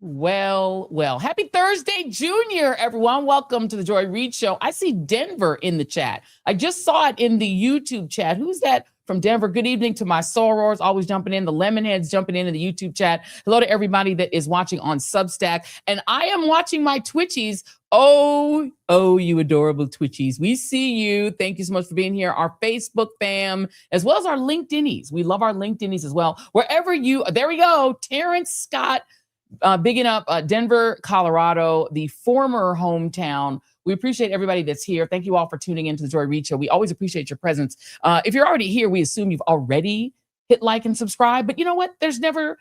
Well. Happy Thursday, Junior, everyone. Welcome to the Joy Reid Show. I see Denver in the chat. I just saw it in the YouTube chat. Who's that from Denver? Good evening to my sorors, always jumping in. The Lemonheads jumping into the YouTube chat. Hello to everybody that is watching on Substack. And I am watching my Twitchies. Oh, you adorable Twitchies. We see you. Thank you so much for being here. Our Facebook fam, as well as our LinkedInies. We love our LinkedInies as well. Wherever you, there we go. Terrence Scott. Bigging up Denver, Colorado, the former hometown. We appreciate everybody that's here. Thank you all for tuning into the Joy Reid Show. We always appreciate your presence. If you're already here, we assume you've already hit like and subscribe. But you know what? It's never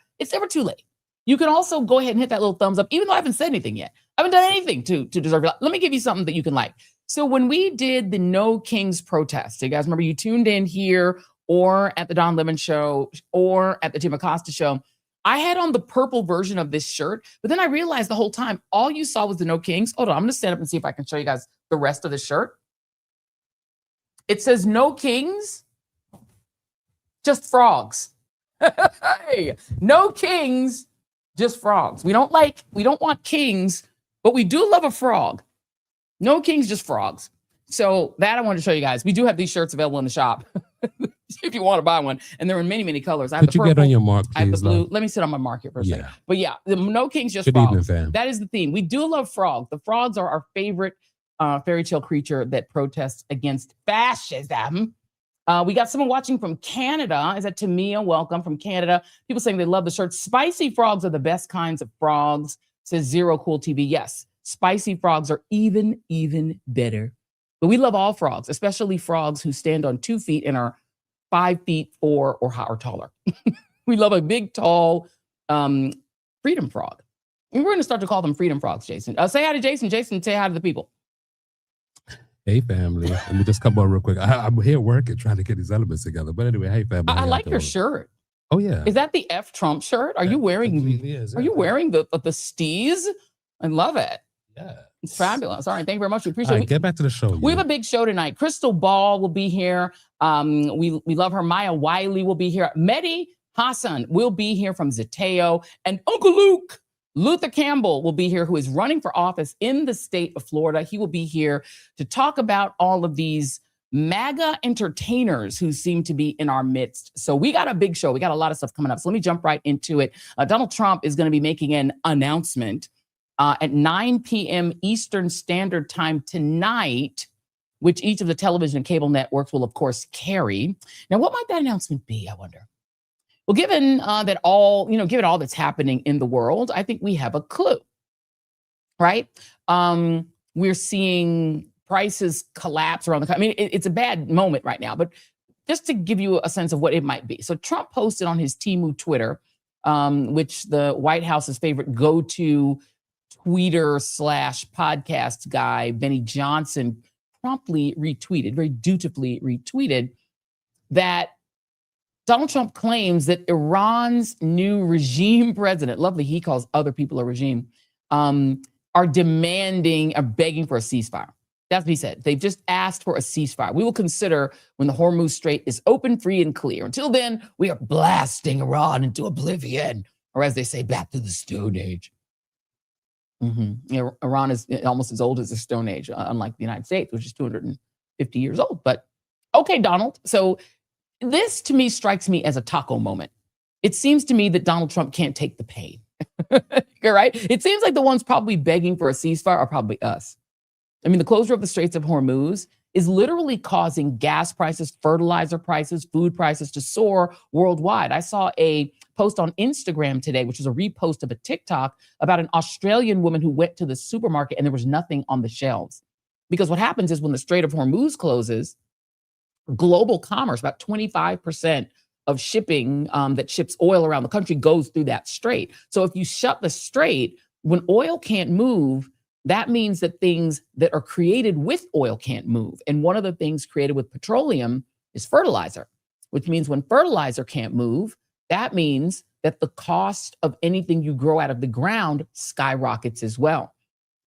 too late. You can also go ahead and hit that little thumbs up, even though I haven't said anything yet. I haven't done anything to deserve it. Let me give you something that you can like. So when we did the No Kings protest, you guys remember you tuned in here or at the Don Lemon Show or at the Tim Acosta Show, I had on the purple version of this shirt, but then I realized the whole time, all you saw was the No Kings. Hold on, I'm going to stand up and see if I can show you guys the rest of the shirt. It says No Kings, just frogs. Hey, no kings, just frogs. We don't want kings, but we do love a frog. No kings, just frogs. So that I wanted to show you guys. We do have these shirts available in the shop. If you want to buy one, and they're in many, many colors. I have Could you get on your mark, please? I have the blue. Let me sit on my mark here for a second. But yeah, the No Kings, just Good frogs. evening, fam. That is the theme. We do love frogs. The frogs are our favorite fairy tale creature that protests against fascism. We got someone watching from Canada. Is that Tamia? Welcome from Canada. People saying they love the shirt. Spicy frogs are the best kinds of frogs, says Zero Cool TV. Yes, spicy frogs are even better. But we love all frogs, especially frogs who stand on 2 feet and are 5 feet or taller. We love a big, tall freedom frog. And we're going to start to call them freedom frogs, Jason. Say hi to Jason. Jason, say hi to the people. Hey, family. Let me just come on real quick. I'm here working, trying to get these elements together. But anyway, hey, family. I like your shirt. Oh, yeah. Is that the F Trump shirt? Are you wearing the steez? I love it. Yeah. It's fabulous. All right. Thank you very much. We appreciate it. Get back to the show. We have a big show tonight. Krystal Ball will be here. We love her. Maya Wiley will be here. Mehdi Hasan will be here from Zateo. And Uncle Luther Campbell will be here, who is running for office in the state of Florida. He will be here to talk about all of these MAGA entertainers who seem to be in our midst. So we got a big show. We got a lot of stuff coming up. So let me jump right into it. Donald Trump is going to be making an announcement at 9 p.m. Eastern Standard Time tonight, which each of the television and cable networks will, of course, carry. Now, what might that announcement be, I wonder? Well, given all that's happening in the world, I think we have a clue, right? We're seeing prices collapse around the country. I mean, it's a bad moment right now, but just to give you a sense of what it might be. So Trump posted on his Temu Twitter, which the White House's favorite go-to tweeter / podcast guy, Benny Johnson, promptly retweeted, very dutifully retweeted, that Donald Trump claims that Iran's new regime president, lovely, he calls other people a regime, are begging for a ceasefire. That's what he said. They've just asked for a ceasefire. We will consider when the Hormuz Strait is open, free, and clear. Until then, we are blasting Iran into oblivion, or as they say, back to the Stone Age. Iran is almost as old as the Stone Age, unlike the United States, which is 250 years old. But okay, Donald. So this to me strikes me as a taco moment. It seems to me that Donald Trump can't take the pain. You're right. It seems like the ones probably begging for a ceasefire are probably us. I mean, the closure of the Straits of Hormuz is literally causing gas prices, fertilizer prices, food prices to soar worldwide. I saw a post on Instagram today, which is a repost of a TikTok about an Australian woman who went to the supermarket and there was nothing on the shelves. Because what happens is when the Strait of Hormuz closes, global commerce, about 25% of shipping that ships oil around the country goes through that strait. So if you shut the strait, when oil can't move, that means that things that are created with oil can't move. And one of the things created with petroleum is fertilizer, which means when fertilizer can't move, that means that the cost of anything you grow out of the ground skyrockets as well.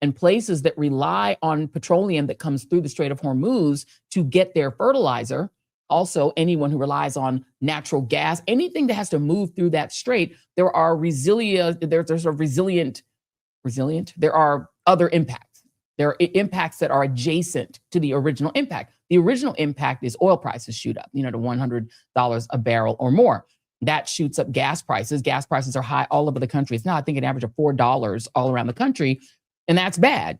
And places that rely on petroleum that comes through the Strait of Hormuz to get their fertilizer Also, anyone who relies on natural gas, anything that has to move through that strait, there are resilient. There are other impacts. There are impacts that are adjacent to the original impact. The original impact is oil prices shoot up, to $100 a barrel or more. That shoots up gas prices. Gas prices are high all over the country. It's now, I think, an average of $4 all around the country, and that's bad.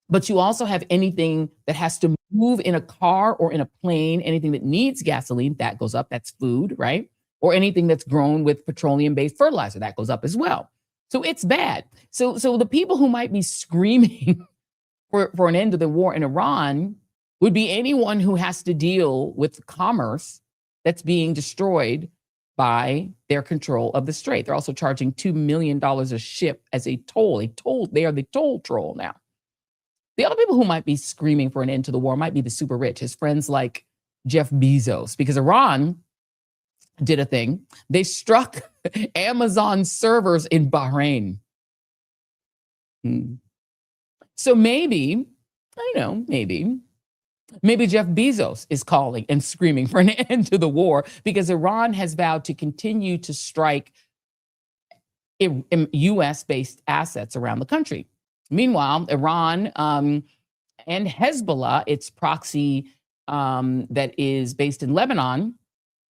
But you also have anything that has to move in a car or in a plane, anything that needs gasoline, that goes up. That's food, right? Or anything that's grown with petroleum-based fertilizer, that goes up as well. So it's bad. So the people who might be screaming for an end to the war in Iran would be anyone who has to deal with commerce that's being destroyed by their control of the strait. They're also charging $2 million a ship as a toll. They are the toll troll now. The other people who might be screaming for an end to the war might be the super rich, his friends like Jeff Bezos, because Iran did a thing. They struck Amazon servers in Bahrain. So maybe Jeff Bezos is calling and screaming for an end to the war because Iran has vowed to continue to strike US-based assets around the country. Meanwhile, Iran and Hezbollah, its proxy that is based in Lebanon,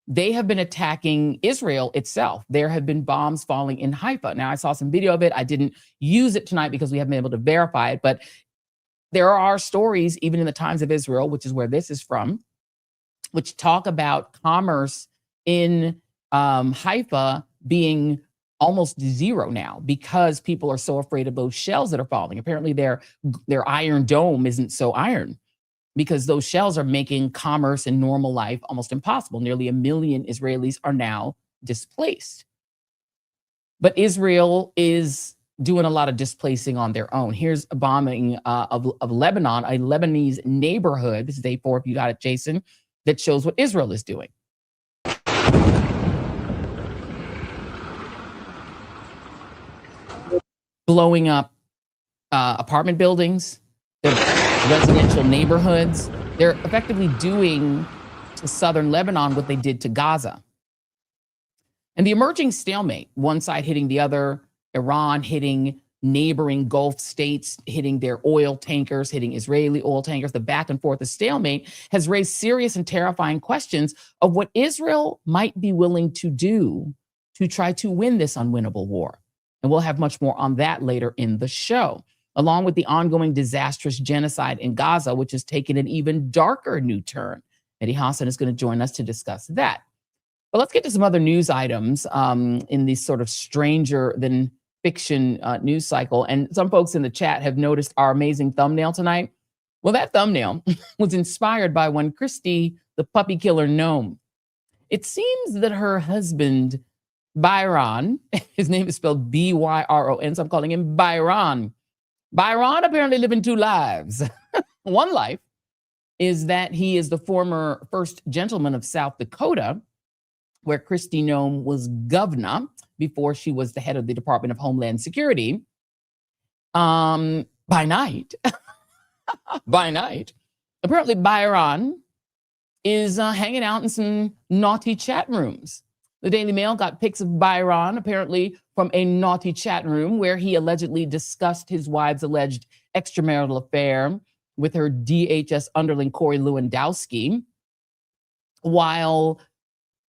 they have been attacking Israel itself. There have been bombs falling in Haifa. Now, I saw some video of it. I didn't use it tonight because we haven't been able to verify it, but there are stories, even in the Times of Israel, which is where this is from, which talk about commerce in Haifa being almost zero now because people are so afraid of those shells that are falling. Apparently their iron dome isn't so iron because those shells are making commerce and normal life almost impossible. Nearly 1 million Israelis are now displaced. But Israel is doing a lot of displacing on their own. Here's a bombing of Lebanon, a Lebanese neighborhood. This is day 4, if you got it, Jason, that shows what Israel is doing. Blowing up apartment buildings, residential neighborhoods. They're effectively doing to southern Lebanon what they did to Gaza. And the emerging stalemate, one side hitting the other, Iran hitting neighboring Gulf states, hitting their oil tankers, hitting Israeli oil tankers, the back and forth of stalemate has raised serious and terrifying questions of what Israel might be willing to do to try to win this unwinnable war. And we'll have much more on that later in the show, along with the ongoing disastrous genocide in Gaza, which has taken an even darker new turn. Mehdi Hasan is going to join us to discuss that. But let's get to some other news items in this sort of stranger than fiction news cycle. And some folks in the chat have noticed our amazing thumbnail tonight. Well, that thumbnail was inspired by one Christy, the puppy killer Noem. It seems that her husband, Byron, his name is spelled B-Y-R-O-N, so I'm calling him Byron. Byron apparently living 2 lives. One life is that he is the former first gentleman of South Dakota, where Kristi Noem was governor before she was the head of the Department of Homeland Security. By night, apparently Byron is hanging out in some naughty chat rooms. The Daily Mail got pics of Byron, apparently from a naughty chat room where he allegedly discussed his wife's alleged extramarital affair with her DHS underling Corey Lewandowski, while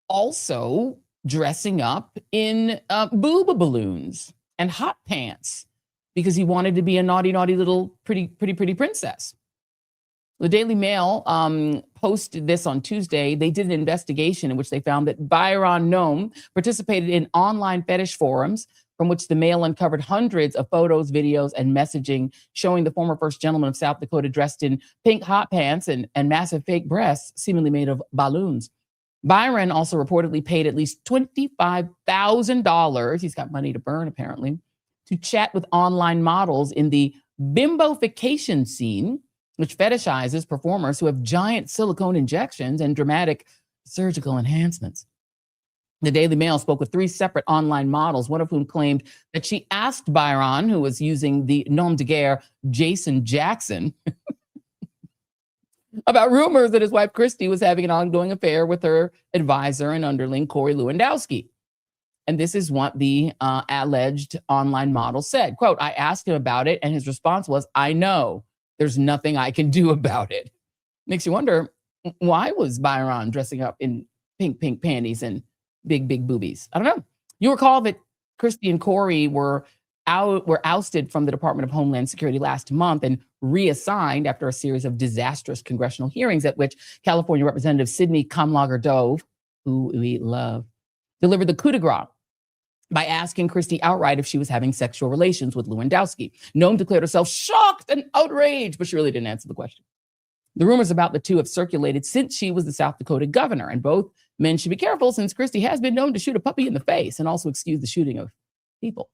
also dressing up in boob balloons and hot pants because he wanted to be a naughty, naughty little pretty princess. The Daily Mail posted this on Tuesday. They did an investigation in which they found that Byron Noem participated in online fetish forums from which the Mail uncovered hundreds of photos, videos, and messaging showing the former first gentleman of South Dakota dressed in pink hot pants and massive fake breasts, seemingly made of balloons. Byron also reportedly paid at least $25,000, he's got money to burn apparently, to chat with online models in the bimbofication scene, which fetishizes performers who have giant silicone injections and dramatic surgical enhancements. The Daily Mail spoke with 3 separate online models, one of whom claimed that she asked Byron, who was using the nom de guerre Jason Jackson, about rumors that his wife, Christy, was having an ongoing affair with her advisor and underling, Corey Lewandowski. And this is what the alleged online model said. Quote, I asked him about it, and his response was, I know. There's nothing I can do about it. Makes you wonder, why was Byron dressing up in pink panties and big boobies? I don't know. You recall that Christy and Corey were ousted from the Department of Homeland Security last month and reassigned after a series of disastrous congressional hearings at which California Representative Sidney Kamlager-Dove, who we love, delivered the coup de grace by asking Christy outright if she was having sexual relations with Lewandowski. Noem declared herself shocked and outraged, but she really didn't answer the question. The rumors about the two have circulated since she was the South Dakota governor, and both men should be careful since Christy has been known to shoot a puppy in the face and also excuse the shooting of people.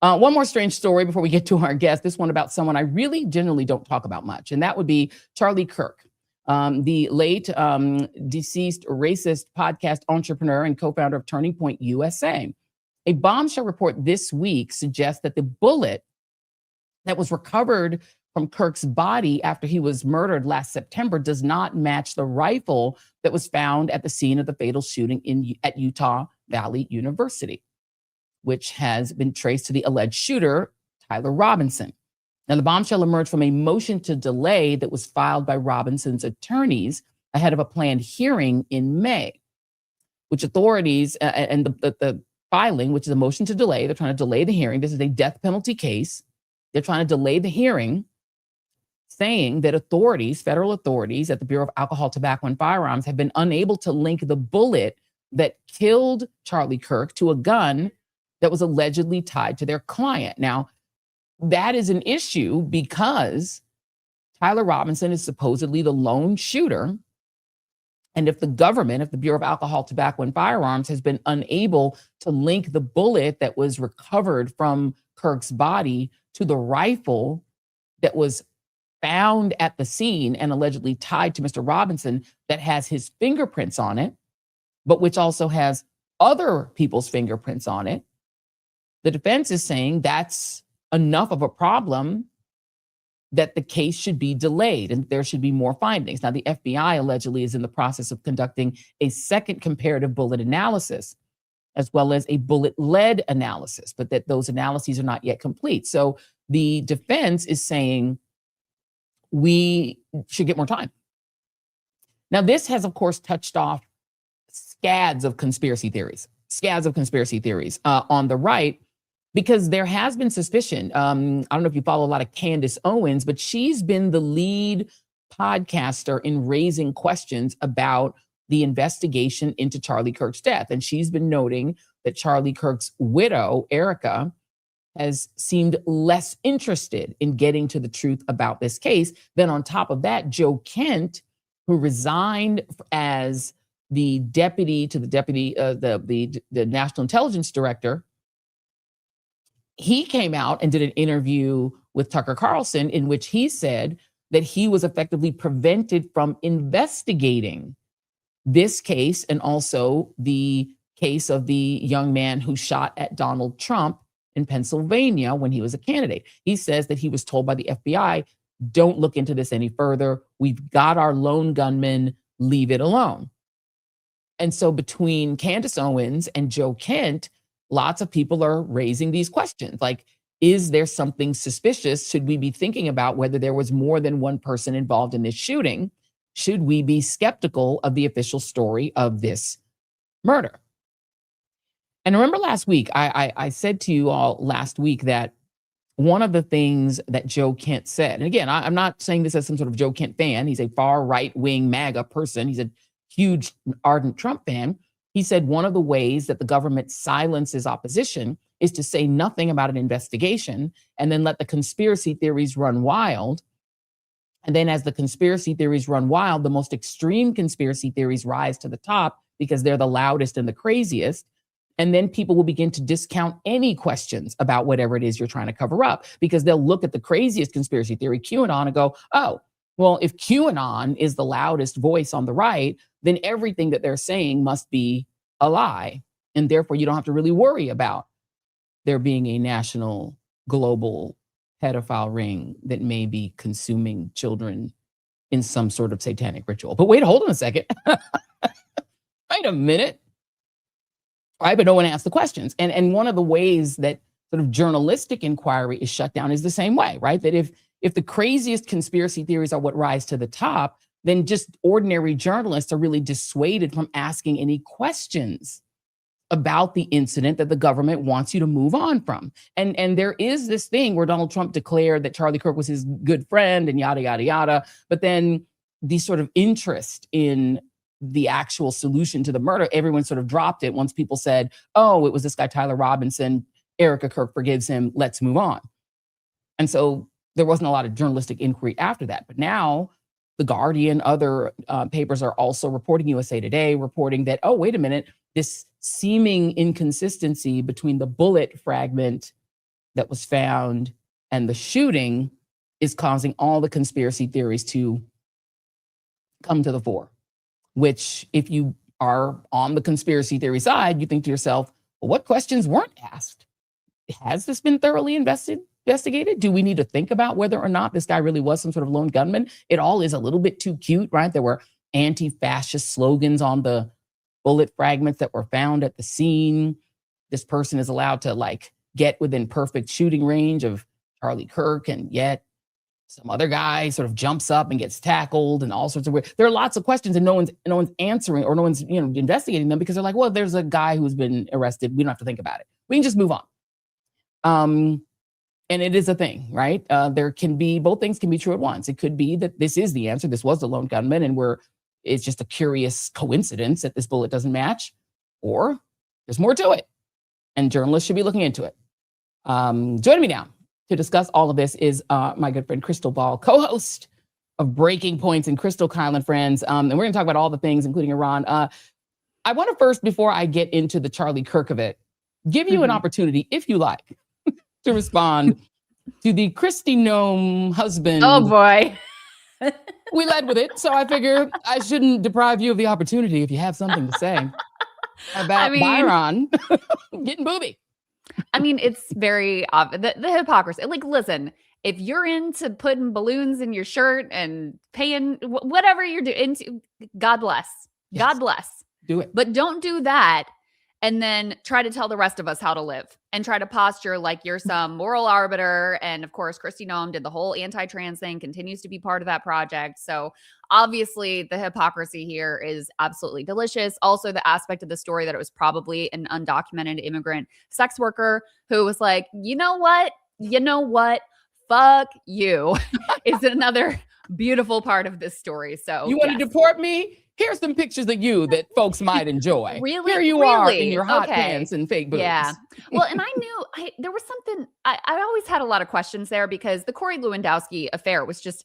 One more strange story before we get to our guest, this one about someone I really generally don't talk about much, and that would be Charlie Kirk, the late deceased racist podcast entrepreneur and co-founder of Turning Point USA. A bombshell report this week suggests that the bullet that was recovered from Kirk's body after he was murdered last September does not match the rifle that was found at the scene of the fatal shooting at Utah Valley University, which has been traced to the alleged shooter, Tyler Robinson. Now, the bombshell emerged from a motion to delay that was filed by Robinson's attorneys ahead of a planned hearing in May, which authorities and the filing, which is a motion to delay, they're trying to delay the hearing. This is a death penalty case. They're trying to delay the hearing, saying that federal authorities at the Bureau of Alcohol, Tobacco, and Firearms have been unable to link the bullet that killed Charlie Kirk to a gun that was allegedly tied to their client. Now, that is an issue because Tyler Robinson is supposedly the lone shooter. And if the government, if the Bureau of Alcohol, Tobacco, and Firearms has been unable to link the bullet that was recovered from Kirk's body to the rifle that was found at the scene and allegedly tied to Mr. Robinson that has his fingerprints on it, but which also has other people's fingerprints on it, the defense is saying that's enough of a problem that the case should be delayed and there should be more findings. Now, the FBI allegedly is in the process of conducting a second comparative bullet analysis, as well as a bullet lead analysis, but that those analyses are not yet complete. So the defense is saying we should get more time. Now, this has, of course, touched off scads of conspiracy theories on the right, because there has been suspicion. I don't know if you follow a lot of Candace Owens, but she's been the lead podcaster in raising questions about the investigation into Charlie Kirk's death. And she's been noting that Charlie Kirk's widow, Erica, has seemed less interested in getting to the truth about this case. Then on top of that, Joe Kent, who resigned as the deputy to the National Intelligence Director, he came out and did an interview with Tucker Carlson in which he said that he was effectively prevented from investigating this case and also the case of the young man who shot at Donald Trump in Pennsylvania when he was a candidate. He says that he was told by the FBI, don't look into this any further. We've got our lone gunman, leave it alone. And so between Candace Owens and Joe Kent, lots of people are raising these questions. Like, is there something suspicious? Should we be thinking about whether there was more than one person involved in this shooting? Should we be skeptical of the official story of this murder? And remember last week, I said to you all last week that one of the things that Joe Kent said, and again, I'm not saying this as some sort of Joe Kent fan. He's a far right-wing MAGA person. He's a huge, ardent Trump fan. He said one of the ways that the government silences opposition is to say nothing about an investigation and then let the conspiracy theories run wild. And then as the conspiracy theories run wild, the most extreme conspiracy theories rise to the top because they're the loudest and the craziest. And then people will begin to discount any questions about whatever it is you're trying to cover up, because they'll look at the craziest conspiracy theory, QAnon, and go, oh, well, if QAnon is the loudest voice on the right, then everything that they're saying must be a lie. And therefore, you don't have to really worry about there being a national, global pedophile ring that may be consuming children in some sort of satanic ritual. But wait, hold on a second. Wait a minute. Right, but no one asked the questions. And one of the ways that sort of journalistic inquiry is shut down is the same way, right? That if the craziest conspiracy theories are what rise to the top, then just ordinary journalists are really dissuaded from asking any questions about the incident that the government wants you to move on from. And there is this thing where Donald Trump declared that Charlie Kirk was his good friend and yada, yada, yada. But then the sort of interest in the actual solution to the murder, everyone sort of dropped it once people said, oh, it was this guy, Tyler Robinson, Erica Kirk forgives him, let's move on. And so there wasn't a lot of journalistic inquiry after that. But now The Guardian, other papers are also reporting, USA Today, reporting that, oh, wait a minute, this seeming inconsistency between the bullet fragment that was found and the shooting is causing all the conspiracy theories to come to the fore. Which, if you are on the conspiracy theory side, you think to yourself, well, what questions weren't asked? Has this been thoroughly investigated? Do we need to think about whether or not this guy really was some sort of lone gunman? It all is a little bit too cute, right? There were anti-fascist slogans on the bullet fragments that were found at the scene. This person is allowed to get within perfect shooting range of Charlie Kirk, and yet some other guy sort of jumps up and gets tackled and all sorts of weird. There are lots of questions and no one's answering, or no one's investigating them, because they're like, well, there's a guy who's been arrested. We don't have to think about it. We can just move on. And it is a thing, right? There can be, both things can be true at once. It could be that this is the answer. This was the lone gunman, and it's just a curious coincidence that this bullet doesn't match, or there's more to it, and journalists should be looking into it. Joining me now to discuss all of this is my good friend Krystal Ball, co-host of Breaking Points and Crystal, Kyle and Friends. And we're going to talk about all the things, including Iran. I want to first, before I get into the Charlie Kirk of it, give you an opportunity, if you like, to respond to the Noem husband. Oh, boy. We led with it, so I figure I shouldn't deprive you of the opportunity if you have something to say about Byron getting booby. I mean, it's very obvious. The hypocrisy. Listen, if you're into putting balloons in your shirt and paying whatever you're doing, God bless. Yes. God bless. Do it. But don't do that and then try to tell the rest of us how to live and try to posture like you're some moral arbiter. And of course, Noem did the whole anti-trans thing, continues to be part of that project. So obviously the hypocrisy here is absolutely delicious. Also, the aspect of the story that it was probably an undocumented immigrant sex worker who was like, you know what? Fuck you is another beautiful part of this story. So you want to deport me? Here's some pictures of you that folks might enjoy. Really? Here you are in your hot pants and fake boobs. Yeah. Well, and I knew there was something, I always had a lot of questions there, because the Corey Lewandowski affair was just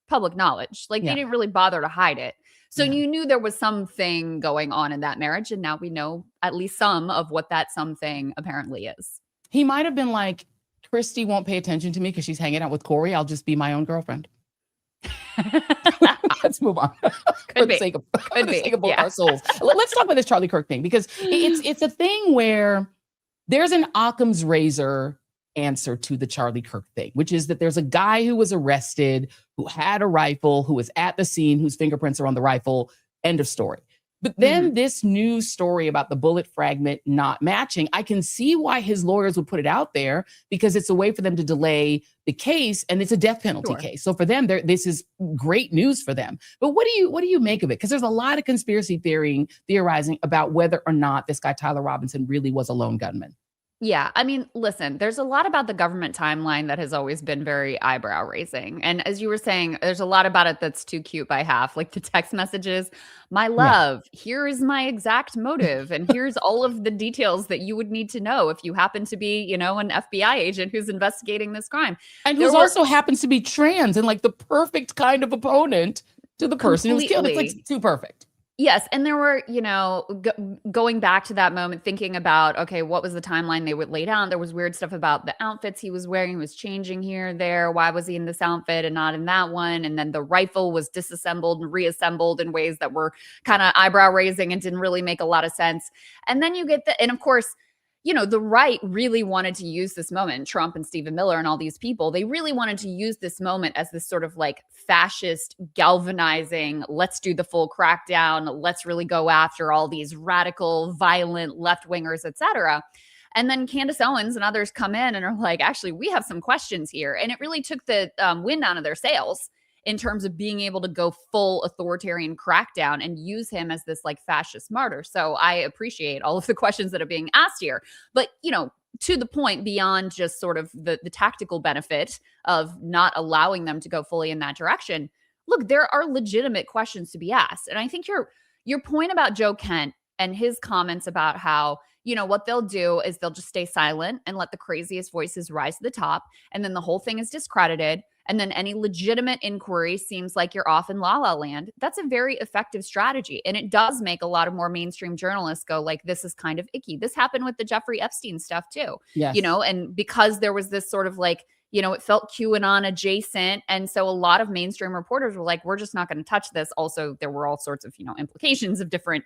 public knowledge. They didn't really bother to hide it. So you knew there was something going on in that marriage. And now we know at least some of what that something apparently is. He might have been like, Christy won't pay attention to me because she's hanging out with Corey. I'll just be my own girlfriend. Let's move on. For the sake of both our souls. Let's talk about this Charlie Kirk thing, because it's a thing where there's an Occam's razor answer to the Charlie Kirk thing, which is that there's a guy who was arrested, who had a rifle, who was at the scene, whose fingerprints are on the rifle. End of story. But then this new story about the bullet fragment not matching, I can see why his lawyers would put it out there, because it's a way for them to delay the case, and it's a death penalty case. So for them, this is great news for them. But what do you make of it? Because there's a lot of conspiracy theorizing about whether or not this guy Tyler Robinson really was a lone gunman. Yeah. I mean, listen, there's a lot about the government timeline that has always been very eyebrow raising. And as you were saying, there's a lot about it that's too cute by half, like the text messages. My love, here is my exact motive. And here's all of the details that you would need to know if you happen to be, an FBI agent who's investigating this crime. And who also happens to be trans and the perfect kind of opponent to the person who was killed. It's too perfect. Yes. And there were, going back to that moment, thinking about, okay, what was the timeline they would lay down? There was weird stuff about the outfits he was wearing. He was changing here and there. Why was he in this outfit and not in that one? And then the rifle was disassembled and reassembled in ways that were kind of eyebrow raising and didn't really make a lot of sense. And then you get and of course, the right really wanted to use this moment. Trump and Stephen Miller and all these people, they really wanted to use this moment as this sort of like fascist galvanizing, let's do the full crackdown, let's really go after all these radical, violent left-wingers, etc. And then Candace Owens and others come in and are like, actually, we have some questions here. And it really took the wind out of their sails in terms of being able to go full authoritarian crackdown and use him as this like fascist martyr. So I appreciate all of the questions that are being asked here. But, to the point, beyond just sort of the tactical benefit of not allowing them to go fully in that direction, look, there are legitimate questions to be asked. And I think your point about Joe Kent and his comments about how, what they'll do is they'll just stay silent and let the craziest voices rise to the top. And then the whole thing is discredited. And then any legitimate inquiry seems like you're off in la la land. That's a very effective strategy. And it does make a lot of more mainstream journalists go like, this is kind of icky. This happened with the Jeffrey Epstein stuff too. Yes. And because there was this sort of like, it felt QAnon adjacent. And so a lot of mainstream reporters were like, we're just not going to touch this. Also, there were all sorts of, implications of different,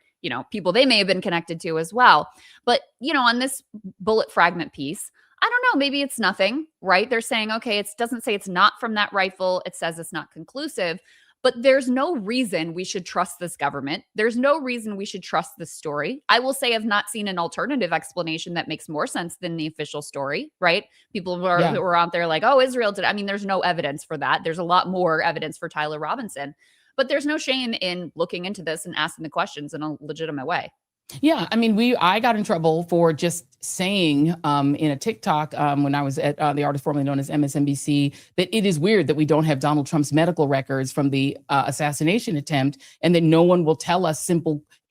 people they may have been connected to as well. But, on this bullet fragment piece, I don't know, maybe it's nothing, right? They're saying, okay, it doesn't say it's not from that rifle. It says it's not conclusive, but there's no reason we should trust this government. There's no reason we should trust this story. I will say I've not seen an alternative explanation that makes more sense than the official story, right? People who are out there like, oh, Israel did. I mean, there's no evidence for that. There's a lot more evidence for Tyler Robinson, but there's no shame in looking into this and asking the questions in a legitimate way. Yeah, I mean, I got in trouble for just saying in a TikTok when I was at the artist formerly known as MSNBC that it is weird that we don't have Donald Trump's medical records from the assassination attempt, and that no one will tell us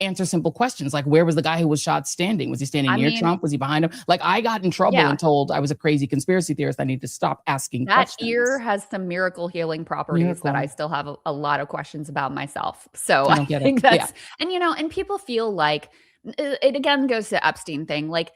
answer simple questions like, where was the guy who was shot standing? Was he standing near Trump? Was he behind him? Like, I got in trouble and told I was a crazy conspiracy theorist. I need to stop asking questions. That ear has some miracle healing properties that I still have a lot of questions about myself. So I think that's, and people feel like, it again goes to Epstein thing. Like,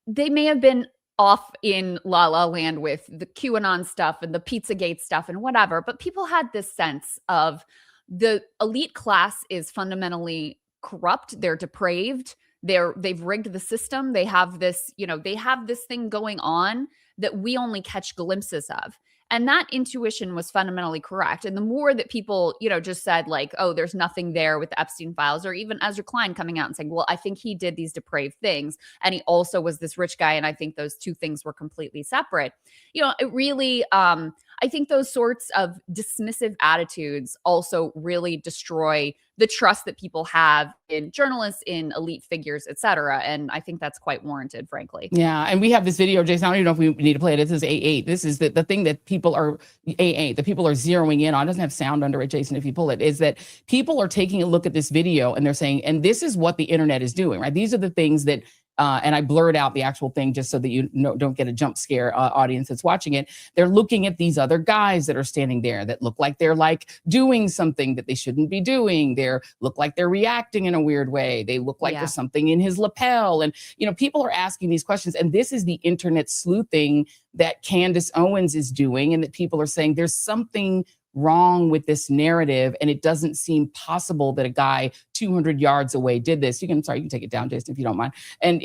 they may have been off in la la land with the QAnon stuff and the Pizzagate stuff and whatever, but people had this sense of the elite class is fundamentally corrupt. They're depraved. They've rigged the system. They have this, they have this thing going on that we only catch glimpses of. And that intuition was fundamentally correct. And the more that people, just said like, oh, there's nothing there with the Epstein files, or even Ezra Klein coming out and saying, well, I think he did these depraved things, and he also was this rich guy. And I think those two things were completely separate. It really, I think those sorts of dismissive attitudes also really destroy the trust that people have in journalists, in elite figures, et cetera. And I think that's quite warranted, frankly. Yeah. And we have this video, Jason, I don't even know if we need to play it. This is A8. This is the thing that people are, A8, the people are zeroing in on. It doesn't have sound under it, Jason, if you pull it, is that people are taking a look at this video and they're saying, and this is what the internet is doing, right? These are the things that, and I blurred out the actual thing just so that don't get a jump scare audience that's watching it. They're looking at these other guys that are standing there that look like they're like doing something that they shouldn't be doing. They look like they're reacting in a weird way. They look like there's something in his lapel. And, people are asking these questions. And this is the internet sleuthing that Candace Owens is doing, and that people are saying there's something wrong with this narrative, and it doesn't seem possible that a guy 200 yards away did this. You can take it down, Jason, if you don't mind. And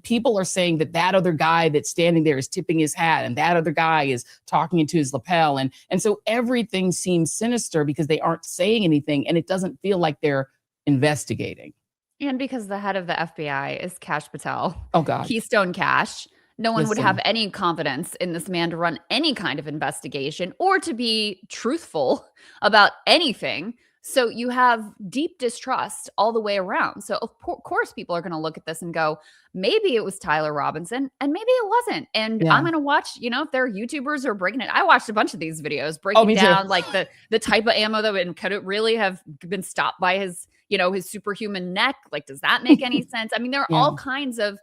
people are saying that other guy that's standing there is tipping his hat, and that other guy is talking into his lapel. And so everything seems sinister because they aren't saying anything, and it doesn't feel like they're investigating. And because the head of the FBI is Kash Patel. Oh, God. Keystone Cash. No one would have any confidence in this man to run any kind of investigation or to be truthful about anything. So you have deep distrust all the way around. So of course people are going to look at this and go, maybe it was Tyler Robinson and maybe it wasn't. And I'm going to watch, if there are YouTubers who are breaking it. I watched a bunch of these videos breaking down like the type of ammo that could it really have been stopped by his, his superhuman neck? Like, does that make any sense? I mean, there are all kinds of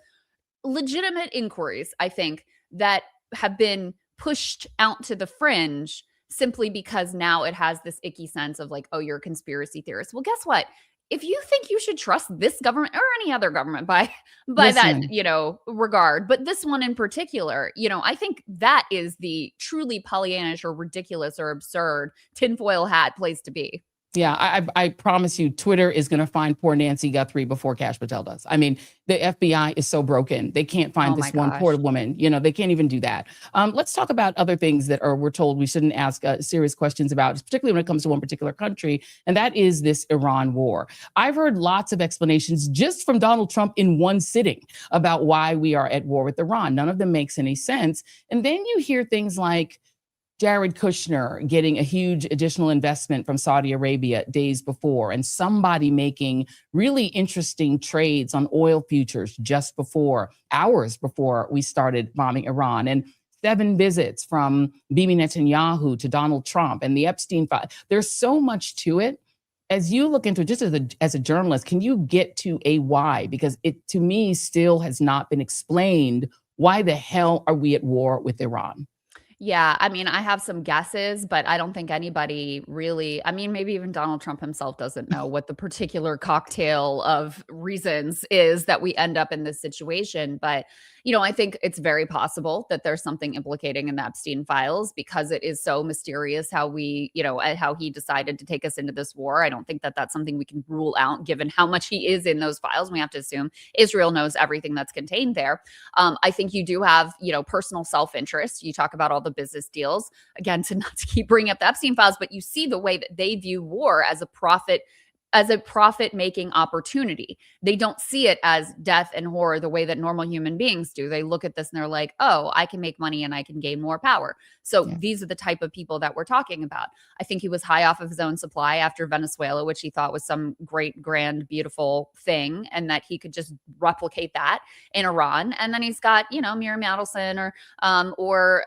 legitimate inquiries, I think, that have been pushed out to the fringe simply because now it has this icky sense of like, oh, you're a conspiracy theorist. Well, guess what? If you think you should trust this government or any other government by that, regard, but this one in particular, I think that is the truly Pollyannish or ridiculous or absurd tinfoil hat place to be. Yeah, I promise you, Twitter is going to find poor Nancy Guthrie before Kash Patel does. I mean, the FBI is so broken. They can't find Oh my this one poor gosh. woman. You know, they can't even do that. Let's talk about other things that we're told we shouldn't ask serious questions about, particularly when it comes to one particular country, and that is this Iran war. I've heard lots of explanations just from Donald Trump in one sitting about why we are at war with Iran. None of them makes any sense. And then you hear things like Jared Kushner getting a huge additional investment from Saudi Arabia days before, and somebody making really interesting trades on oil futures just before, hours before we started bombing Iran. And 7 visits from Bibi Netanyahu to Donald Trump and the Epstein file. There's so much to it. As you look into it, just as a journalist, can you get to a why? Because it, to me, still has not been explained. Why the hell are we at war with Iran? Yeah, I mean, I have some guesses, but I don't think anybody really, I mean, maybe even Donald Trump himself doesn't know what the particular cocktail of reasons is that we end up in this situation. But, you know, I think it's very possible that there's something implicating in the Epstein files because it is so mysterious how we, you know, how he decided to take us into this war. I don't think that that's something we can rule out given how much he is in those files. We have to assume Israel knows everything that's contained there. I think you do have, you know, personal self-interest. You talk about all the business deals, again, to not to keep bringing up the Epstein files, but you see the way that they view war as a profit-making opportunity. They don't see it as death and horror the way that normal human beings do. They look at this and they're like, oh, I can make money and I can gain more power. So these are the type of people that we're talking about. I think he was high off of his own supply after Venezuela, which he thought was some great, grand, beautiful thing, and that he could just replicate that in Iran. And then he's got, you know, Miriam Adelson or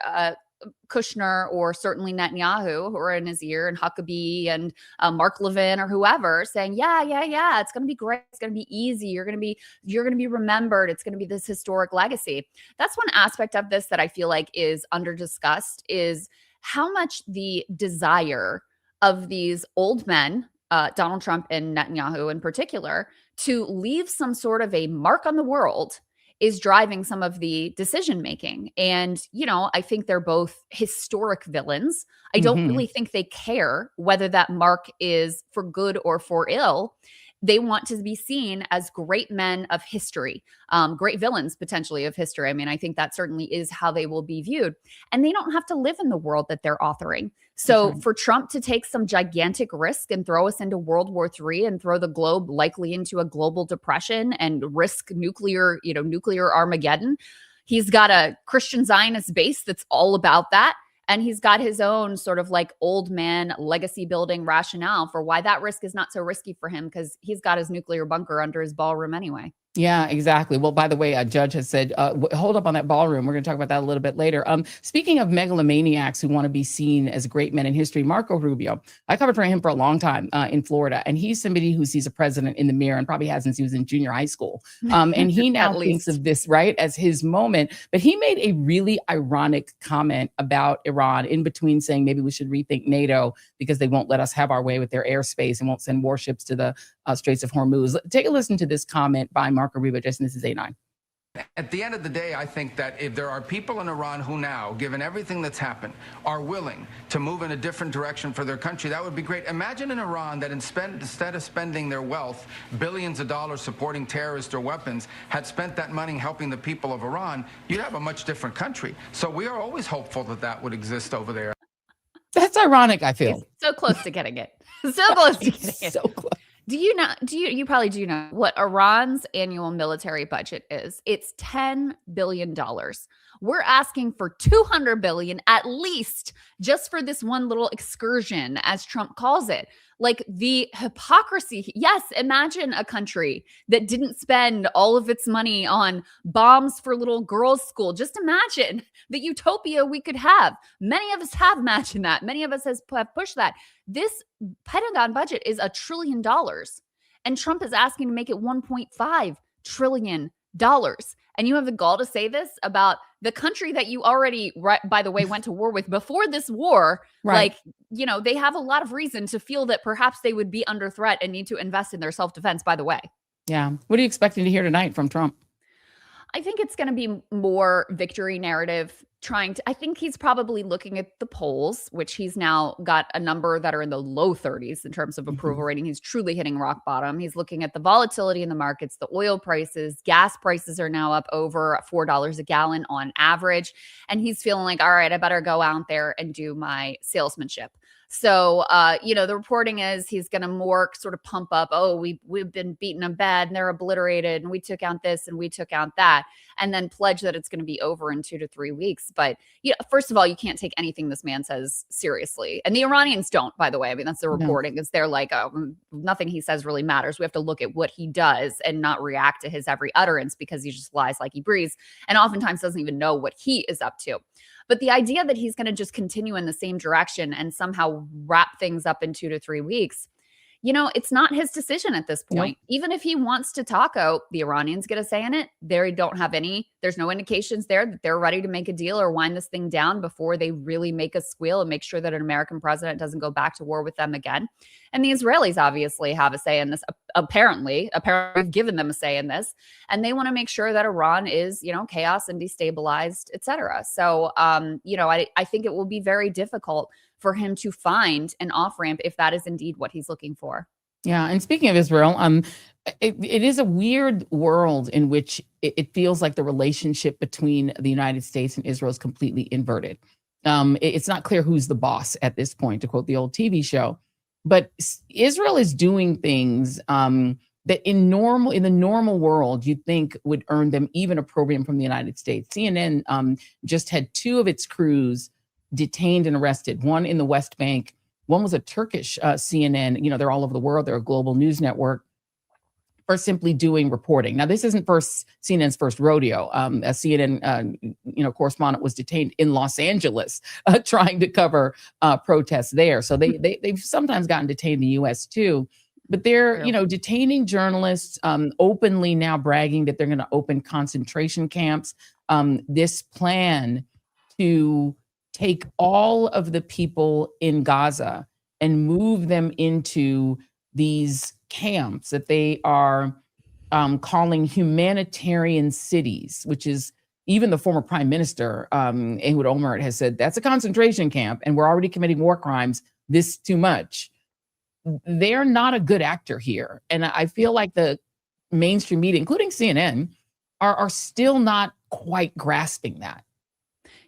Kushner or certainly Netanyahu who are in his ear, and Huckabee and Mark Levin or whoever saying, yeah, it's going to be great. It's going to be easy. You're going to be remembered. It's going to be this historic legacy. That's one aspect of this that I feel like is under discussed, is how much the desire of these old men, Donald Trump and Netanyahu in particular, to leave some sort of a mark on the world is driving some of the decision making. And, you know, I think they're both historic villains. I don't really think they care whether that mark is for good or for ill. They want to be seen as great men of history, great villains potentially of history. I mean, I think that certainly is how they will be viewed. And they don't have to live in the world that they're authoring. So for Trump to take some gigantic risk and throw us into World War III and throw the globe likely into a global depression and risk nuclear Armageddon, he's got a Christian Zionist base that's all about that. And he's got his own sort of like old man legacy building rationale for why that risk is not so risky for him, because he's got his nuclear bunker under his ballroom anyway. Yeah, exactly. Well, by the way, a judge has said, hold up on that ballroom. We're going to talk about that a little bit later. Speaking of megalomaniacs who want to be seen as great men in history, Marco Rubio, I covered for him for a long time in Florida, and he's somebody who sees a president in the mirror and probably has since he was in junior high school. And he now thinks of this, right, as his moment. But he made a really ironic comment about Iran in between saying maybe we should rethink NATO because they won't let us have our way with their airspace and won't send warships to the Straits of Hormuz. Take a listen to this comment by Marco Rubio. Just this is A9. At the end of the day, I think that if there are people in Iran who now, given everything that's happened, are willing to move in a different direction for their country, that would be great. Imagine in Iran that instead of spending their wealth, billions of dollars supporting terrorists or weapons, had spent that money helping the people of Iran, you'd have a much different country. So we are always hopeful that that would exist over there. That's ironic, I feel. He's so close to getting it. So close to getting it. So close. You probably do know what Iran's annual military budget is. It's $10 billion. We're asking for $200 billion at least just for this one little excursion, as Trump calls it. Like the hypocrisy. Yes, imagine a country that didn't spend all of its money on bombs for little girls' school. Just imagine the utopia we could have. Many of us have imagined that. Many of us have pushed that. This Pentagon budget is $1 trillion, and Trump is asking to make it $1.5 trillion. And you have the gall to say this about the country that you already, by the way, went to war with before this war. Right. Like, you know, they have a lot of reason to feel that perhaps they would be under threat and need to invest in their self-defense, by the way. Yeah. What are you expecting to hear tonight from Trump? I think it's going to be more victory narrative I think he's probably looking at the polls, which he's now got a number that are in the low 30s in terms of approval rating. He's truly hitting rock bottom. He's looking at the volatility in the markets, the oil prices, gas prices are now up over $4 a gallon on average. And he's feeling like, all right, I better go out there and do my salesmanship. So, the reporting is he's going to more sort of pump up, oh, we've been beaten them bad and they're obliterated and we took out this and we took out that, and then pledge that it's going to be over in 2 to 3 weeks. But first of all, you can't take anything this man says seriously. And the Iranians don't, by the way. I mean, that's the reporting. Is they're like, oh, nothing he says really matters. We have to look at what he does and not react to his every utterance because he just lies like he breathes and oftentimes doesn't even know what he is up to. But the idea that he's going to just continue in the same direction and somehow wrap things up in 2 to 3 weeks, it's not his decision at this point. Nope. Even if he wants to taco, the Iranians get a say in it. They don't have there's no indications there that they're ready to make a deal or wind this thing down before they really make a squeal and make sure that an American president doesn't go back to war with them again. And the Israelis obviously have a say in this. Apparently we've given them a say in this, and they want to make sure that Iran is, chaos and destabilized, et cetera. So, I think it will be very difficult for him to find an off-ramp if that is indeed what he's looking for. Yeah. And speaking of Israel, it is a weird world in which it feels like the relationship between the United States and Israel is completely inverted. It's not clear who's the boss at this point, to quote the old TV show. But Israel is doing things that in the normal world, you'd think would earn them even opprobrium from the United States. CNN just had 2 of its crews detained and arrested, one in the West Bank. One was a Turkish CNN. They're all over the world. They're a global news network for simply doing reporting. Now, this isn't CNN's first rodeo. A CNN correspondent was detained in Los Angeles trying to cover protests there. So they've sometimes gotten detained in the U.S. too. But they're, detaining journalists, openly now bragging that they're going to open concentration camps. This plan to take all of the people in Gaza and move them into these camps that they are calling humanitarian cities, which is even the former prime minister, Ehud Olmert, has said that's a concentration camp and we're already committing war crimes. This is too much. They're not a good actor here. And I feel like the mainstream media, including CNN, are still not quite grasping that.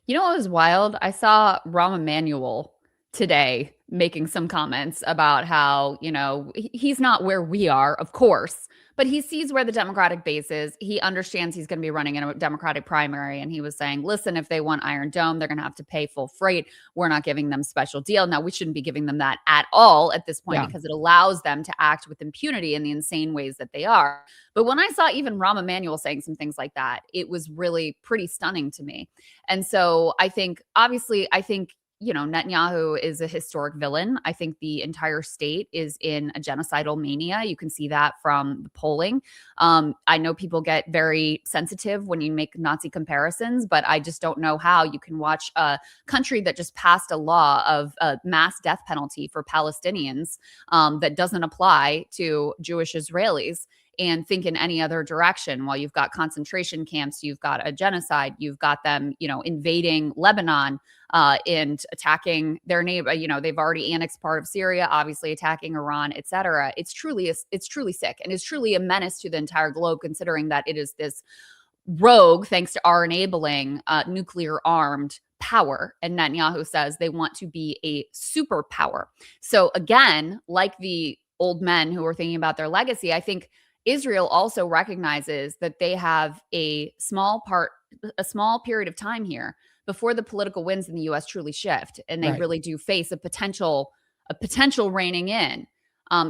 You know what was wild? I saw Rahm Emanuel today making some comments about how, he's not where we are, of course, but he sees where the Democratic base is. He understands he's going to be running in a Democratic primary. And he was saying, listen, if they want Iron Dome, they're going to have to pay full freight. We're not giving them special deal. Now, we shouldn't be giving them that at all at this point because it allows them to act with impunity in the insane ways that they are. But when I saw even Rahm Emanuel saying some things like that, it was really pretty stunning to me. And so I think Netanyahu is a historic villain. I think the entire state is in a genocidal mania. You can see that from the polling. I know people get very sensitive when you make Nazi comparisons, but I just don't know how you can watch a country that just passed a law of a mass death penalty for Palestinians that doesn't apply to Jewish Israelis and think in any other direction. While you've got concentration camps, you've got a genocide, you've got them, invading Lebanon and attacking their neighbor. They've already annexed part of Syria, obviously attacking Iran, et cetera. It's truly sick, and it's truly a menace to the entire globe, considering that it is this rogue, thanks to our enabling, nuclear armed power. And Netanyahu says they want to be a superpower. So again, like the old men who are thinking about their legacy, I think Israel also recognizes that they have a small period of time here before the political winds in the U.S. truly shift, and they really do face a potential reining in.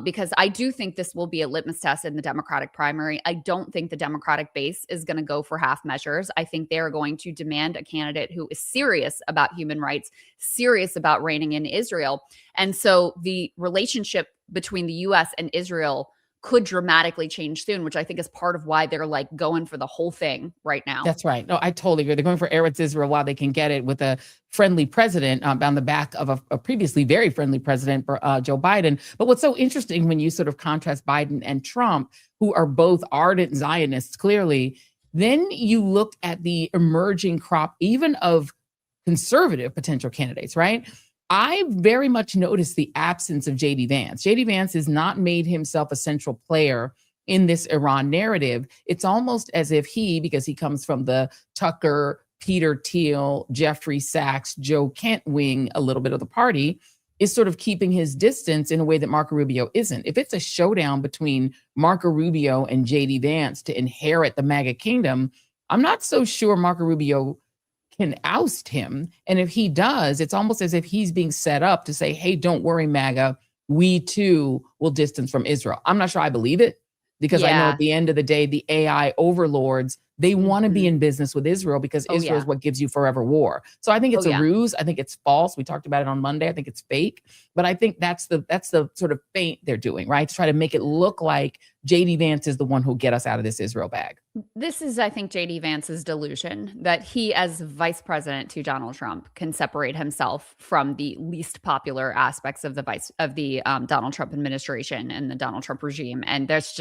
Because I do think this will be a litmus test in the Democratic primary. I don't think the Democratic base is going to go for half measures. I think they are going to demand a candidate who is serious about human rights, serious about reining in Israel. And so the relationship between the U.S. and Israel could dramatically change soon, which I think is part of why they're like going for the whole thing right now. That's right. No, I totally agree. They're going for Eretz Israel while they can get it with a friendly president on the back of a previously very friendly president, Joe Biden. But what's so interesting when you sort of contrast Biden and Trump, who are both ardent Zionists, clearly, Then you look at the emerging crop, even of conservative potential candidates, right? I very much noticed the absence of JD Vance. JD Vance has not made himself a central player in this Iran narrative. It's almost as if because he comes from the Tucker, Peter Thiel, Jeffrey Sachs, Joe Kent wing, a little bit of the party, is sort of keeping his distance in a way that Marco Rubio isn't. If it's a showdown between Marco Rubio and JD Vance to inherit the MAGA kingdom, I'm not so sure Marco Rubio can oust him. And if he does, it's almost as if he's being set up to say, hey, don't worry, MAGA, we too will distance from Israel. I'm not sure I believe it, because I know at the end of the day, the AI overlords, they want to be in business with Israel because Israel is what gives you forever war. So I think it's a ruse. I think it's false. We talked about it on Monday. I think it's fake. But I think that's the sort of feint they're doing, right? To try to make it look like JD Vance is the one who'll get us out of this Israel bag. This is, I think, JD Vance's delusion that he, as vice president to Donald Trump, can separate himself from the least popular aspects of the Donald Trump administration and the Donald Trump regime. And it's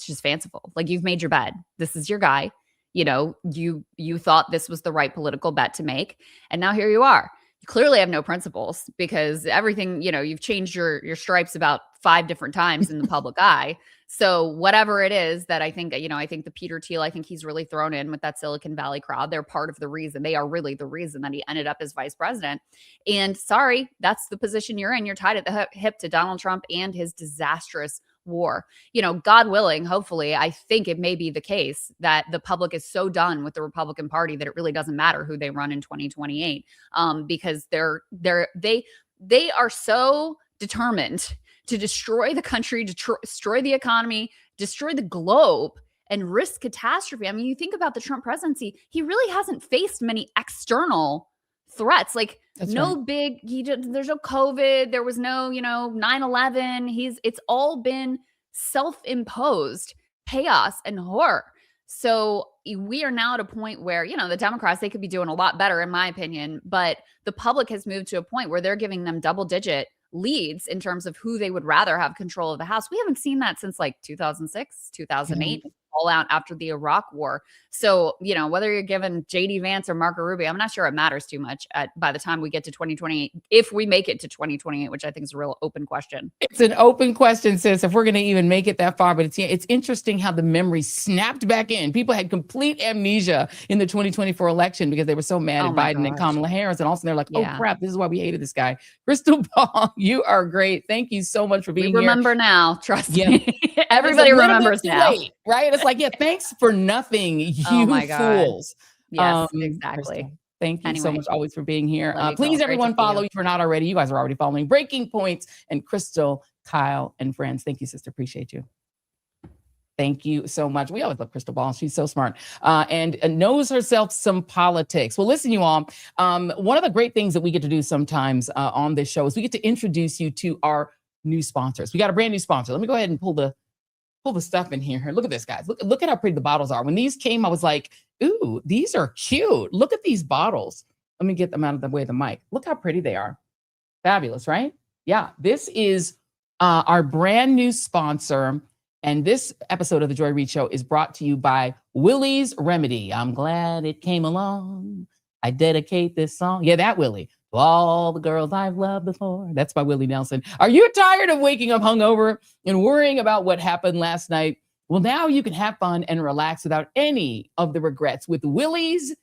just fanciful. Like, you've made your bed. This is your guy. You know, you thought this was the right political bet to make. And now here you are. You clearly have no principles, because everything, you've changed your stripes about 5 different times in the public eye. So whatever it is that I think the Peter Thiel, I think he's really thrown in with that Silicon Valley crowd. They're part of the reason. They are really the reason that he ended up as vice president. And sorry, that's the position you're in. You're tied at the hip to Donald Trump and his disastrous war. God willing, hopefully, I think it may be the case that the public is so done with the Republican Party that it really doesn't matter who they run in 2028, because they are so determined to destroy the country, destroy the economy, destroy the globe, and risk catastrophe. I mean, you think about the Trump presidency, he really hasn't faced many external threats. Like, there's no COVID, there was no, 9/11. It's all been self-imposed chaos and horror. So we are now at a point where, the Democrats, they could be doing a lot better, in my opinion, but the public has moved to a point where they're giving them double-digit leads in terms of who they would rather have control of the House. We haven't seen that since like 2006, 2008. All out after the Iraq war. So, whether you're given JD Vance or Marco Rubio, I'm not sure it matters too much by the time we get to 2028, if we make it to 2028, which I think is a real open question. It's an open question, sis, if we're going to even make it that far. But it's interesting how the memory snapped back in. People had complete amnesia in the 2024 election because they were so mad at Biden and Kamala Harris. And also they're like, oh, crap, this is why we hated this guy. Krystal Ball, you are great. Thank you so much for being here. Remember now, trust me. Everybody remembers now. Late, right? It's like, thanks for nothing, you fools. Yes, exactly. Krystal, thank you so much always for being here. Please, everyone, follow if you're not already. You guys are already following Breaking Points and Krystal, Kyle, and friends. Thank you, sister. Appreciate you. Thank you so much. We always love Krystal Ball. She's so smart and knows herself some politics. Well, listen, you all, one of the great things that we get to do sometimes on this show is we get to introduce you to our new sponsors. We got a brand new sponsor. Let me go ahead and pull the stuff in here. Look at this, guys. Look at how pretty the bottles are. When these came, I was like, ooh, these are cute. Look at these bottles. Let me get them out of the way of the mic. Look how pretty they are. Fabulous, right? Yeah, this is our brand new sponsor. And this episode of the Joy Reid Show is brought to you by Willie's Remedy. I'm glad it came along. I dedicate this song. Yeah, that Willie. To all the girls I've loved before. That's by Willie Nelson. Are you tired of waking up hungover and worrying about what happened last night? Well, now you can have fun and relax without any of the regrets with Willie's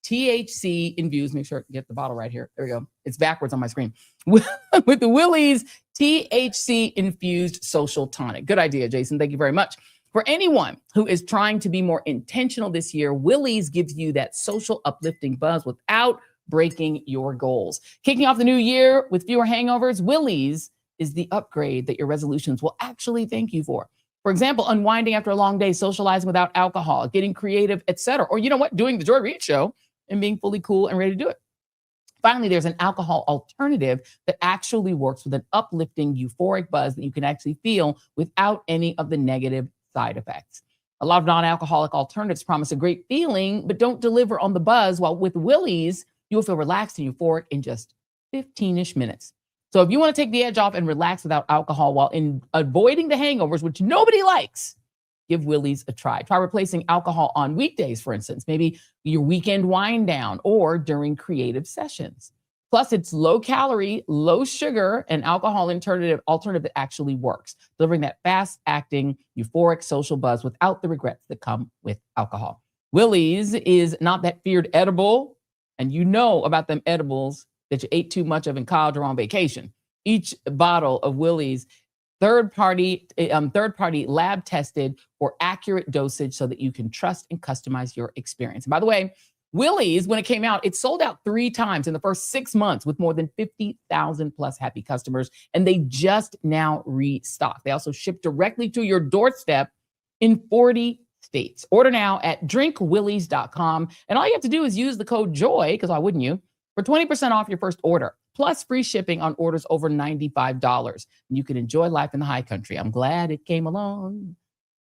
THC infused. Make sure I get the bottle right here. There we go. It's backwards on my screen. With the Willie's THC infused social tonic. Good idea, Jason. Thank you very much. For anyone who is trying to be more intentional this year, Willie's gives you that social uplifting buzz without breaking your goals. Kicking off the new year with fewer hangovers, Willie's is the upgrade that your resolutions will actually thank you for. For example, unwinding after a long day, socializing without alcohol, getting creative, etc. Or you know what? Doing the Joy Reid Show and being fully cool and ready to do it. Finally, there's an alcohol alternative that actually works with an uplifting, euphoric buzz that you can actually feel without any of the negative side effects. A lot of non-alcoholic alternatives promise a great feeling, but don't deliver on the buzz, while with Willie's, you'll feel relaxed and euphoric in just 15-ish minutes. So if you want to take the edge off and relax without alcohol while avoiding the hangovers, which nobody likes, give Willie's a try. Try replacing alcohol on weekdays, for instance, maybe your weekend wind down or during creative sessions. Plus, it's low calorie, low sugar, and alcohol alternative that actually works, delivering that fast acting, euphoric social buzz without the regrets that come with alcohol. Willie's is not that feared edible, and you know about them edibles that you ate too much of in college or on vacation. Each bottle of Willie's third-party lab tested for accurate dosage so that you can trust and customize your experience. And by the way, Willie's, when it came out, it sold out 3 times in the first 6 months with more than 50,000 plus happy customers, and they just now restocked. They also ship directly to your doorstep in 40 states. Order now at drinkwillies.com, and all you have to do is use the code JOY, because why wouldn't you, for 20% off your first order, plus free shipping on orders over $95. And you can enjoy life in the high country. I'm glad it came along.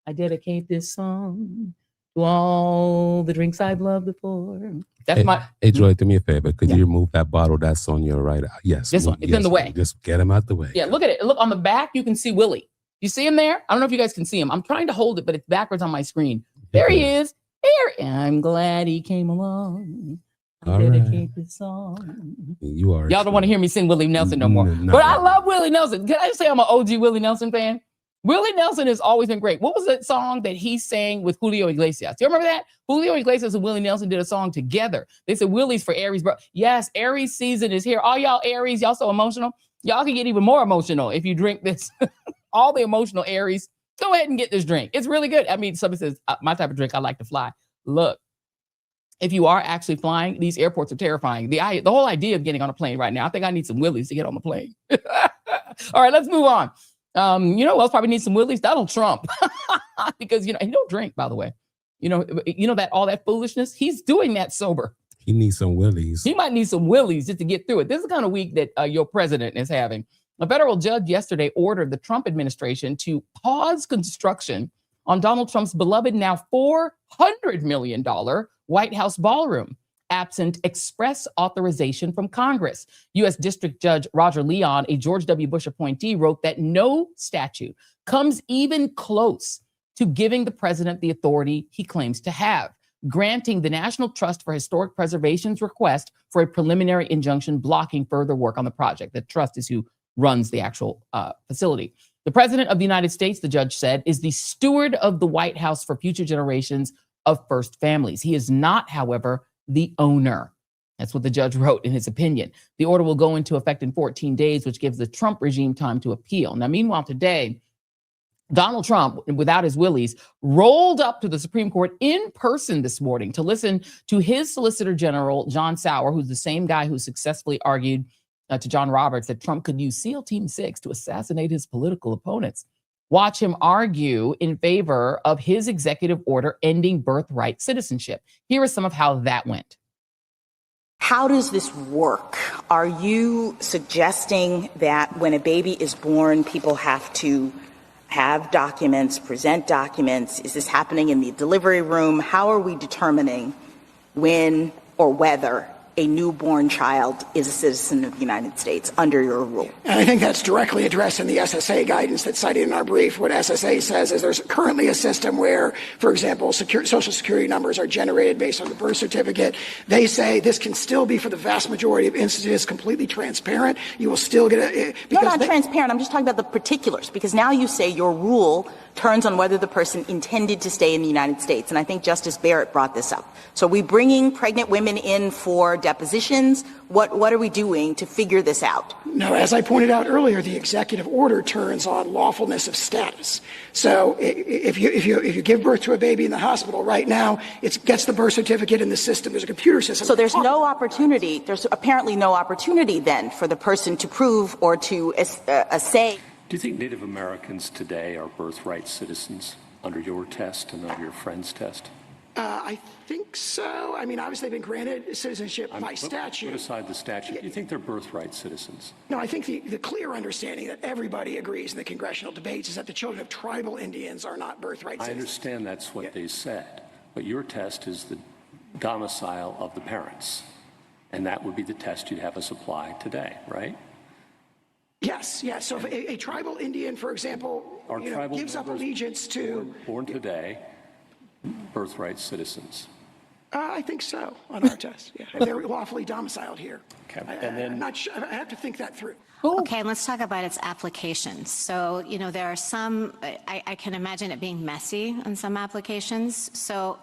I dedicate this song to all the drinks I've loved before. That's Hey, Joy, do me a favor. Could you remove that bottle that's on your right? Yes. This one. It's in the way. Just get him out the way. Yeah, look at it. Look on the back. You can see Willie. You see him there? I don't know if you guys can see him. I'm trying to hold it, but it's backwards on my screen. There he is. There. I'm glad he came along. I dedicate this song. Y'all don't want to hear me sing Willie Nelson no more. But I love Willie Nelson. Can I just say I'm an OG Willie Nelson fan? Willie Nelson has always been great. What was that song that he sang with Julio Iglesias? Do you remember that? Julio Iglesias and Willie Nelson did a song together. They said Willie's for Aries, bro. Yes, Aries season is here. All y'all Aries, y'all so emotional. Y'all can get even more emotional if you drink this. All the emotional Aries, go ahead and get this drink. It's really good. I mean, somebody says, my type of drink, I like to fly. Look, if you are actually flying, these airports are terrifying. The whole idea of getting on a plane right now, I think I need some Willies to get on the plane. All right, let's move on. You know who else probably needs some Willies? Donald Trump. Because, he don't drink, by the way. You know that all that foolishness, he's doing that sober. He needs some Willies. He might need some Willies just to get through it. This is the kind of week that your president is having. A federal judge yesterday ordered the Trump administration to pause construction on Donald Trump's beloved now $400 million White House ballroom, absent express authorization from Congress. U.S. District Judge Roger Leon, a George W. Bush appointee, wrote that no statute comes even close to giving the president the authority he claims to have, granting the National Trust for Historic Preservation's request for a preliminary injunction blocking further work on the project. The trust is who runs the actual facility. The president of the United States, the judge said, is the steward of the White House for future generations of first families. He is not, however, the owner. That's what the judge wrote in his opinion. The order will go into effect in 14 days, which gives the Trump regime time to appeal. Now, meanwhile, today, Donald Trump, without his Willies, rolled up to the Supreme Court in person this morning to listen to his Solicitor General, John Sauer, who's the same guy who successfully argued to John Roberts that Trump could use SEAL Team 6 to assassinate his political opponents. Watch him argue in favor of his executive order ending birthright citizenship. Here is some of how that went. How does this work? Are you suggesting that when a baby is born, people have to have documents, present documents? Is this happening in the delivery room? How are we determining when or whether a newborn child is a citizen of the United States under your rule? And I think that's directly addressed in the SSA guidance that's cited in our brief. What SSA says is there's currently a system where, for example, Social Security numbers are generated based on the birth certificate. They say this can still be, for the vast majority of instances, completely transparent. You will still get a... No, not transparent. I'm just talking about the particulars, because now you say your rule turns on whether the person intended to stay in the United States. And I think Justice Barrett brought this up. So are we bringing pregnant women in for depositions? What are we doing to figure this out? No, as I pointed out earlier, the executive order turns on lawfulness of status. So if you give birth to a baby in the hospital right now, it gets the birth certificate in the system. There's a computer system. So there's no opportunity. There's apparently no opportunity then for the person to prove or to say. Do you think Native Americans today are birthright citizens under your test and under your friend's test? I think so. I mean, obviously they've been granted citizenship by statute. Put aside the statute. Do you think they're birthright citizens? No, I think the clear understanding that everybody agrees in the congressional debates is that the children of tribal Indians are not birthright citizens. I understand that's what they said, but your test is the domicile of the parents, and that would be the test you'd have us apply today, right? Yes. So if a tribal Indian, for example, Are tribal gives up members allegiance to born today birthright citizens? I think so on our test. Yeah, they're lawfully domiciled here. Okay. I'm not sure. I have to think that through. Okay, and let's talk about its applications. So, there are some, I can imagine it being messy on some applications. So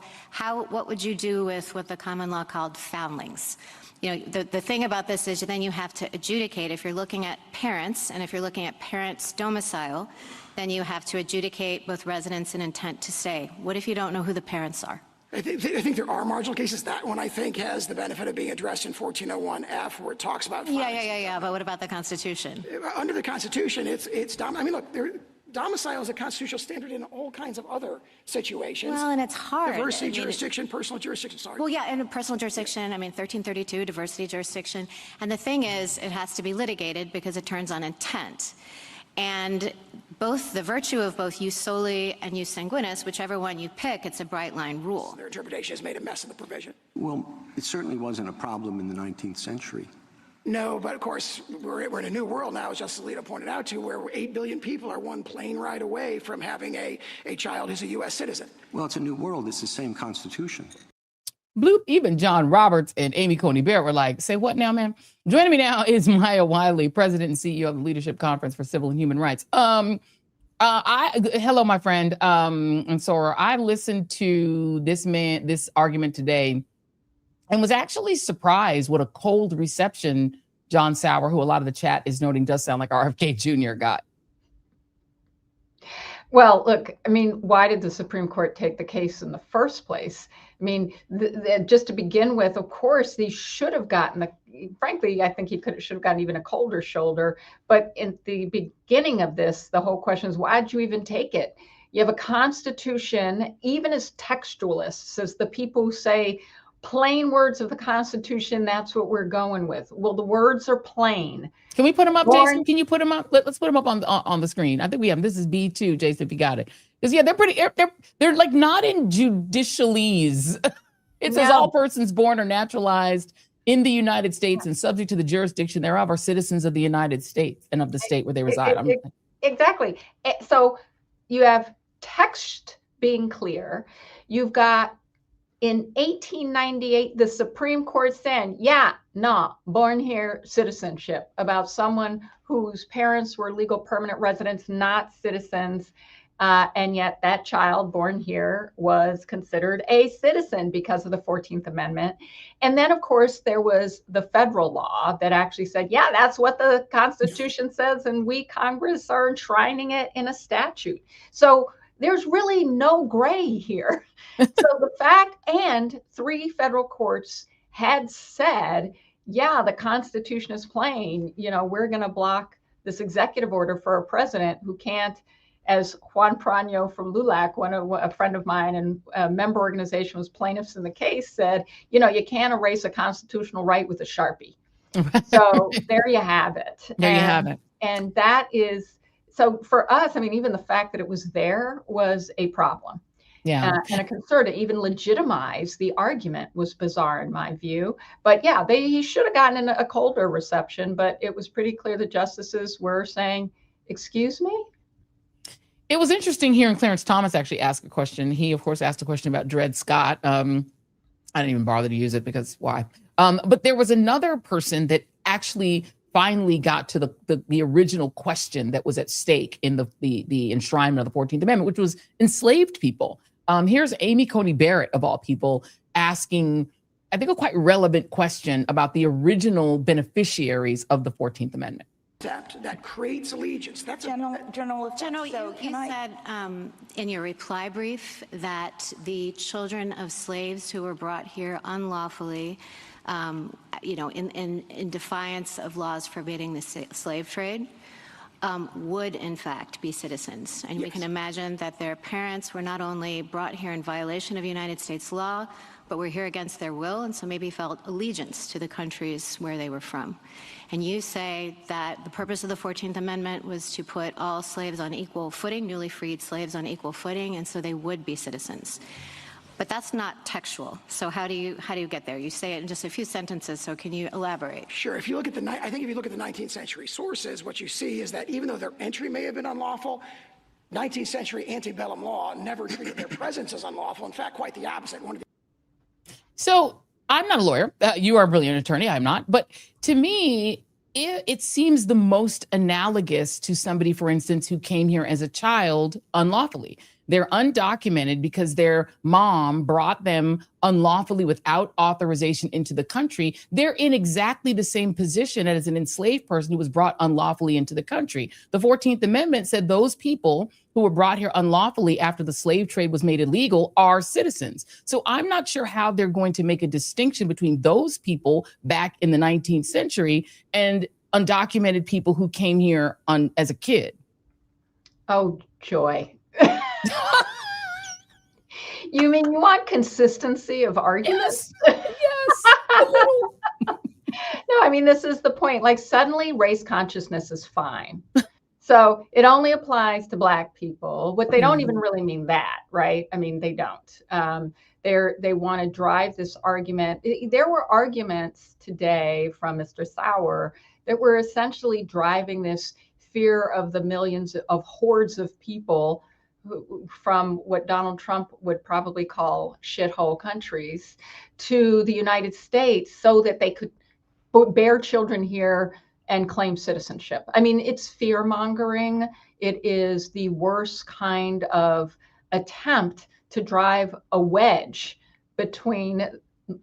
what would you do with what the common law called foundlings? The thing about this is then you have to adjudicate. If you're looking at parents, and if you're looking at parents' domicile, then you have to adjudicate both residence and intent to stay. What if you don't know who the parents are? I think there are marginal cases. That one, I think, has the benefit of being addressed in 1401F, where it talks about. Yeah. But what about the Constitution? Under the Constitution, domicile is a constitutional standard in all kinds of other situations. Well, and it's hard. Diversity jurisdiction, personal jurisdiction, sorry. Well, yeah, and personal jurisdiction, 1332, diversity jurisdiction. And the thing is, it has to be litigated because it turns on intent. And the virtue of both jus soli and jus sanguinis, whichever one you pick, it's a bright line rule. Their interpretation has made a mess of the provision. Well, it certainly wasn't a problem in the 19th century. No, but of course, we're in a new world now, as Justice Alito pointed out, where 8 billion people are one plane ride away from having a child who's a U.S. citizen. Well, it's a new world. It's the same Constitution. Bloop, even John Roberts and Amy Coney Barrett were like, say what now, man? Joining me now is Maya Wiley, President and CEO of the Leadership Conference for Civil and Human Rights. Hello, my friend. And Sora, I listened to this argument today and was actually surprised what a cold reception John Sauer, who a lot of the chat is noting does sound like RFK Jr., got. Well, look, why did the Supreme Court take the case in the first place? Just to begin with, of course, he should have gotten frankly, I think he should have gotten even a colder shoulder. But in the beginning of this, the whole question is, why'd you even take it? You have a Constitution, even as textualists, as the people who say, plain words of the Constitution, that's what we're going with. Well, the words are plain. Can we put them up, Jason? Can you put them up? Let's put them up on the screen. I think we have. This is B2, Jason, if you got it. Because they're like not in judicialese. It says all persons born or naturalized in the United States and subject to the jurisdiction thereof are citizens of the United States and of the state where they reside. Exactly. So you have text being clear. You've got in 1898, the Supreme Court saying, born here citizenship, about someone whose parents were legal permanent residents, not citizens. And yet that child born here was considered a citizen because of the 14th Amendment. And then, of course, there was the federal law that actually said, that's what the Constitution says, and we, Congress, are enshrining it in a statute. So there's really no gray here. So the fact, and 3 federal courts had said, the Constitution is plain, we're going to block this executive order for a president who can't, as Juan Prano from LULAC, a friend of mine and a member organization was plaintiffs in the case, said, you can't erase a constitutional right with a Sharpie. So there you have it. You have it. And that is, so for us, even the fact that it was there was a problem. And a concern to even legitimize the argument was bizarre in my view. But he should have gotten a colder reception, but it was pretty clear the justices were saying, excuse me? It was interesting hearing Clarence Thomas actually ask a question. He, of course, asked a question about Dred Scott. I didn't even bother to use it because why? But there was another person that actually finally got to the original question that was at stake in the enshrinement of the 14th Amendment, which was enslaved people. Here's Amy Coney Barrett, of all people, asking, I think, a quite relevant question about the original beneficiaries of the 14th Amendment. That creates allegiance. That's General, you said in your reply brief that the children of slaves who were brought here unlawfully, in defiance of laws forbidding the slave trade, would in fact be citizens. And we can imagine that their parents were not only brought here in violation of United States law, but were here against their will, and so maybe felt allegiance to the countries where they were from. And you say that the purpose of the 14th Amendment was to put all slaves on equal footing, newly freed slaves on equal footing, and so they would be citizens. But that's not textual. So how do you get there? You say it in just a few sentences, so can you elaborate? Sure. If you look at if you look at the 19th century sources, what you see is that even though their entry may have been unlawful, 19th century antebellum law never treated their presence as unlawful. In fact, quite the opposite. So I'm not a lawyer. You are a brilliant attorney. I'm not. But to me, it seems the most analogous to somebody, for instance, who came here as a child unlawfully. They're undocumented because their mom brought them unlawfully without authorization into the country. They're in exactly the same position as an enslaved person who was brought unlawfully into the country. The 14th Amendment said those people who were brought here unlawfully after the slave trade was made illegal are citizens. So I'm not sure how they're going to make a distinction between those people back in the 19th century and undocumented people who came here as a kid. Oh, Joy. You mean you want consistency of arguments? Yes. No, I mean, this is the point. Like, suddenly race consciousness is fine. So it only applies to Black people, but they don't even really mean that, right? I mean, they don't. They want to drive this argument. There were arguments today from Mr. Sauer that were essentially driving this fear of the millions of hordes of people from what Donald Trump would probably call shithole countries to the United States so that they could bear children here and claim citizenship. I mean, it's fear mongering. It is the worst kind of attempt to drive a wedge between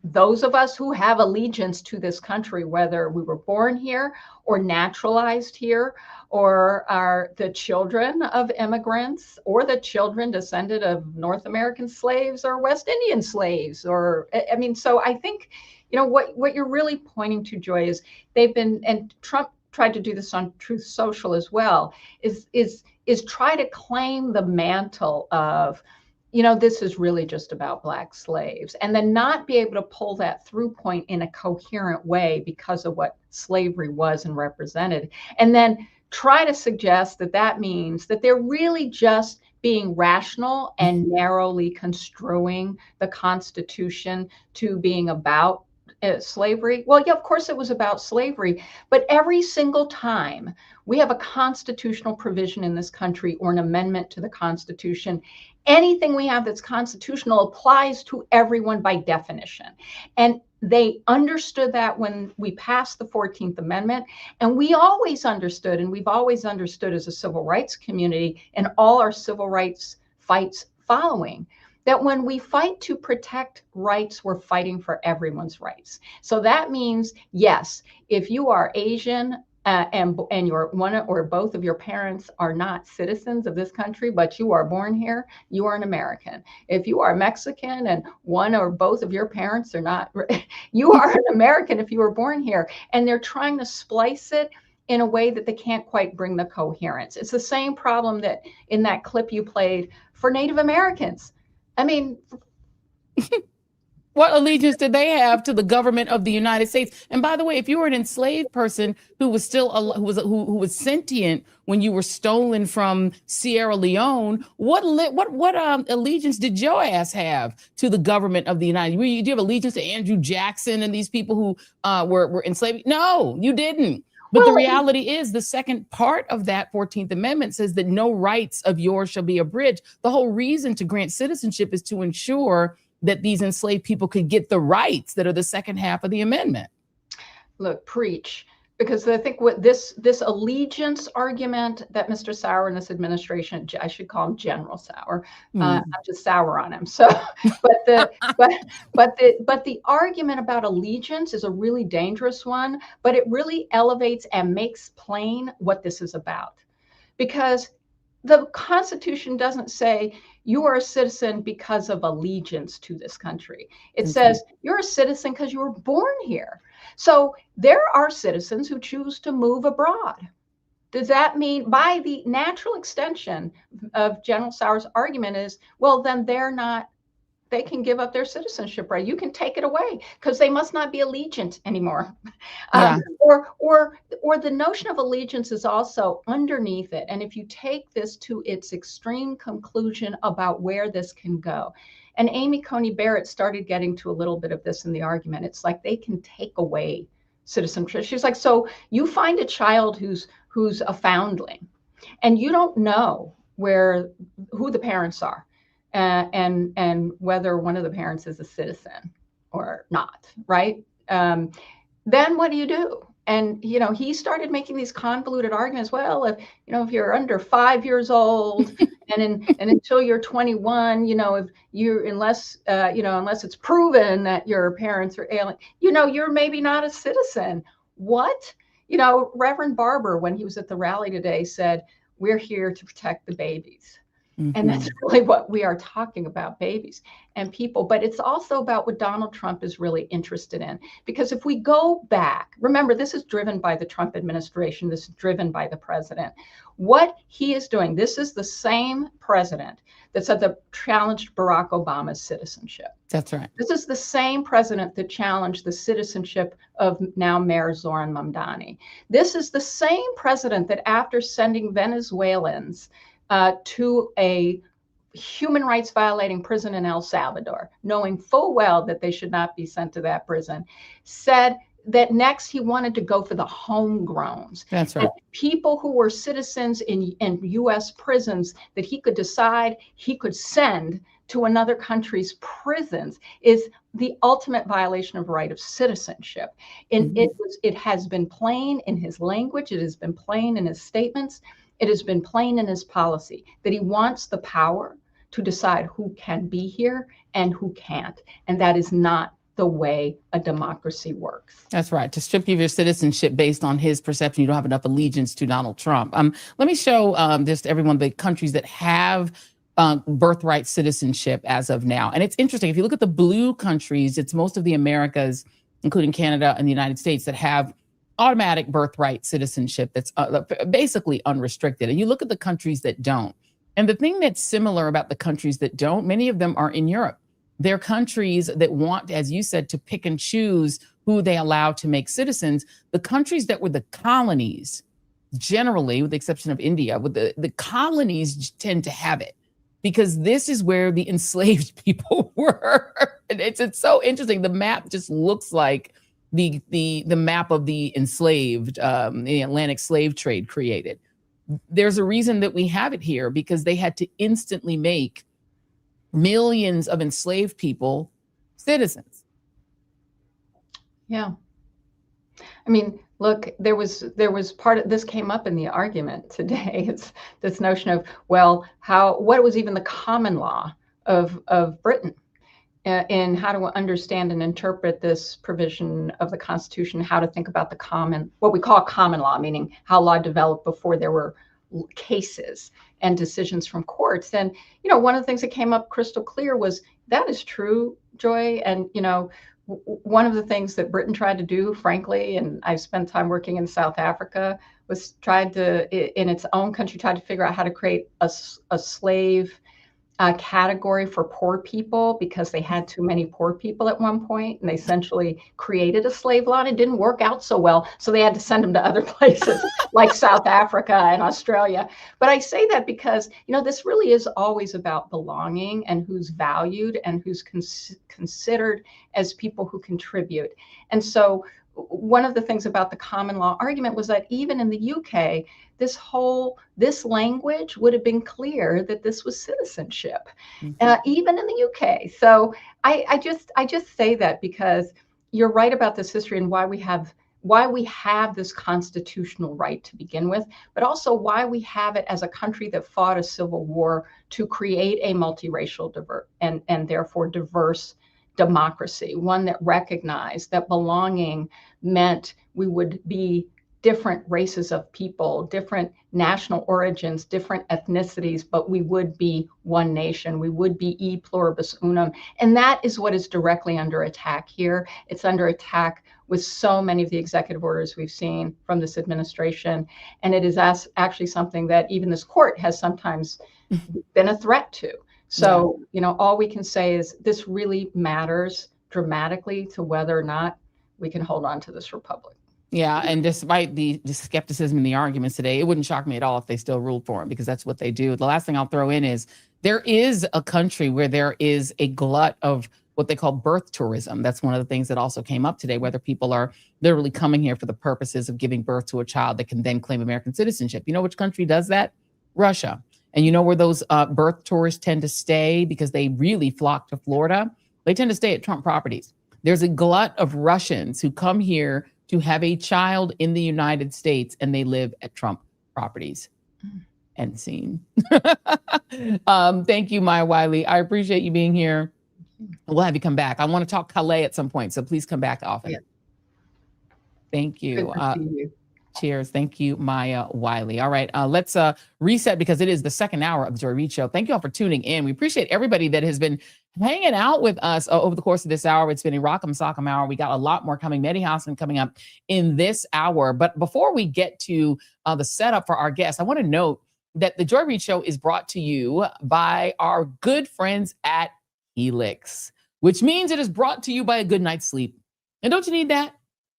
those of us who have allegiance to this country, whether we were born here or naturalized here, or are the children of immigrants, or the children descended of North American slaves or West Indian slaves. Or, I mean, so I think, you know, what you're really pointing to, Joy, is they've been, and Trump tried to do this on Truth Social as well, is try to claim the mantle of, you know, this is really just about Black slaves, and then not be able to pull that through point in a coherent way because of what slavery was and represented. And then try to suggest that that means that they're really just being rational and narrowly construing the Constitution to being about slavery. Well, yeah, of course it was about slavery, but every single time we have a constitutional provision in this country or an amendment to the Constitution, anything we have that's constitutional applies to everyone by definition. And they understood that when we passed the 14th Amendment, and we always understood, and we've always understood as a civil rights community and all our civil rights fights following, that when we fight to protect rights, we're fighting for everyone's rights. So that means, yes, if you are Asian and your one or both of your parents are not citizens of this country, but you are born here, you are an American. If you are Mexican and one or both of your parents are not, you are an American if you were born here. And they're trying to splice it in a way that they can't quite bring the coherence. It's the same problem that in that clip you played for Native Americans. I mean, what allegiance did they have to the government of the United States? And by the way, if you were an enslaved person who was still who was sentient when you were stolen from Sierra Leone, what allegiance did your ass have to the government of the United States? Do you have allegiance to Andrew Jackson and these people who were enslaved? No, you didn't. But the reality is the second part of that 14th Amendment says that no rights of yours shall be abridged. The whole reason to grant citizenship is to ensure that these enslaved people could get the rights that are the second half of the amendment. Look, preach. Because I think what this allegiance argument that Mr. Sauer and this administration, I should call him General Sauer. I'm just sour on him. So, but the argument about allegiance is a really dangerous one. But it really elevates and makes plain what this is about, because the Constitution doesn't say you are a citizen because of allegiance to this country. It says you're a citizen because you were born here. So there are citizens who choose to move abroad. Does that mean, by the natural extension of General Sauer's argument is, well, then they can give up their citizenship right. You can take it away because they must not be allegiant anymore. Yeah. Or the notion of allegiance is also underneath it. And if you take this to its extreme conclusion about where this can go, and Amy Coney Barrett started getting to a little bit of this in the argument. It's like they can take away citizenship. She's like, so you find a child who's a foundling, and you don't know who the parents are, and whether one of the parents is a citizen or not, right? Then what do you do? And, he started making these convoluted arguments. Well, if you're under 5 years old and until you're 21, if you, unless it's proven that your parents are alien, you're maybe not a citizen. What? Reverend Barber, when he was at the rally today, said, we're here to protect the babies. Mm-hmm. And that's really what we are talking about, babies and people. But it's also about what Donald Trump is really interested in. Because if we go back, remember, this is driven by the Trump administration. This is driven by the president. What he is doing, this is the same president that said that challenged Barack Obama's citizenship. That's right. This is the same president that challenged the citizenship of now Mayor Zoran Mamdani. This is the same president that, after sending Venezuelans to a human rights violating prison in El Salvador, knowing full well that they should not be sent to that prison, said that next he wanted to go for the homegrowns. That's right. People who were citizens in U.S. prisons that he could decide he could send to another country's prisons is the ultimate violation of right of citizenship. And it has been plain in his language. It has been plain in his statements. It has been plain in his policy that he wants the power to decide who can be here and who can't. And that is not the way a democracy works. That's right. To strip you of your citizenship based on his perception, you don't have enough allegiance to Donald Trump. Let me show just everyone the countries that have birthright citizenship as of now. And it's interesting. If you look at the blue countries, it's most of the Americas, including Canada and the United States, that have automatic birthright citizenship that's basically unrestricted. And you look at the countries that don't. And the thing that's similar about the countries that don't, many of them are in Europe. They're countries that want, as you said, to pick and choose who they allow to make citizens. The countries that were the colonies, generally, with the exception of India, with the colonies tend to have it, because this is where the enslaved people were. And it's so interesting. The map just looks like the map of the enslaved, the Atlantic slave trade created. There's a reason that we have it here, because they had to instantly make millions of enslaved people citizens. Yeah. I mean, look, there was part of this came up in the argument today. It's this notion of, well, what was even the common law of Britain? In how to understand and interpret this provision of the Constitution, how to think about what we call common law, meaning how law developed before there were cases and decisions from courts. And, one of the things that came up crystal clear was that is true, Joy. And, one of the things that Britain tried to do, frankly, and I've spent time working in South Africa, was tried to, in its own country, tried to figure out how to create a slave category for poor people, because they had too many poor people at one point, and they essentially created a slave law. And it didn't work out so well, so they had to send them to other places like South Africa and Australia. But I say that because this really is always about belonging and who's valued and who's considered as people who contribute. And so one of the things about the common law argument was that even in the UK, this language would have been clear that this was citizenship, even in the UK. So I just say that because you're right about this history and why we have this constitutional right to begin with, but also why we have it as a country that fought a civil war to create a multiracial and therefore diverse democracy, one that recognized that belonging meant we would be different races of people, different national origins, different ethnicities, but we would be one nation. We would be e pluribus unum. And that is what is directly under attack here. It's under attack with so many of the executive orders we've seen from this administration. And it is actually something that even this court has sometimes been a threat to. So, all we can say is this really matters dramatically to whether or not we can hold on to this republic. Yeah, and despite the skepticism in the arguments today, it wouldn't shock me at all if they still ruled for him, because that's what they do. The last thing I'll throw in is there is a country where there is a glut of what they call birth tourism. That's one of the things that also came up today, whether people are literally coming here for the purposes of giving birth to a child that can then claim American citizenship. You know which country does that? Russia. And you know where those birth tourists tend to stay because they really flock to Florida? They tend to stay at Trump properties. There's a glut of Russians who come here to have a child in the United States, and they live at Trump properties. End scene. Thank you, Maya Wiley. I appreciate you being here. We'll have you come back. I want to talk Calais at some point, so please come back often. Yeah. Thank you. Good to see you. Cheers. Thank you, Maya Wiley. All right, let's reset because it is the second hour of the Joy Reid Show. Thank you all for tuning in. We appreciate everybody that has been hanging out with us over the course of this hour. It's been a rock'em sock'em hour. We got a lot more coming. Mehdi Hasan coming up in this hour. But before we get to the setup for our guests, I want to note that the Joy Reid Show is brought to you by our good friends at Helix, which means it is brought to you by a good night's sleep. And don't you need that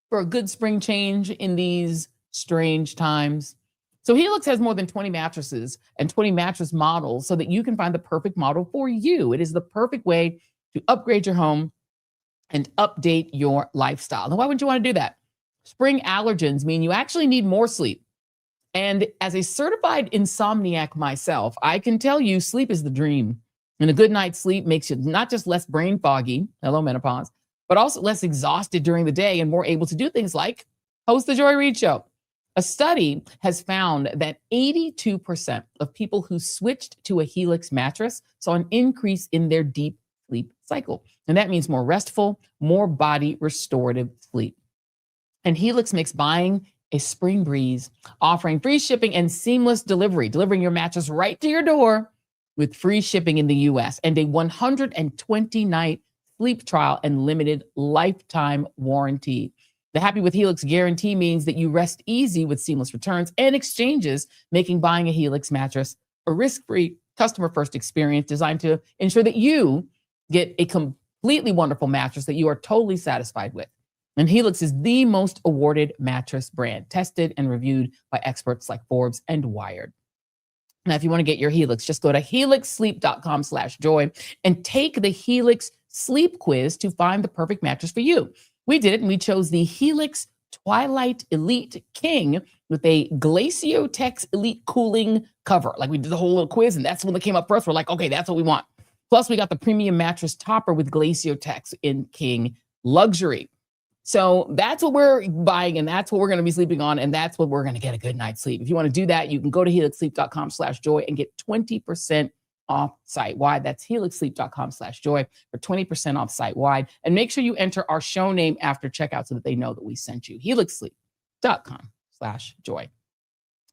for a good spring change in these strange times? So Helix has more than 20 mattresses and 20 mattress models so that you can find the perfect model for you. It is the perfect way to upgrade your home and update your lifestyle. Now, why would you want to do that? Spring allergens mean you actually need more sleep. And as a certified insomniac myself, I can tell you sleep is the dream. And a good night's sleep makes you not just less brain foggy, hello menopause, but also less exhausted during the day and more able to do things like host the Joy Reid Show. A study has found that 82% of people who switched to a Helix mattress saw an increase in their deep sleep cycle. And that means more restful, more body restorative sleep. And Helix makes buying a spring breeze, offering free shipping and seamless delivery, delivering your mattress right to your door with free shipping in the US and a 120-night sleep trial and limited lifetime warranty. The Happy with Helix guarantee means that you rest easy with seamless returns and exchanges, making buying a Helix mattress a risk-free, customer-first experience designed to ensure that you get a completely wonderful mattress that you are totally satisfied with. And Helix is the most awarded mattress brand, tested and reviewed by experts like Forbes and Wired. Now, if you want to get your Helix, just go to helixsleep.com/joy and take the Helix sleep quiz to find the perfect mattress for you. We did it, and we chose the Helix Twilight Elite King with a Glaciotex Elite cooling cover. Like, we did the whole little quiz, and that's when it came up first. We're like, okay, that's what we want. Plus, we got the premium mattress topper with Glaciotex in King Luxury. So that's what we're buying, and that's what we're going to be sleeping on, and that's what we're going to get a good night's sleep. If you want to do that, you can go to helixsleep.com/joy and get 20% off site-wide. That's helixsleep.com/joy for 20% off site-wide. And make sure you enter our show name after checkout so that they know that we sent you. helixsleep.com/joy.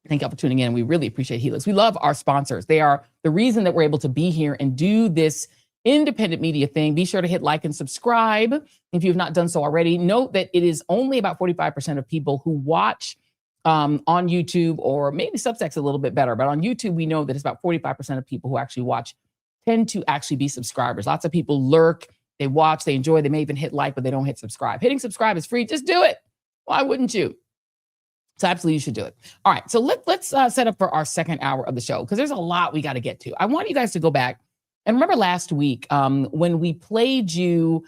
Thank you all for tuning in. We really appreciate Helix. We love our sponsors. They are the reason that we're able to be here and do this independent media thing. Be sure to hit like and subscribe if you have not done so already. Note that it is only about 45% of people who watch on YouTube, or maybe Substack's a little bit better, but on YouTube, we know that it's about 45% of people who actually watch tend to actually be subscribers. Lots of people lurk, they watch, they enjoy, they may even hit like, but they don't hit subscribe. Hitting subscribe is free. Just do it. Why wouldn't you? So absolutely, you should do it. All right, so let's set up for our second hour of the show, because there's a lot we got to get to. I want you guys to go back and remember last week when we played you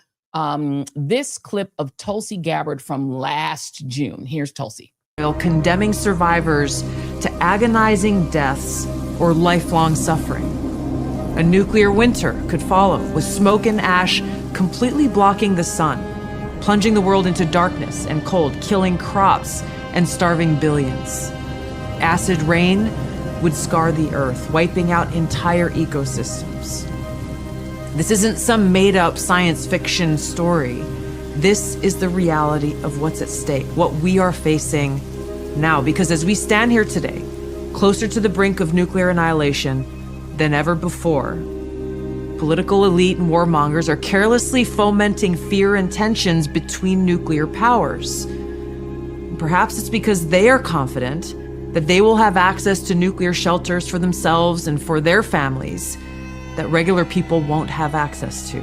this clip of Tulsi Gabbard from last June. Here's Tulsi. Condemning survivors to agonizing deaths or lifelong suffering. A nuclear winter could follow, with smoke and ash completely blocking the sun, plunging the world into darkness and cold, killing crops and starving billions. Acid rain would scar the earth, wiping out entire ecosystems. This isn't some made-up science fiction story. This is the reality of what's at stake, what we are facing now. Because as we stand here today, closer to the brink of nuclear annihilation than ever before, political elite and warmongers are carelessly fomenting fear and tensions between nuclear powers. Perhaps it's because they are confident that they will have access to nuclear shelters for themselves and for their families that regular people won't have access to.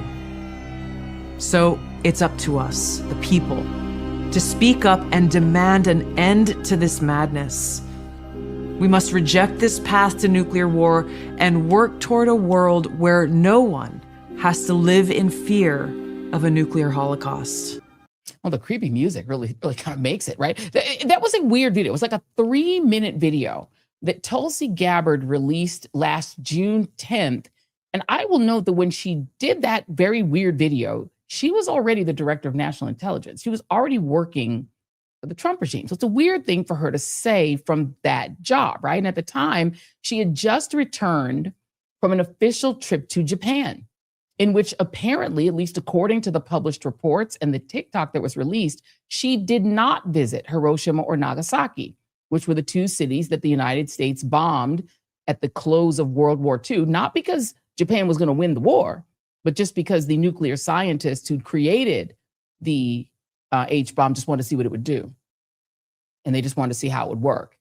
So it's up to us, the people, to speak up and demand an end to this madness. We must reject this path to nuclear war and work toward a world where no one has to live in fear of a nuclear holocaust. Well, the creepy music really kind of makes it, right? That was a weird video. It was like a 3-minute video that Tulsi Gabbard released last June 10th. And I will note that when she did that very weird video, she was already the director of national intelligence. She was already working for the Trump regime. So it's a weird thing for her to say from that job, right? And at the time, she had just returned from an official trip to Japan, in which apparently, at least according to the published reports and the TikTok that was released, she did not visit Hiroshima or Nagasaki, which were the two cities that the United States bombed at the close of World War II, not because Japan was going to win the war, but just because the nuclear scientists who created the H-bomb just wanted to see what it would do. And they just wanted to see how it would work.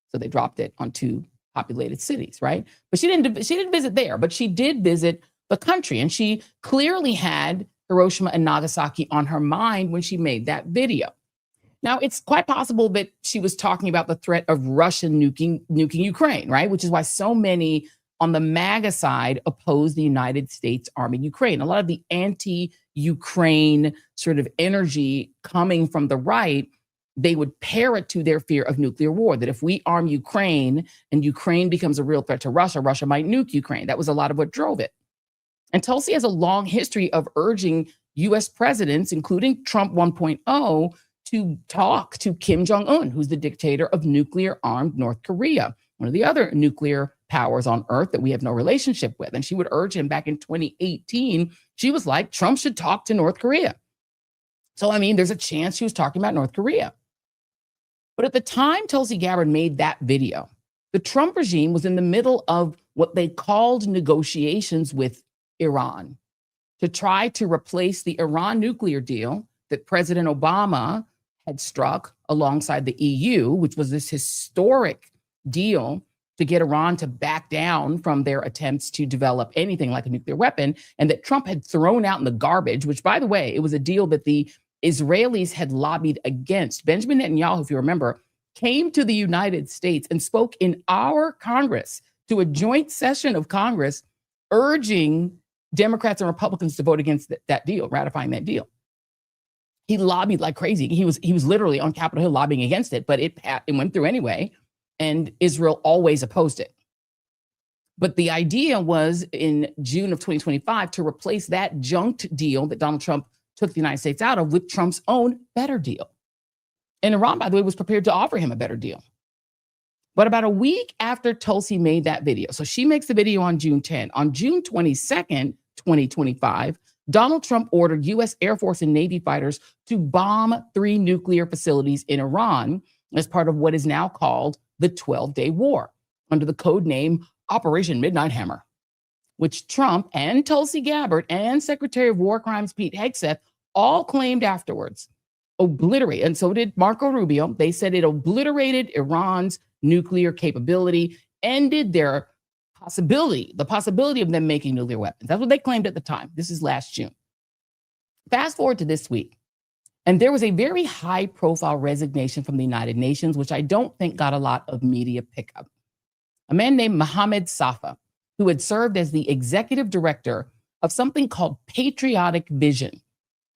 So they dropped it on two populated cities, right? But she didn't visit there, but she did visit the country. And she clearly had Hiroshima and Nagasaki on her mind when she made that video. Now, it's quite possible that she was talking about the threat of Russia nuking Ukraine, right? Which is why so many on the MAGA side oppose the United States arming Ukraine. A lot of the anti-Ukraine sort of energy coming from the right, they would pair it to their fear of nuclear war, that if we arm Ukraine and Ukraine becomes a real threat to Russia, Russia might nuke Ukraine. That was a lot of what drove it. And Tulsi has a long history of urging U.S. presidents, including Trump 1.0, to talk to Kim Jong-un, who's the dictator of nuclear-armed North Korea, one of the other nuclear powers on earth that we have no relationship with. And she would urge him back in 2018. She was like, Trump should talk to North Korea. So, I mean, there's a chance she was talking about North Korea. But at the time Tulsi Gabbard made that video, the Trump regime was in the middle of what they called negotiations with Iran to try to replace the Iran nuclear deal that President Obama had struck alongside the EU, which was this historic deal to get Iran to back down from their attempts to develop anything like a nuclear weapon, and that Trump had thrown out in the garbage, which, by the way, it was a deal that the Israelis had lobbied against. Benjamin Netanyahu, if you remember, came to the United States and spoke in our Congress to a joint session of Congress urging Democrats and Republicans to vote against that deal, ratifying that deal. He lobbied like crazy. He was literally on Capitol Hill lobbying against it, but it went through anyway, and Israel always opposed it. But the idea was in June of 2025 to replace that junked deal that Donald Trump took the United States out of with Trump's own better deal. And Iran, by the way, was prepared to offer him a better deal. But about a week after Tulsi made that video, so she makes the video on June 10, on June 22nd, 2025, Donald Trump ordered U.S. Air Force and Navy fighters to bomb 3 nuclear facilities in Iran as part of what is now called the 12-Day War, under the code name Operation Midnight Hammer, which Trump and Tulsi Gabbard and Secretary of War Crimes Pete Hegseth all claimed afterwards obliterate. And so did Marco Rubio. They said it obliterated Iran's nuclear capability, ended their the possibility of them making nuclear weapons. That's what they claimed at the time. This is last June. Fast forward to this week, and there was a very high-profile resignation from the United Nations, which I don't think got a lot of media pickup. A man named Mohammed Safa, who had served as the executive director of something called Patriotic Vision,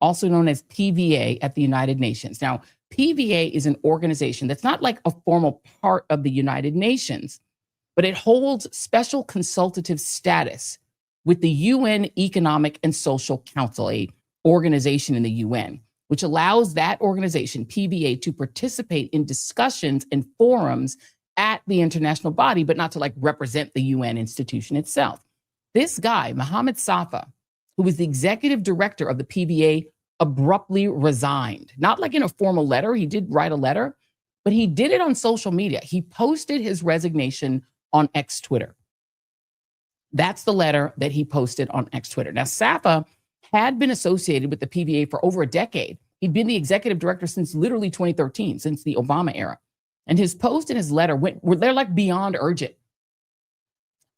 also known as PVA at the United Nations. Now, PVA is an organization that's not like a formal part of the United Nations, but it holds special consultative status with the UN Economic and Social Council, a organization in the UN, which allows that organization, PVA, to participate in discussions and forums at the international body, but not to like represent the UN institution itself. This guy, Mohammed Safa, who was the executive director of the PVA, abruptly resigned. Not like in a formal letter. He did write a letter, but he did it on social media. He posted his resignation on X Twitter. That's the letter that he posted on X Twitter. Now, Safa had been associated with the PVA for over a decade. He'd been the executive director since literally 2013, since the Obama era. And his post and his letter they're like beyond urgent.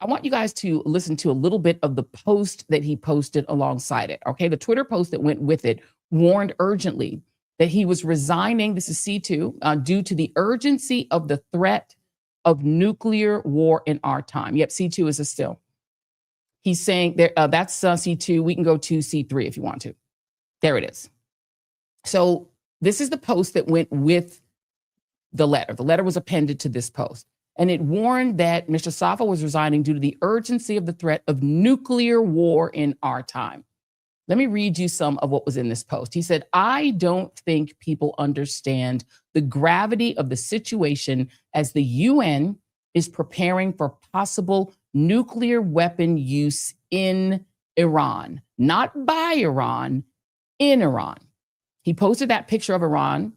I want you guys to listen to a little bit of the post that he posted alongside it. Okay, the Twitter post that went with it warned urgently that he was resigning, this is C2, due to the urgency of the threat of nuclear war in our time. Yep, C2 is a still. He's saying there, that's C2. We can go to C3 if you want to. There it is. So this is the post that went with the letter. The letter was appended to this post. and it warned that Mr. Safa was resigning due to the urgency of the threat of nuclear war in our time. Let me read you some of what was in this post. He said, I don't think people understand the gravity of the situation as the UN is preparing for possible nuclear weapon use in Iran, not by Iran, in Iran. He posted that picture of Iran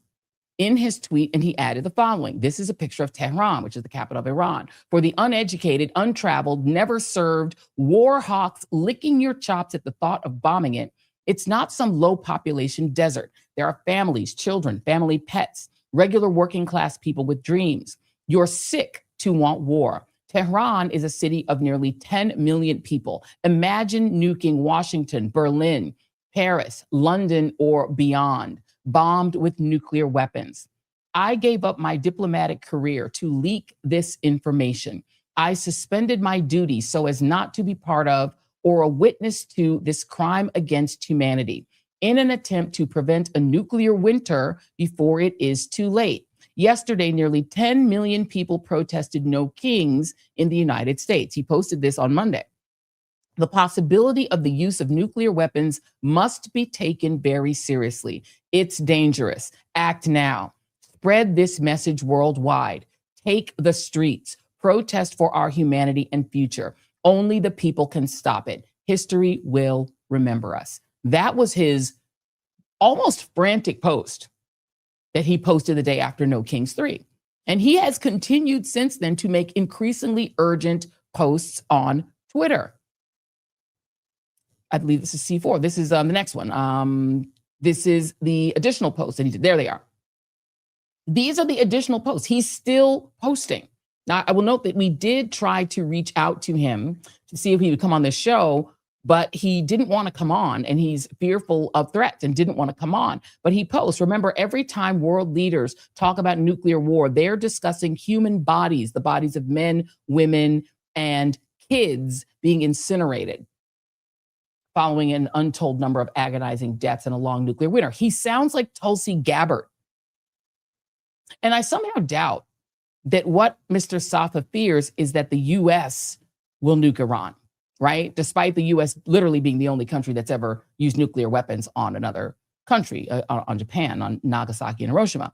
in his tweet, and he added the following. This is a picture of Tehran, which is the capital of Iran. For the uneducated, untraveled, never served, war hawks licking your chops at the thought of bombing it, it's not some low population desert. There are families, children, family pets, regular working class people with dreams. You're sick to want war. Tehran is a city of nearly 10 million people. Imagine nuking Washington, Berlin, Paris, London, or beyond, bombed with nuclear weapons. I gave up my diplomatic career to leak this information. I suspended my duties so as not to be part of or a witness to this crime against humanity in an attempt to prevent a nuclear winter before it is too late. Yesterday, nearly 10 million people protested no kings in the United States. He posted this on Monday. The possibility of the use of nuclear weapons must be taken very seriously. It's dangerous. Act now. Spread this message worldwide. Take the streets. Protest for our humanity and future. Only the people can stop it. History will remember us. That was his almost frantic post that he posted the day after No Kings 3. And he has continued since then to make increasingly urgent posts on Twitter. I believe this is C4. This is the next one. This is the additional post that he did. There they are. These are the additional posts. He's still posting. Now, I will note that we did try to reach out to him to see if he would come on this show, but he didn't want to come on, and he's fearful of threats and didn't want to come on. But he posts, remember, every time world leaders talk about nuclear war, they're discussing human bodies, the bodies of men, women, and kids being incinerated following an untold number of agonizing deaths in a long nuclear winter. He sounds like Tulsi Gabbard. And I somehow doubt that what Mr. Safa fears is that the U.S. will nuke Iran, right? Despite the U.S. literally being the only country that's ever used nuclear weapons on another country, on Japan, on Nagasaki and Hiroshima.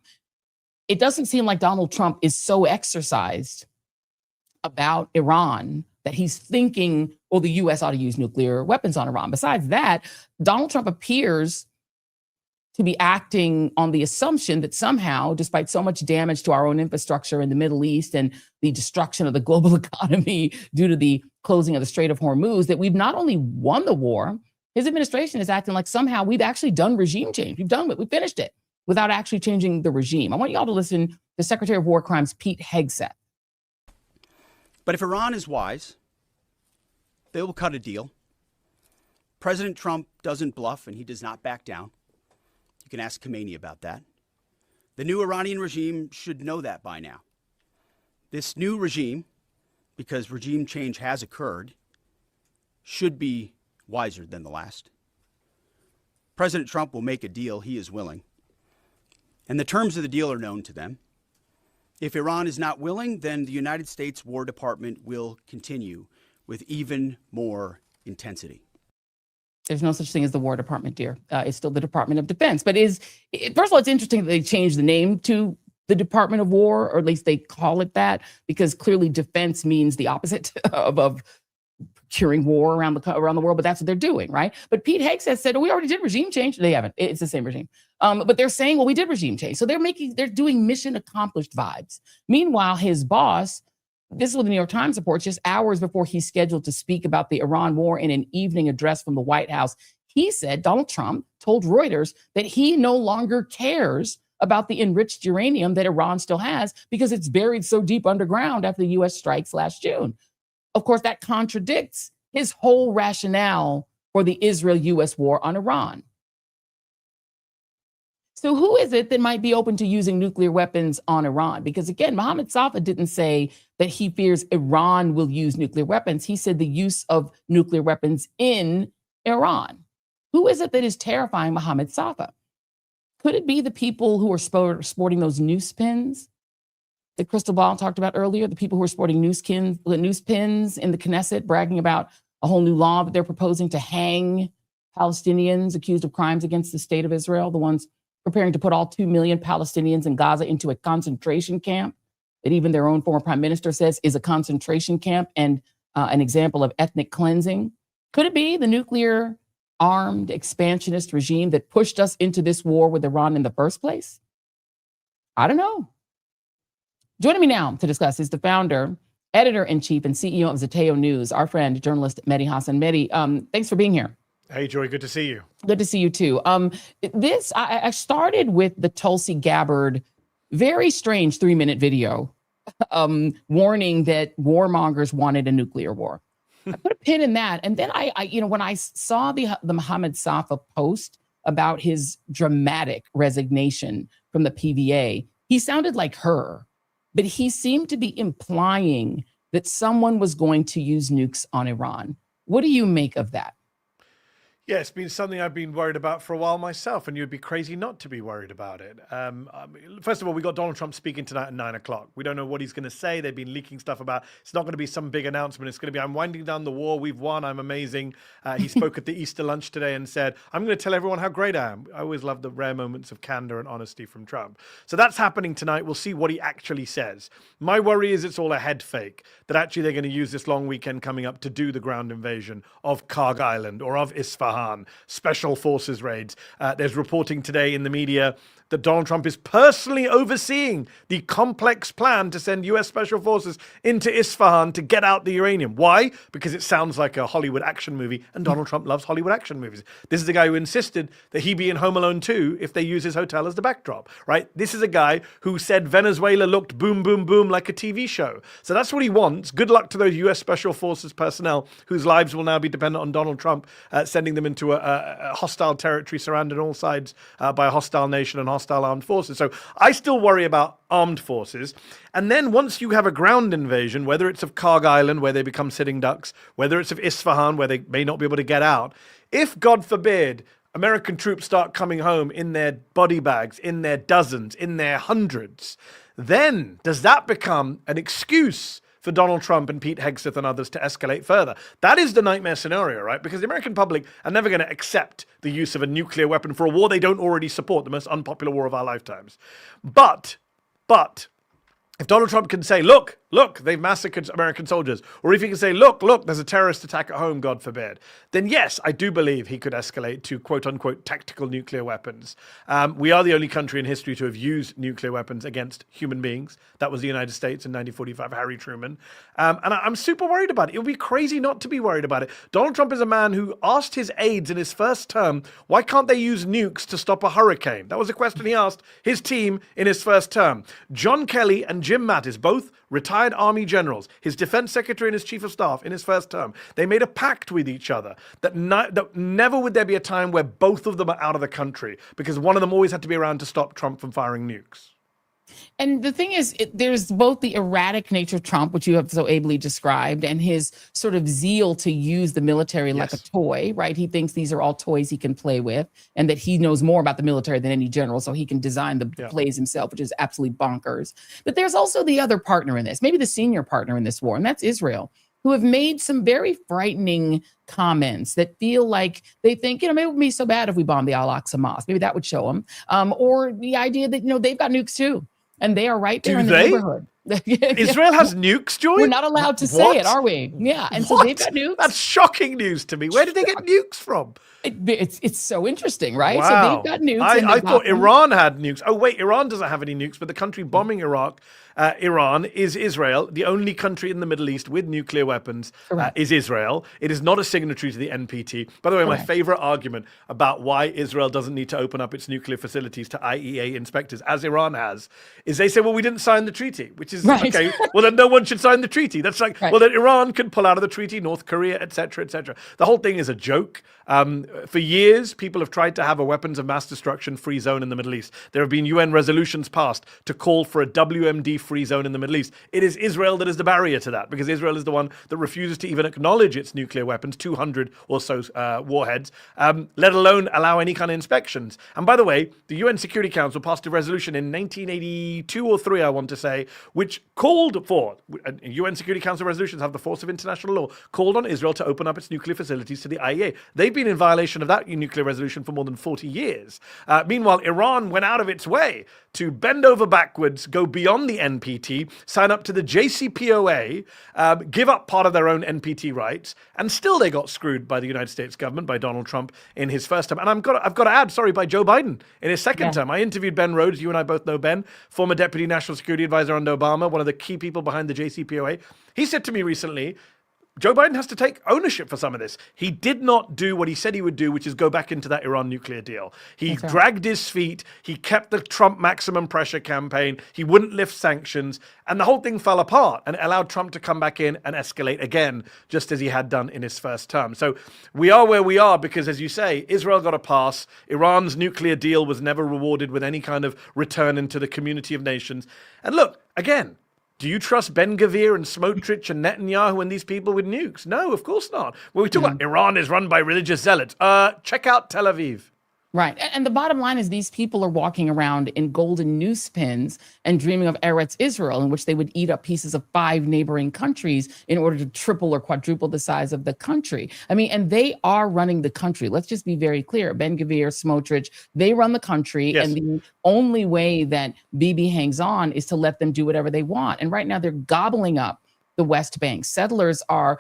It doesn't seem like Donald Trump is so exercised about Iran that he's thinking, well, the U.S. ought to use nuclear weapons on Iran. Besides that, Donald Trump appears to be acting on the assumption that somehow, despite so much damage to our own infrastructure in the Middle East and the destruction of the global economy due to the closing of the Strait of Hormuz, that we've not only won the war, his administration is acting like somehow we've actually done regime change. We've done it. We finished it without actually changing the regime. I want y'all to listen to Secretary of War Crimes Pete Hegseth. But if Iran is wise, they will cut a deal. President Trump doesn't bluff, and he does not back down. You can ask Khomeini about that. The new Iranian regime should know that by now. This new regime, because regime change has occurred, should be wiser than the last. President Trump will make a deal he is willing, and the terms of the deal are known to them. If Iran is not willing, then the United States War Department will continue with even more intensity. There's no such thing as the War Department, dear. It's still the Department of Defense. But first of all, it's interesting that they changed the name to the Department of War, or at least they call it that, because clearly defense means the opposite of procuring war around the world. But that's what they're doing, right? But Pete Hegseth said, we already did regime change. They haven't. It's the same regime. But they're saying, well, we did regime change. So they're doing mission accomplished vibes. Meanwhile, his boss, this is what the New York Times reports, just hours before he's scheduled to speak about the Iran war in an evening address from the White House, he said, Donald Trump told Reuters that he no longer cares about the enriched uranium that Iran still has because it's buried so deep underground after the U.S. strikes last June. Of course, that contradicts his whole rationale for the Israel-U.S. war on Iran. So who is it that might be open to using nuclear weapons on Iran? Because again, Mohammed Safa didn't say that he fears Iran will use nuclear weapons. He said the use of nuclear weapons in Iran. Who is it that is terrifying Mohammed Safa? Could it be the people who are sporting those noose pins that Krystal Ball talked about earlier, the people who are sporting noose pins in the Knesset, bragging about a whole new law that they're proposing to hang Palestinians accused of crimes against the state of Israel, the ones preparing to put all 2 million Palestinians in Gaza into a concentration camp that even their own former prime minister says is a concentration camp and an example of ethnic cleansing. Could it be the nuclear armed expansionist regime that pushed us into this war with Iran in the first place? I don't know. Joining me now to discuss is the founder, editor-in-chief, and CEO of Zeteo News, our friend, journalist Mehdi Hasan. Mehdi, thanks for being here. Hey, Joy, good to see you. Good to see you too. I started with the Tulsi Gabbard, very strange 3-minute video warning that warmongers wanted a nuclear war. I put a pin in that. And then I when I saw the Mohammed Safa post about his dramatic resignation from the PVA, he sounded like her, but he seemed to be implying that someone was going to use nukes on Iran. What do you make of that? Yeah, it's been something I've been worried about for a while myself, and you'd be crazy not to be worried about it. First of all, we got Donald Trump speaking tonight at 9 o'clock. We don't know what he's going to say. They've been leaking stuff about, it's not going to be some big announcement. It's going to be, I'm winding down the war. We've won. I'm amazing. He spoke at the Easter lunch today and said, I'm going to tell everyone how great I am. I always love the rare moments of candor and honesty from Trump. So that's happening tonight. We'll see what he actually says. My worry is it's all a head fake, that actually they're going to use this long weekend coming up to do the ground invasion of Karg Island or of Isfahan, special forces raids. There's reporting today in the media that Donald Trump is personally overseeing the complex plan to send U.S. Special Forces into Isfahan to get out the uranium. Why? Because it sounds like a Hollywood action movie, and Donald Trump loves Hollywood action movies. This is the guy who insisted that he be in Home Alone 2 if they use his hotel as the backdrop, right? This is a guy who said Venezuela looked boom, boom, boom like a TV show. So that's what he wants. Good luck to those U.S. Special Forces personnel whose lives will now be dependent on Donald Trump sending them into a hostile territory surrounded on all sides by a hostile nation and hostile armed forces. So I still worry about armed forces. And then once you have a ground invasion, whether it's of Karg Island, where they become sitting ducks, whether it's of Isfahan, where they may not be able to get out, if, God forbid, American troops start coming home in their body bags, in their dozens, in their hundreds, then does that become an excuse for Donald Trump and Pete Hegseth and others to escalate further? That is the nightmare scenario, right? Because the American public are never going to accept the use of a nuclear weapon for a war they don't already support, the most unpopular war of our lifetimes. But if Donald Trump can say, look, they've massacred American soldiers, or if he can say, look, there's a terrorist attack at home, God forbid, then yes, I do believe he could escalate to quote unquote tactical nuclear weapons. We are the only country in history to have used nuclear weapons against human beings. That was the United States in 1945, Harry Truman. And I'm super worried about it. It would be crazy not to be worried about it. Donald Trump is a man who asked his aides in his first term, why can't they use nukes to stop a hurricane? That was a question he asked his team in his first term. John Kelly and Jim Mattis, both retired Army generals, his defense secretary and his chief of staff in his first term, they made a pact with each other that never would there be a time where both of them are out of the country, because one of them always had to be around to stop Trump from firing nukes. And the thing is, there's both the erratic nature of Trump, which you have so ably described, and his sort of zeal to use the military like a toy, right? He thinks these are all toys he can play with, and that he knows more about the military than any general, so he can design the plays himself, which is absolutely bonkers. But there's also the other partner in this, maybe the senior partner in this war, and that's Israel, who have made some very frightening comments that feel like they think, maybe it wouldn't be so bad if we bombed the Al-Aqsa Mosque. Maybe that would show them. Or the idea that, they've got nukes too. And they are right there in the neighborhood. Israel has nukes, Joy? We're not allowed to say it, are we? Yeah. And so they've got nukes. That's shocking news to me. Where did they get nukes from? It's so interesting, right? Wow. So they've got nukes. I thought Iran had nukes. Oh, wait, Iran doesn't have any nukes, but the country bombing Iraq, Iran, is Israel. The only country in the Middle East with nuclear weapons is Israel. It is not a signatory to the NPT. By the way, my favorite argument about why Israel doesn't need to open up its nuclear facilities to IAEA inspectors, as Iran has, is they say, well, we didn't sign the treaty, which is, okay, well, then no one should sign the treaty. That's like, well, then Iran can pull out of the treaty, North Korea, et cetera, et cetera. The whole thing is a joke. For years, people have tried to have a weapons of mass destruction free zone in the Middle East. There have been UN resolutions passed to call for a WMD free zone in the Middle East. It is Israel that is the barrier to that, because Israel is the one that refuses to even acknowledge its nuclear weapons, 200 or so warheads, let alone allow any kind of inspections. And by the way, the UN Security Council passed a resolution in 1982 or 3, I want to say, which called for, UN Security Council resolutions have the force of international law, called on Israel to open up its nuclear facilities to the IAEA. They've been in violation of that nuclear resolution for more than 40 years. Meanwhile, Iran went out of its way to bend over backwards, go beyond the NPT, sign up to the JCPOA, give up part of their own NPT rights, and still they got screwed by the United States government, by Donald Trump in his first term. And I've got to add, by Joe Biden in his second term. I interviewed Ben Rhodes, you and I both know Ben, former Deputy National Security Advisor under Obama, one of the key people behind the JCPOA. He said to me recently, Joe Biden has to take ownership for some of this. He did not do what he said he would do, which is go back into that Iran nuclear deal. He dragged his feet. He kept the Trump maximum pressure campaign. He wouldn't lift sanctions. And the whole thing fell apart and allowed Trump to come back in and escalate again, just as he had done in his first term. So we are where we are because, as you say, Israel got a pass. Iran's nuclear deal was never rewarded with any kind of return into the community of nations. And look, again, do you trust Ben-Gvir and Smotrich and Netanyahu and these people with nukes? No, of course not. When we talk about Iran is run by religious zealots, check out Tel Aviv. Right. And the bottom line is these people are walking around in golden noose pins and dreaming of Eretz Israel, in which they would eat up pieces of 5 neighboring countries in order to triple or quadruple the size of the country. I mean, and they are running the country. Let's just be very clear. Ben-Gvir, Smotrich, they run the country. Yes. And the only way that Bibi hangs on is to let them do whatever they want. And right now they're gobbling up the West Bank. Settlers are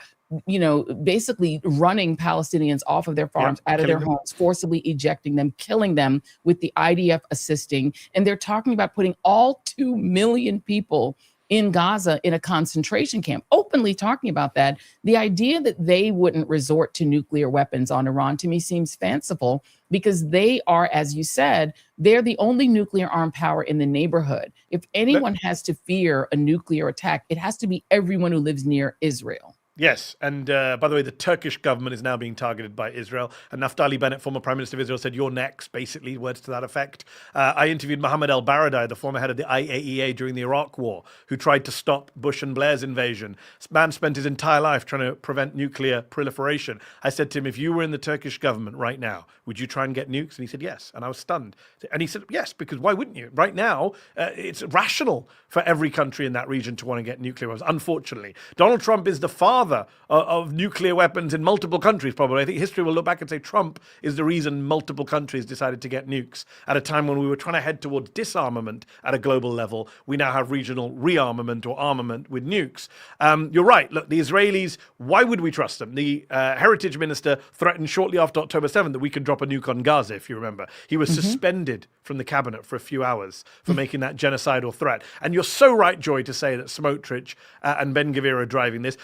basically running Palestinians off of their farms, out of their homes, forcibly ejecting them, killing them, with the IDF assisting. And they're talking about putting all 2 million people in Gaza in a concentration camp, openly talking about that. The idea that they wouldn't resort to nuclear weapons on Iran, to me, seems fanciful, because they are, as you said, they're the only nuclear armed power in the neighborhood. If anyone has to fear a nuclear attack, it has to be everyone who lives near Israel. Yes, and by the way, the Turkish government is now being targeted by Israel. And Naftali Bennett, former Prime Minister of Israel, said, "You're next," basically, words to that effect. I interviewed Mohammed El-Baradei, the former head of the IAEA during the Iraq War, who tried to stop Bush and Blair's invasion. This man spent his entire life trying to prevent nuclear proliferation. I said to him, if you were in the Turkish government right now, would you try and get nukes? And he said, yes. And I was stunned. And he said, yes, because why wouldn't you? Right now, it's rational for every country in that region to want to get nuclear weapons. Unfortunately, Donald Trump is the father of nuclear weapons in multiple countries, probably. I think history will look back and say Trump is the reason multiple countries decided to get nukes. At a time when we were trying to head towards disarmament at a global level, we now have regional rearmament or armament with nukes. You're right. Look, the Israelis, why would we trust them? The heritage minister threatened shortly after October 7th that we could drop a nuke on Gaza, if you remember. He was suspended from the cabinet for a few hours for making that genocidal threat. And you're so right, Joy, to say that Smotrich and Ben-Gvir are driving this.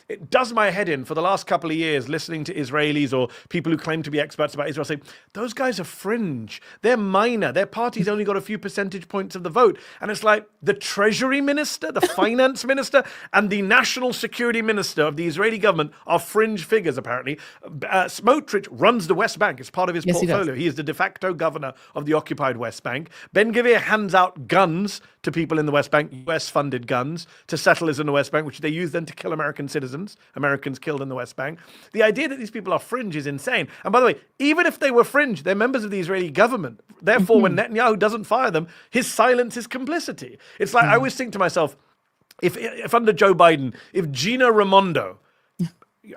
It does my head in for the last couple of years listening to Israelis or people who claim to be experts about Israel say, those guys are fringe. They're minor. Their party's only got a few percentage points of the vote. And it's like the treasury minister, the finance minister, and the national security minister of the Israeli government are fringe figures, apparently. Smotrich runs the West Bank. It's part of his portfolio. He is the de facto governor of the occupied West Bank. Ben-Gvir hands out guns to people in the West Bank, US-funded guns, to settlers in the West Bank, which they use then to kill American citizens, Americans killed in the West Bank. The idea that these people are fringe is insane. And by the way, even if they were fringe, they're members of the Israeli government. Therefore, when Netanyahu doesn't fire them, his silence is complicity. It's like, I always think to myself, if under Joe Biden, if Gina Raimondo,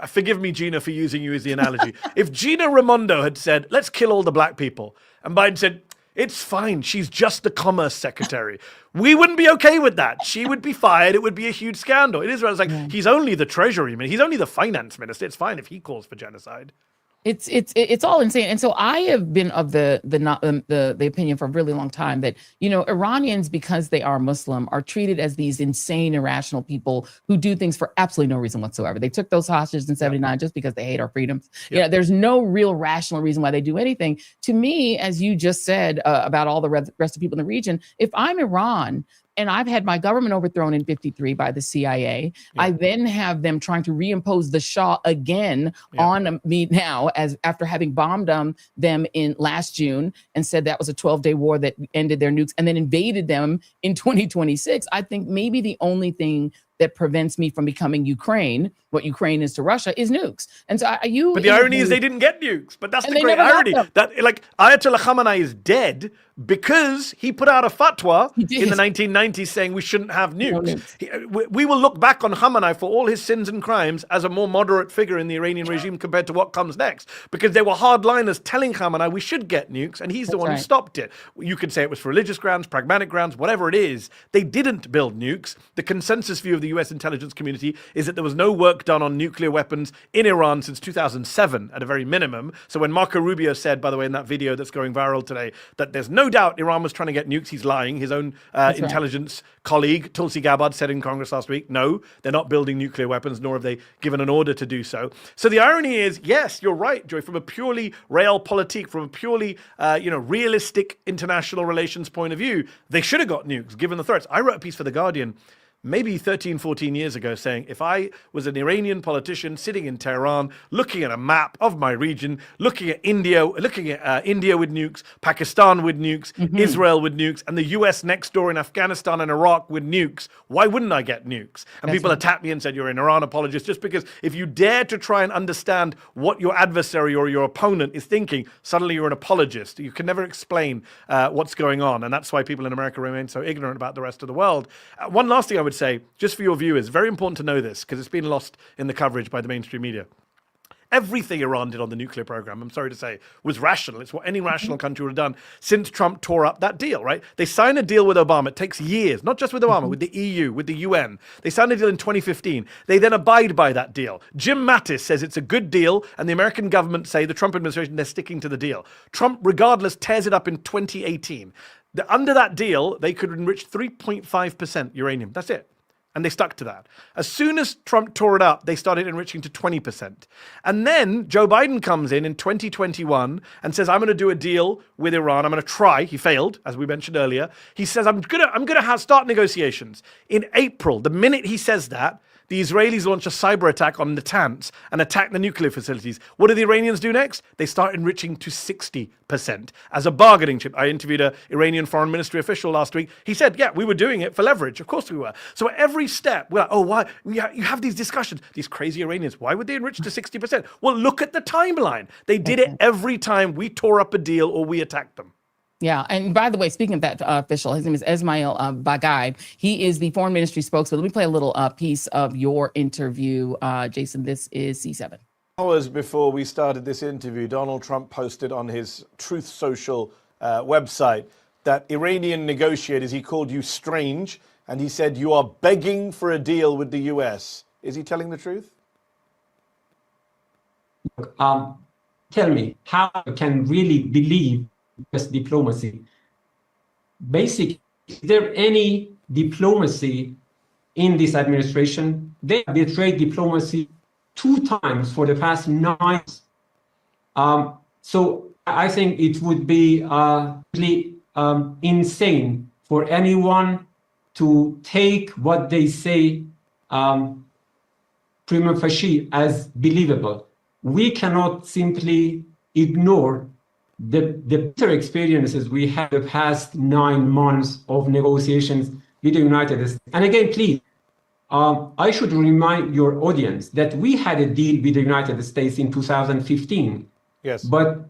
forgive me, Gina, for using you as the analogy, if Gina Raimondo had said, let's kill all the black people, and Biden said, it's fine, she's just the commerce secretary, we wouldn't be okay with that. She would be fired. It would be a huge scandal. It is like, he's only the treasury minister. He's only the finance minister. It's fine if he calls for genocide. It's all insane. And so I have been of the opinion for a really long time that, Iranians, because they are Muslim, are treated as these insane, irrational people who do things for absolutely no reason whatsoever. They took those hostages in 79 just because they hate our freedoms. There's no real rational reason why they do anything. To me, as you just said about all the rest of people in the region, if I'm Iran And I've had my government overthrown in 53 by the CIA. Yeah. I then have them trying to reimpose the Shah again on me now, as after having bombed them in last June and said that was a 12-day war that ended their nukes, and then invaded them in 2026. I think maybe the only thing that prevents me from becoming Ukraine, what Ukraine is to Russia, is nukes. And so But the irony is they didn't get nukes. But that's And the they great never got irony. them. That like Ayatollah Khamenei is dead because he put out a fatwa in the 1990s saying we shouldn't have nukes. We will look back on Khamenei for all his sins and crimes as a more moderate figure in the Iranian regime compared to what comes next, because there were hardliners telling Khamenei we should get nukes, and he's the one who stopped it. You could say it was for religious grounds, pragmatic grounds, whatever it is. They didn't build nukes. The consensus view of the US intelligence community is that there was no work done on nuclear weapons in Iran since 2007 at a very minimum. So when Marco Rubio said, by the way, in that video that's going viral today, that there's no doubt Iran was trying to get nukes, he's lying. His own intelligence colleague, Tulsi Gabbard, said in Congress last week, no, they're not building nuclear weapons, nor have they given an order to do so. So the irony is, yes, you're right, Joy, from a purely realpolitik, from a purely realistic international relations point of view, they should have got nukes, given the threats. I wrote a piece for The Guardian maybe 13, 14 years ago saying, if I was an Iranian politician sitting in Tehran, looking at a map of my region, looking at India with nukes, Pakistan with nukes, Israel with nukes, and the US next door in Afghanistan and Iraq with nukes, why wouldn't I get nukes? And people attacked me and said, you're an Iran apologist, just because if you dare to try and understand what your adversary or your opponent is thinking, suddenly you're an apologist. You can never explain what's going on. And that's why people in America remain so ignorant about the rest of the world. One last thing I would say, just for your viewers, very important to know this because it's been lost in the coverage by the mainstream media. Everything Iran did on the nuclear program, I'm sorry to say, was rational. It's what any rational country would have done since Trump tore up that deal, right? They signed a deal with Obama. It takes years, not just with Obama, with the EU, with the UN. They signed a deal in 2015. They then abide by that deal. Jim Mattis says it's a good deal, and the American government say, the Trump administration, they're sticking to the deal. Trump, regardless, tears it up in 2018. Under that deal, they could enrich 3.5% uranium. That's it. And they stuck to that. As soon as Trump tore it up, they started enriching to 20%. And then Joe Biden comes in 2021 and says, I'm going to do a deal with Iran. I'm going to try. He failed, as we mentioned earlier. He says, I'm going to start negotiations. In April, the minute he says that, the Israelis launch a cyber attack on Natanz and attack the nuclear facilities. What do the Iranians do next? They start enriching to 60% as a bargaining chip. I interviewed an Iranian foreign ministry official last week. He said, yeah, we were doing it for leverage. Of course we were. So at every step, we're like, oh, why? You have these discussions. These crazy Iranians, why would they enrich to 60%? Well, look at the timeline. They did it every time we tore up a deal or we attacked them. Yeah. And by the way, speaking of that official, his name is Esmail Baghaei. He is the foreign ministry spokesman. Let me play a little piece of your interview. Jason, this is C7. Hours before we started this interview, Donald Trump posted on his Truth Social website that Iranian negotiators, he called you strange, and he said you are begging for a deal with the US. Is he telling the truth? Tell me, how you can really believe US diplomacy? Basically, is there any diplomacy in this administration? They have betrayed diplomacy 2 times for the past 9 years. So I think it would be really insane for anyone to take what they say prima facie as believable. We cannot simply ignore the bitter experiences we had the past 9 months of negotiations with the United States. And again, please, I should remind your audience that we had a deal with the United States in 2015. Yes. But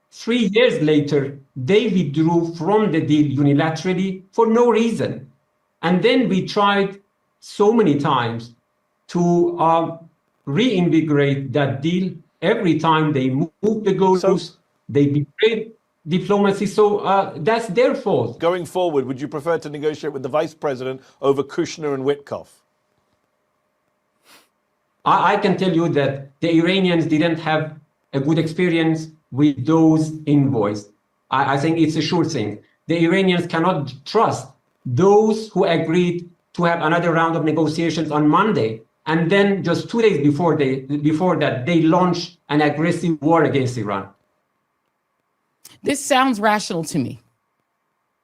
3 years later, they withdrew from the deal unilaterally for no reason. And then we tried so many times to reinvigorate that deal. Every time they moved the goalposts, they betrayed diplomacy. So that's their fault. Going forward, would you prefer to negotiate with the vice president over Kushner and Witkoff? I can tell you that the Iranians didn't have a good experience with those envoys. I think it's a sure thing. The Iranians cannot trust those who agreed to have another round of negotiations on Monday. And then just 2 days before that, they launched an aggressive war against Iran. This sounds rational to me.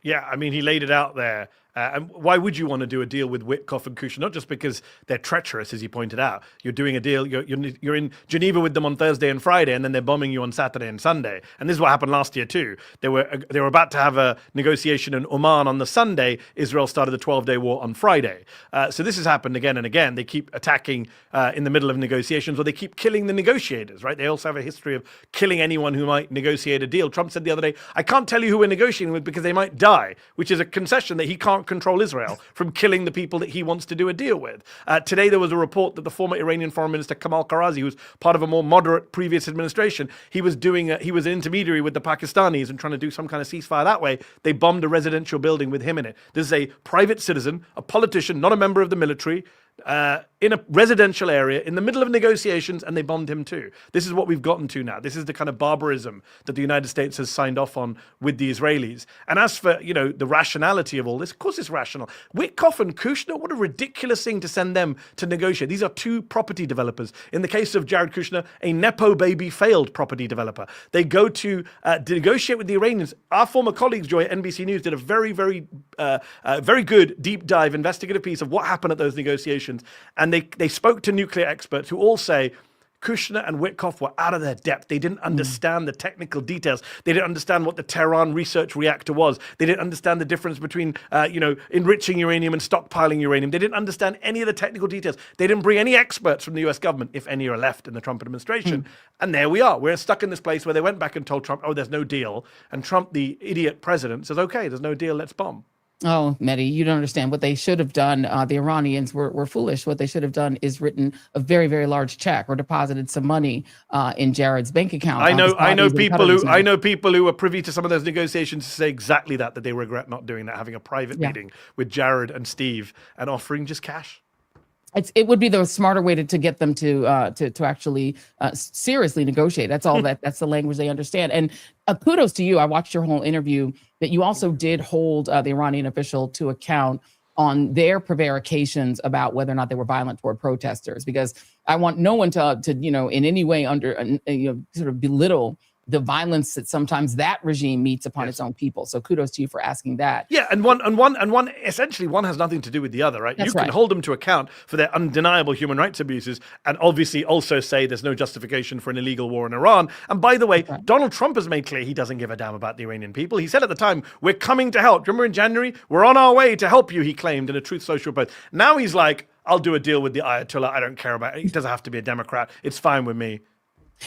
Yeah, I mean, he laid it out there. And why would you want to do a deal with Witkoff and Kushner? Not just because they're treacherous, as you pointed out. You're doing a deal. You're in Geneva with them on Thursday and Friday, and then they're bombing you on Saturday and Sunday. And this is what happened last year too. They were about to have a negotiation in Oman on the Sunday. Israel started the 12-day war on Friday. So this has happened again and again. They keep attacking in the middle of negotiations, or they keep killing the negotiators. Right? They also have a history of killing anyone who might negotiate a deal. Trump said the other day, "I can't tell you who we're negotiating with because they might die," which is a concession that he can't control Israel from killing the people that he wants to do a deal with. Today, there was a report that the former Iranian Foreign Minister Kamal Karazi, who was part of a more moderate previous administration, he was an intermediary with the Pakistanis and trying to do some kind of ceasefire that way. They bombed a residential building with him in it. This is a private citizen, a politician, not a member of the military, in a residential area in the middle of negotiations, and they bombed him too. This is what we've gotten to now. This is the kind of barbarism that the United States has signed off on with the Israelis. And as for, the rationality of all this, of course it's rational. Witkoff and Kushner, what a ridiculous thing to send them to negotiate. These are two property developers. In the case of Jared Kushner, a Nepo baby failed property developer. They go to negotiate with the Iranians. Our former colleagues, Joy, at NBC News, did a very, very, very good deep dive investigative piece of what happened at those negotiations. And they spoke to nuclear experts who all say Kushner and Witkoff were out of their depth. They didn't understand the technical details. They didn't understand what the Tehran research reactor was. They didn't understand the difference between, enriching uranium and stockpiling uranium. They didn't understand any of the technical details. They didn't bring any experts from the US government, if any are left in the Trump administration. And there we are. We're stuck in this place where they went back and told Trump, oh, there's no deal. And Trump, the idiot president, says, okay, there's no deal, let's bomb. Oh, Mehdi, you don't understand. What they should have done, the Iranians were foolish. What they should have done is written a very, very large check or deposited some money in Jared's bank account. I know people who are privy to some of those negotiations say exactly that they regret not doing that, having a private meeting with Jared and Steve and offering just cash. It would be the smarter way to get them to actually seriously negotiate. That's all that's the language they understand. And kudos to you. I watched your whole interview that you also did hold the Iranian official to account on their prevarications about whether or not they were violent toward protesters, because I want no one to in any way sort of belittle the violence that sometimes that regime meets upon its own people. So kudos to you for asking that. Yeah, and one essentially one has nothing to do with the other, right? That's you can hold them to account for their undeniable human rights abuses and obviously also say there's no justification for an illegal war in Iran. And by the way, Donald Trump has made clear he doesn't give a damn about the Iranian people. He said at the time, we're coming to help. Remember in January, we're on our way to help you, he claimed in a Truth Social post. Now he's like, I'll do a deal with the Ayatollah. I don't care about it. He doesn't have to be a Democrat. It's fine with me.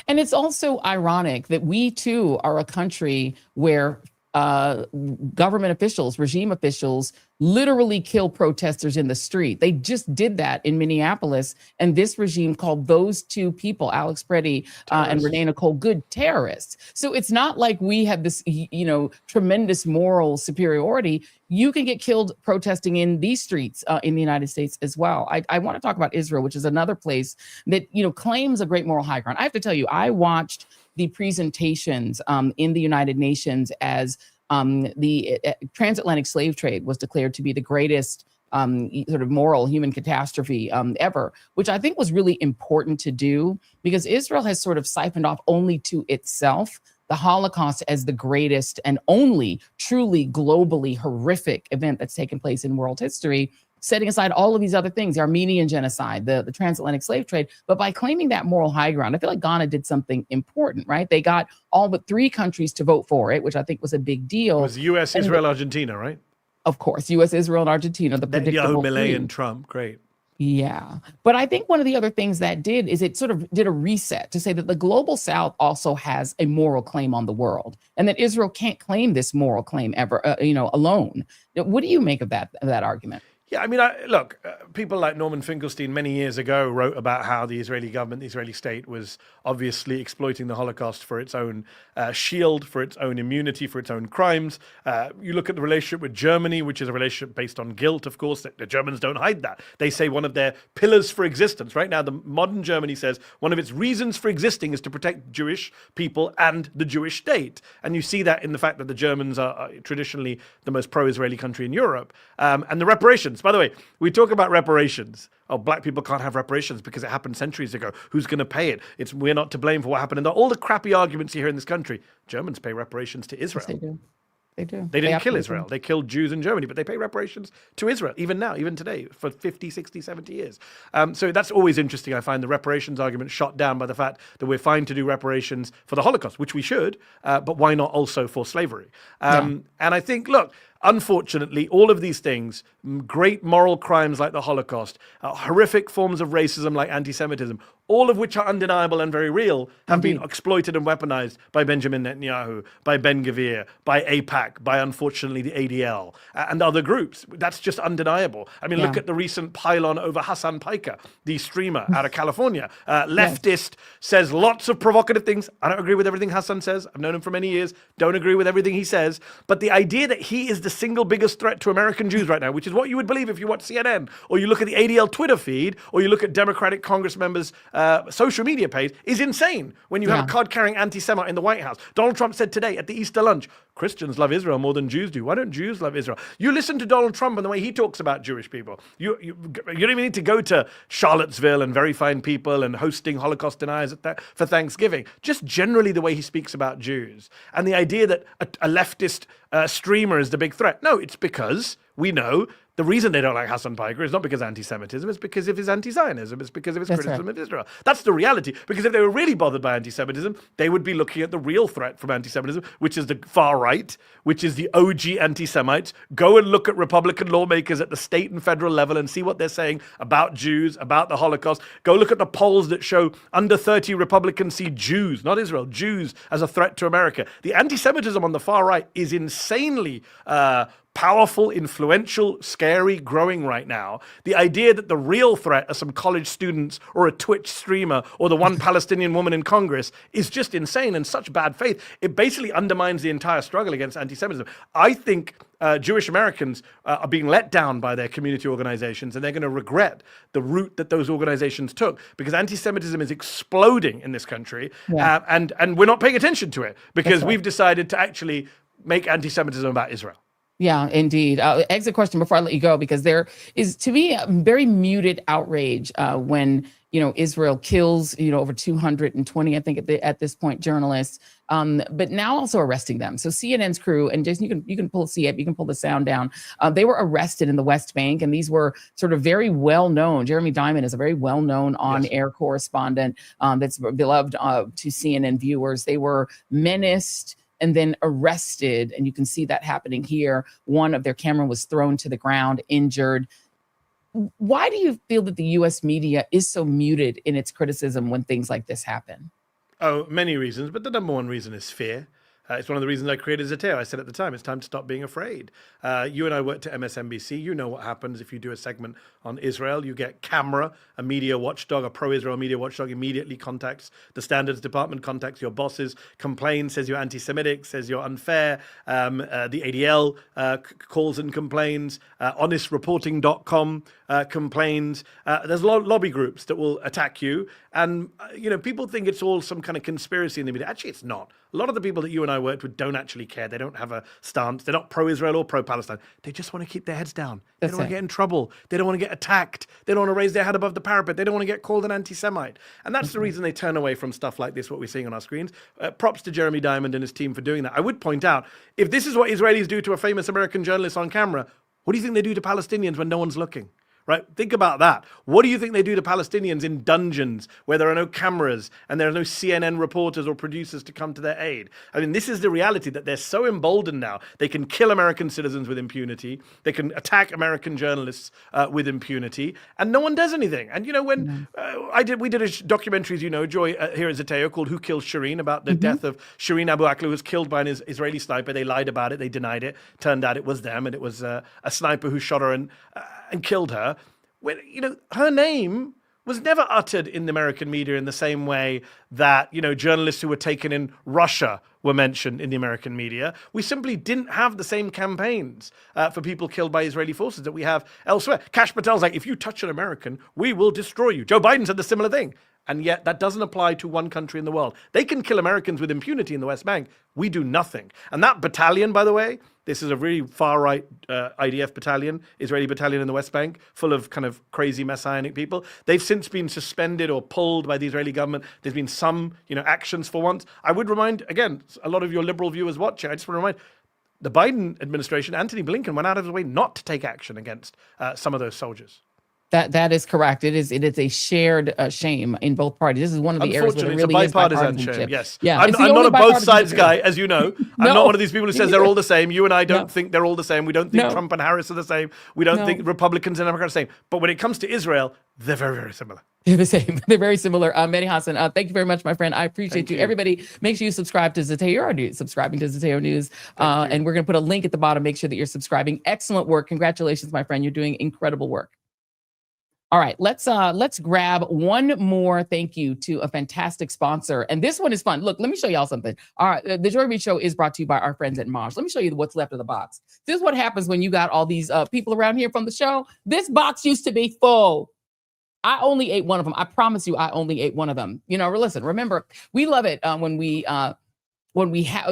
And it's also ironic that we too are a country where government officials, regime officials, literally kill protesters in the street. They just did that in Minneapolis, and this regime called those two people, Alex Preddy and Renee Nicole Good, terrorists. So it's not like we have this, tremendous moral superiority. You can get killed protesting in these streets in the United States as well. I want to talk about Israel, which is another place that claims a great moral high ground. I have to tell you, I watched the presentations in the United Nations as the transatlantic slave trade was declared to be the greatest sort of moral human catastrophe ever, which I think was really important to do because Israel has sort of siphoned off only to itself the Holocaust as the greatest and only truly globally horrific event that's taken place in world history, setting aside all of these other things, the Armenian genocide, the transatlantic slave trade. But by claiming that moral high ground, I feel like Ghana did something important, right? They got all but 3 countries to vote for it, which I think was a big deal. It was U.S., Israel, Argentina, right? Of course, U.S., Israel, and Argentina, the predictable Milei and Trump, great. Yeah. But I think one of the other things that did is it sort of did a reset to say that the global South also has a moral claim on the world and that Israel can't claim this moral claim ever, alone. What do you make of that argument? Yeah, I mean, look, people like Norman Finkelstein many years ago wrote about how the Israeli government, the Israeli state was obviously exploiting the Holocaust for its own shield, for its own immunity, for its own crimes. You look at the relationship with Germany, which is a relationship based on guilt, of course. The Germans don't hide that. They say one of their pillars for existence. Right now, the modern Germany says one of its reasons for existing is to protect Jewish people and the Jewish state. And you see that in the fact that the Germans are traditionally the most pro-Israeli country in Europe. And the reparations. By the way, we talk about reparations. Oh, black people can't have reparations because it happened centuries ago. Who's going to pay it? We're not to blame for what happened. And all the crappy arguments you hear in this country. Germans pay reparations to Israel. Yes, they do. They do. They didn't kill absolutely Israel. do. They killed Jews in Germany, but they pay reparations to Israel, even now, even today, for 50, 60, 70 years. So that's always interesting. I find the reparations argument shot down by the fact that we're fine to do reparations for the Holocaust, which we should, but why not also for slavery? And I think, look, unfortunately, all of these things, great moral crimes like the Holocaust, horrific forms of racism like anti-Semitism, all of which are undeniable and very real, have been exploited and weaponized by Benjamin Netanyahu, by Ben Gvir, by AIPAC, by, unfortunately, the ADL, and other groups. That's just undeniable. I mean, look at the recent pylon over Hassan Piker, the streamer out of California. Leftist, says lots of provocative things. I don't agree with everything Hassan says. I've known him for many years. Don't agree with everything he says. But the idea that he is the single biggest threat to American Jews right now, which is what you would believe if you watch CNN, or you look at the ADL Twitter feed, or you look at Democratic Congress members' social media page, is insane when you have a card-carrying anti-Semite in the White House. Donald Trump said today at the Easter lunch, Christians love Israel more than Jews do. Why don't Jews love Israel? You listen to Donald Trump and the way he talks about Jewish people. You don't even need to go to Charlottesville and very fine people and hosting Holocaust deniers for Thanksgiving. Just generally the way he speaks about Jews. And the idea that a leftist streamer is the big threat. No, it's because we know the reason they don't like Hassan Piker is not because of anti-Semitism, it's because of his anti-Zionism, it's because of his criticism of Israel. That's the reality. Because if they were really bothered by anti-Semitism, they would be looking at the real threat from anti-Semitism, which is the far right, which is the OG anti-Semites. Go and look at Republican lawmakers at the state and federal level and see what they're saying about Jews, about the Holocaust. Go look at the polls that show under 30 Republicans see Jews, not Israel, Jews as a threat to America. The anti-Semitism on the far right is insanely powerful, influential, scary, growing right now. The idea that the real threat are some college students or a Twitch streamer or the one Palestinian woman in Congress is just insane and such bad faith. It basically undermines the entire struggle against anti-Semitism. I think Jewish Americans are being let down by their community organizations, and they're going to regret the route that those organizations took, because anti-Semitism is exploding in this country, and we're not paying attention to it because we've decided to actually make anti-Semitism about Israel. Yeah, indeed. Exit question before I let you go, because there is, to me, a very muted outrage when, Israel kills, over 220, I think at this point, journalists, but now also arresting them. So CNN's crew, and Jason, you can pull you can pull the sound down. They were arrested in the West Bank, and these were sort of very well known. Jeremy Diamond is a very well known on-air correspondent that's beloved to CNN viewers. They were menaced and then arrested. And you can see that happening here. One of their camera was thrown to the ground, injured. Why do you feel that the US media is so muted in its criticism when things like this happen? Oh, many reasons, but the number one reason is fear. It's one of the reasons I created Zateo. I said at the time, it's time to stop being afraid. You and I worked at MSNBC. You know what happens if you do a segment on Israel. You get Camera, a media watchdog, a pro-Israel media watchdog, immediately contacts the standards department, contacts your bosses, complains, says you're anti-Semitic, says you're unfair. The ADL calls and complains. HonestReporting.com complains. There's lobby groups that will attack you. And, people think it's all some kind of conspiracy in the media. Actually, it's not. A lot of the people that you and I worked with don't actually care. They don't have a stance. They're not pro-Israel or pro-Palestine. They just want to keep their heads down. They don't want to get in trouble. They don't want to get attacked. They don't want to raise their head above the parapet. They don't want to get called an anti-Semite. And that's the reason they turn away from stuff like this, what we're seeing on our screens. Props to Jeremy Diamond and his team for doing that. I would point out, if this is what Israelis do to a famous American journalist on camera, what do you think they do to Palestinians when no one's looking? Right? Think about that. What do you think they do to Palestinians in dungeons where there are no cameras and there are no CNN reporters or producers to come to their aid? I mean, this is the reality, that they're so emboldened now. They can kill American citizens with impunity. They can attack American journalists with impunity, and no one does anything. And when we did a documentary, Joy, here at Zateo, called "Who Killed Shireen?" about the death of Shireen Abu Akleh, who was killed by an Israeli sniper. They lied about it. They denied it. Turned out it was them, and it was a sniper who shot her and killed her. When her name was never uttered in the American media in the same way that journalists who were taken in Russia were mentioned in the American media. We simply didn't have the same campaigns for people killed by Israeli forces that we have elsewhere. Kash Patel's like, if you touch an American, we will destroy you. Joe Biden said the similar thing. And yet that doesn't apply to one country in the world. They can kill Americans with impunity in the West Bank. We do nothing. And that battalion, by the way, this is a really far-right IDF battalion, Israeli battalion in the West Bank, full of kind of crazy messianic people. They've since been suspended or pulled by the Israeli government. There's been some, actions for once. I would remind, again, a lot of your liberal viewers watching, I just want to remind, the Biden administration, Antony Blinken, went out of his way not to take action against some of those soldiers. That is correct. It is a shared shame in both parties. This is one of the areas where there really it's a bipartisan is shame. Yes. Yeah, I'm not a both sides guy, as you know. No. I'm not one of these people who says they're all the same. You and I don't think they're all the same. We don't think Trump and Harris are the same. We don't think Republicans and Democrats are the same. But when it comes to Israel, they're very, very similar. They're the same. They're very similar. Mehdi Hasan, thank you very much, my friend. I appreciate you. you. Everybody, make sure you subscribe to Zateo. You're already subscribing to Zateo News. And we're going to put a link at the bottom. Make sure that you're subscribing. Excellent work. Congratulations, my friend. You're doing incredible work. All right, let's grab one more thank you to a fantastic sponsor. And this one is fun. Look, let me show y'all something. All right, the Joy Reid Show is brought to you by our friends at Mosh. Let me show you what's left of the box. This is what happens when you got all these people around here from the show. This box used to be full. I only ate one of them. I promise you, I only ate one of them. You know, listen, remember, we love it when we have,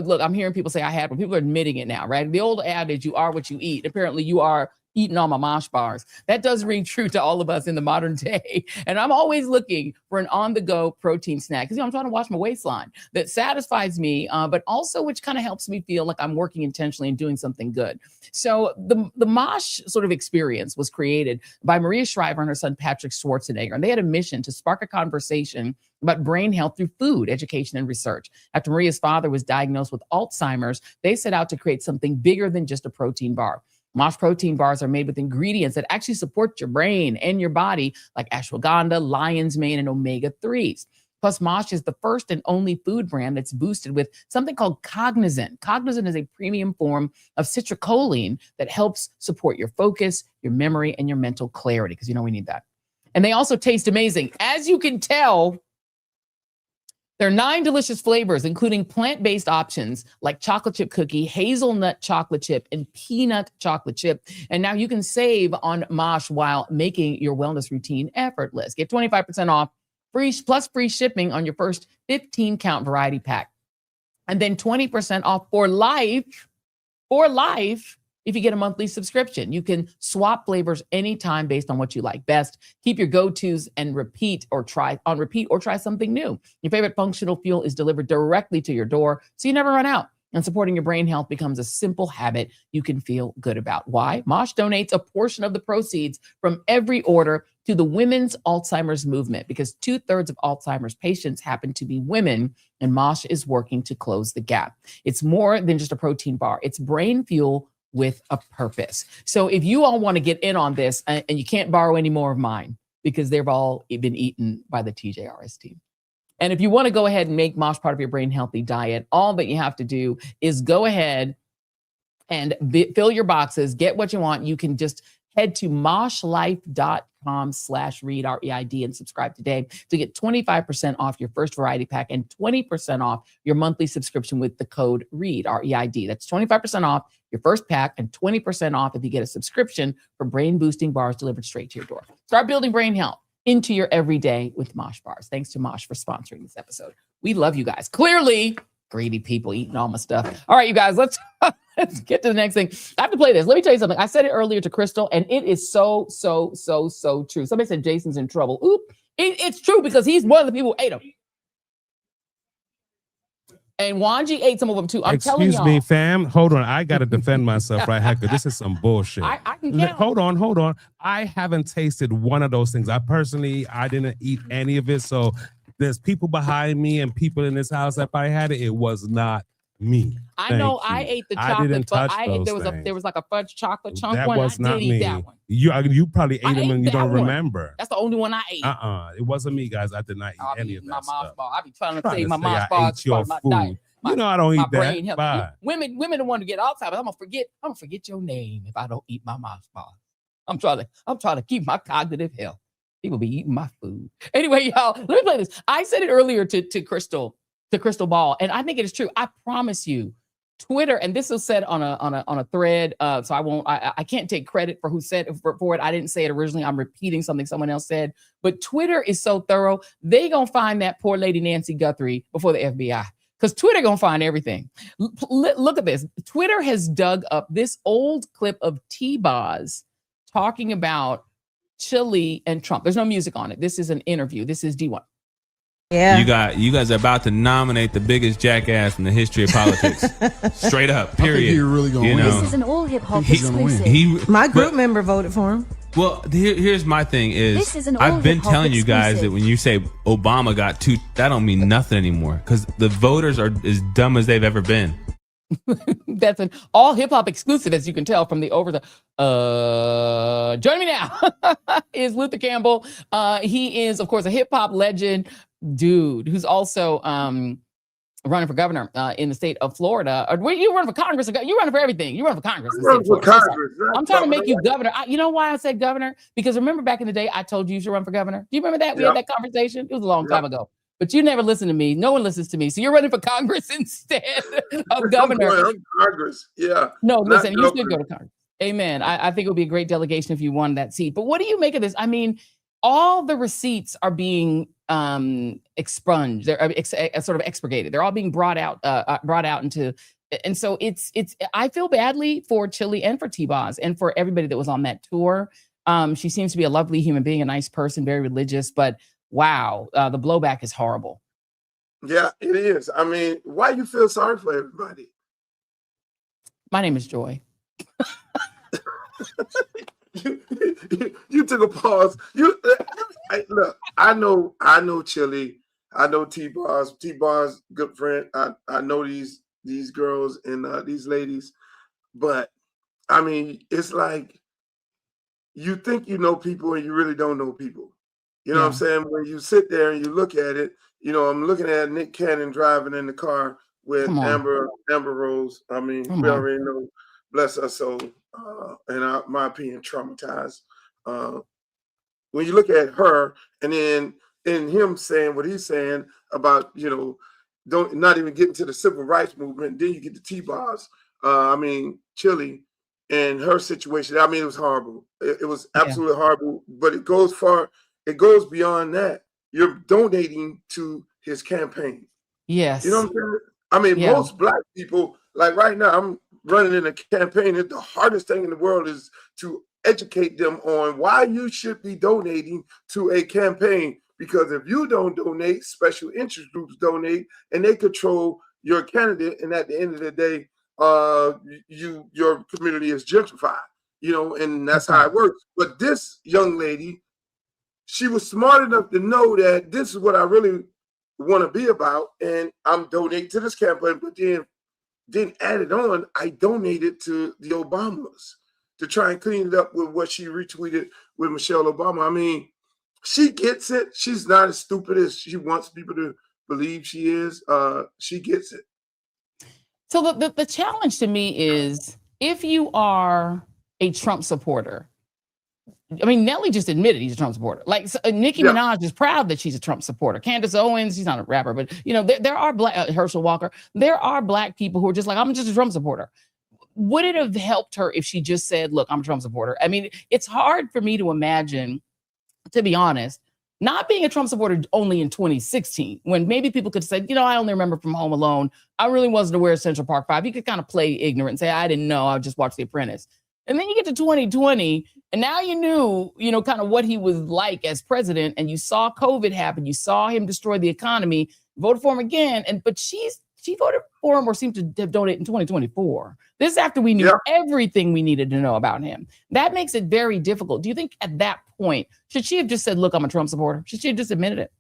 look, I'm hearing people say I had one. People are admitting it now, right? The old adage, you are what you eat. Apparently you are eating all my Mosh bars. That does ring true to all of us in the modern day. And I'm always looking for an on-the-go protein snack because I'm trying to watch my waistline that satisfies me, but also which kind of helps me feel like I'm working intentionally and doing something good. So the Mosh sort of experience was created by Maria Shriver and her son Patrick Schwarzenegger, and they had a mission to spark a conversation about brain health through food, education, and research. After Maria's father was diagnosed with Alzheimer's, they set out to create something bigger than just a protein bar. Mosh protein bars are made with ingredients that actually support your brain and your body, like ashwagandha, lion's mane, and omega-3s. Plus, Mosh is the first and only food brand that's boosted with something called cognizant. Cognizant is a premium form of citrulline that helps support your focus, your memory, and your mental clarity, because you know we need that. And they also taste amazing. As you can tell, there are 9 delicious flavors, including plant-based options like chocolate chip cookie, hazelnut chocolate chip, and peanut chocolate chip. And now you can save on Mosh while making your wellness routine effortless. Get 25% off plus free shipping on your first 15-count variety pack. And then 20% off for life, if you get a monthly subscription. You can swap flavors anytime based on what you like best. Keep your go-tos and try something new. Your favorite functional fuel is delivered directly to your door, so you never run out. And supporting your brain health becomes a simple habit you can feel good about. Why? Mosh donates a portion of the proceeds from every order to the women's Alzheimer's movement, because 2/3 of Alzheimer's patients happen to be women, and Mosh is working to close the gap. It's more than just a protein bar. It's brain fuel with a purpose. So if you all want to get in on this, and you can't borrow any more of mine because they've all been eaten by the TJRS team. And if you want to go ahead and make Mosh part of your brain healthy diet, all that you have to do is go ahead and fill your boxes, get what you want. You can just head to moshlife.com/Reid, REID, and subscribe today to get 25% off your first variety pack and 20% off your monthly subscription with the code REID, REID. That's 25% off your first pack and 20% off if you get a subscription for brain boosting bars delivered straight to your door. Start building brain health into your everyday with Mosh bars. Thanks to Mosh for sponsoring this episode. We love you guys. Clearly, greedy people eating all my stuff. All right, you guys, let's get to the next thing. I have to play this. Let me tell you something. I said it earlier to Krystal, and it is so true. Somebody said Jason's in trouble. Oop. It's true because he's one of the people who ate them. And Wanji ate some of them too. I'm telling y'all. Excuse me, fam. Hold on. I got to defend myself right here because this is some bullshit. I can count. Hold on. I haven't tasted one of those things. I didn't eat any of it. So there's people behind me and people in this house that probably had it. It was not me. I know I ate the chocolate, but there was like a fudge chocolate chunk that one. Was I not did me. Eat that one. You probably ate them and you don't remember. That's the only one I ate. It wasn't me, guys. I did not eat any of that stuff. I be trying to save my Mosh bars for my diet. You know I don't eat that. Bye. Women don't want to get Alzheimer's. I'm gonna forget your name if I don't eat my Mosh bars. I'm trying to keep my cognitive health. People be eating my food. Anyway, y'all, let me play this. I said it earlier to Krystal Ball, and I think it is true. I promise you, Twitter, and this was said on a thread, so I can't take credit for who said for it. I didn't say it originally. I'm repeating something someone else said. But Twitter is so thorough, they gonna find that poor lady Nancy Guthrie before the FBI. Because Twitter gonna find everything. Look at this. Twitter has dug up this old clip of T-Boz talking about Chile and Trump. There's no music on it. This is an interview. This is D1. Yeah. You guys are about to nominate the biggest jackass in the history of politics. Straight up, period. you're really gonna win. This is an all hip hop exclusive. My group member voted for him. Well, here's my thing This is an I've been all-hip-hop telling you guys that exclusive. when you say Obama got two, that don't mean nothing anymore because the voters are as dumb as they've ever been. That's an all hip hop exclusive, as you can tell from the over the. Joining me now is Luther Campbell. He is, of course, a hip hop legend dude who's also running for governor in the state of Florida. Or you run for Congress? You running for everything? You run for Congress? I'm trying to make you governor. You know why I said governor? Because remember back in the day, I told you should run for governor. Do you remember that? We had that conversation. It was a long time ago. But you never listened to me. No one listens to me. So you're running for Congress instead of governor. I'm Congress. Yeah. No, listen, you should go to Congress. Amen. I think it would be a great delegation if you won that seat. But what do you make of this? I mean, all the receipts are being expunged. They're sort of expurgated. They're all being brought out into. And so it's. I feel badly for Chili and for T-Boz and for everybody that was on that tour. She seems to be a lovely human being, a nice person, very religious, but wow, the blowback is horrible. Yeah, it is. I mean, why you feel sorry for everybody? My name is Joy. You took a pause. Look, I know Chili. I know T-Boz. T-Boz, good friend. I know these girls and these ladies. But, I mean, it's like you think you know people and you really don't know people. You know what I'm saying? When you sit there and you look at it, you know, I'm looking at Nick Cannon driving in the car with Amber Rose. I mean, we already know, bless her soul, in my opinion, traumatized. When you look at her and then in him saying what he's saying about, you know, not even getting to the civil rights movement, then you get the T-Boz. I mean, Chili and her situation. I mean, it was horrible. It was absolutely horrible, but it goes far. It goes beyond that. You're donating to his campaign. Yes. You know what I'm saying? I mean, most black people, like right now, I'm running in a campaign. The hardest thing in the world is to educate them on why you should be donating to a campaign. Because if you don't donate, special interest groups donate, and they control your candidate. And at the end of the day, your community is gentrified. You know, and that's how it works. But this young lady, she was smart enough to know that this is what I really want to be about, and I'm donating to this campaign. But then added on, I donated to the Obamas to try and clean it up with what she retweeted with Michelle Obama. I mean, she gets it. She's not as stupid as she wants people to believe she is. She gets it. So the challenge to me is if you are a Trump supporter. I mean, Nelly just admitted he's a Trump supporter. Like Nicki Minaj is proud that she's a Trump supporter. Candace Owens, she's not a rapper, but you know, there are black Herschel Walker. There are black people who are just like, I'm just a Trump supporter. Would it have helped her if she just said, look, I'm a Trump supporter? I mean, it's hard for me to imagine, to be honest, not being a Trump supporter only in 2016, when maybe people could say, you know, I only remember from Home Alone. I really wasn't aware of Central Park 5. You could kind of play ignorant and say, I didn't know. I just watched The Apprentice. And then you get to 2020, and now you knew, you know, kind of what he was like as president, and you saw COVID happen. You saw him destroy the economy, voted for him again. But she voted for him or seemed to have donated in 2024. This is after we knew everything we needed to know about him. That makes it very difficult. Do you think at that point, should she have just said, look, I'm a Trump supporter? Should she have just admitted it?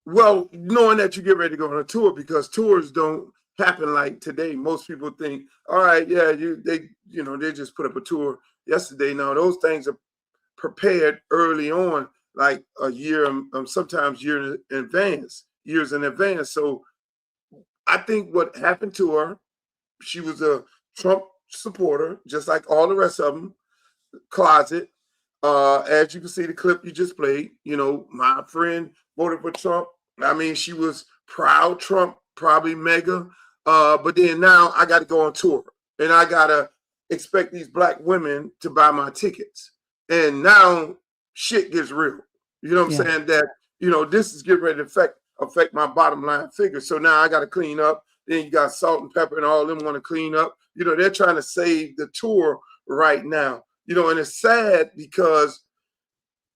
Well, knowing that you get ready to go on a tour, because tours don't happen like today. Most people think, all right, yeah, they just put up a tour yesterday. Now those things are prepared early on, like a year, sometimes years in advance. So I think what happened to her, she was a Trump supporter, just like all the rest of them, closet. As you can see, the clip you just played, you know, my friend voted for Trump. I mean, she was proud Trump, probably mega. But then now I got to go on tour and I got to expect these black women to buy my tickets. And now shit gets real. You know what I'm saying? That, you know, this is getting ready to affect my bottom line figure. So now I got to clean up. Then you got Salt and Pepper and all of them want to clean up. You know, they're trying to save the tour right now. You know, and it's sad because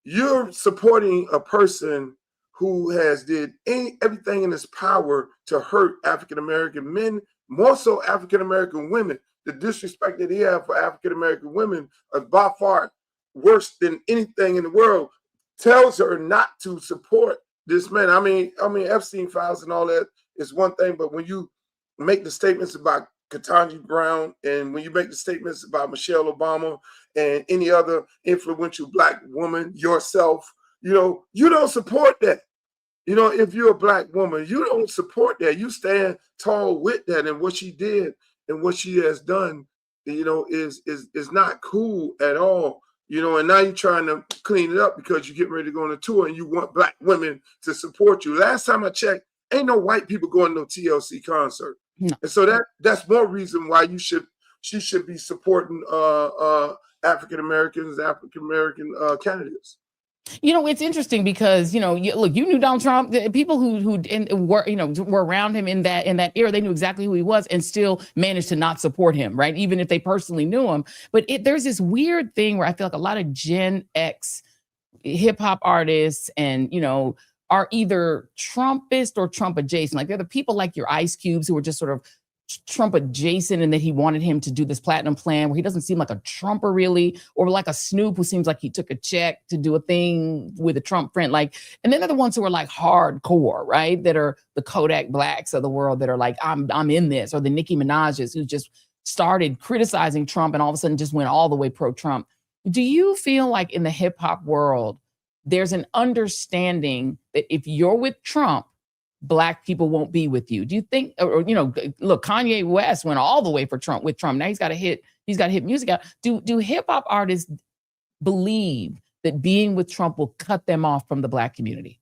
you're supporting a person who has did everything in his power to hurt African-American men, more so African-American women. The disrespect that he had for African-American women is by far worse than anything in the world. Tells her not to support this man. I mean, Epstein files and all that is one thing, but when you make the statements about Ketanji Brown and when you make the statements about Michelle Obama and any other influential Black woman, yourself, you don't support that. If you're a Black woman, you don't support that. You stand tall with that, and what she did and what she has done, is not cool at all. And now you're trying to clean it up because you're getting ready to go on a tour and you want Black women to support you. Last time I checked, ain't no white people going to no TLC concert. No. And so that's more reason why she should be supporting African American candidates. It's interesting because you knew Donald Trump. The people who were around him in that era, they knew exactly who he was and still managed to not support him, right? Even if they personally knew him. But there's this weird thing where I feel like a lot of Gen X hip hop artists and are either Trumpist or Trump adjacent. Like they're the people like your Ice Cubes who are just sort of Trump adjacent, and that he wanted him to do this platinum plan where he doesn't seem like a Trumper really, or like a Snoop who seems like he took a check to do a thing with a Trump friend. And then they're the ones who are like hardcore, right? That are the Kodak Blacks of the world that are like, I'm in this, or the Nicki Minaj's who just started criticizing Trump and all of a sudden just went all the way pro-Trump. Do you feel like in the hip hop world, there's an understanding that if you're with Trump, Black people won't be with you? Do you think, or look, Kanye West went all the way for Trump with Trump. Now he's got to hit music out. Do hip hop artists believe that being with Trump will cut them off from the Black community?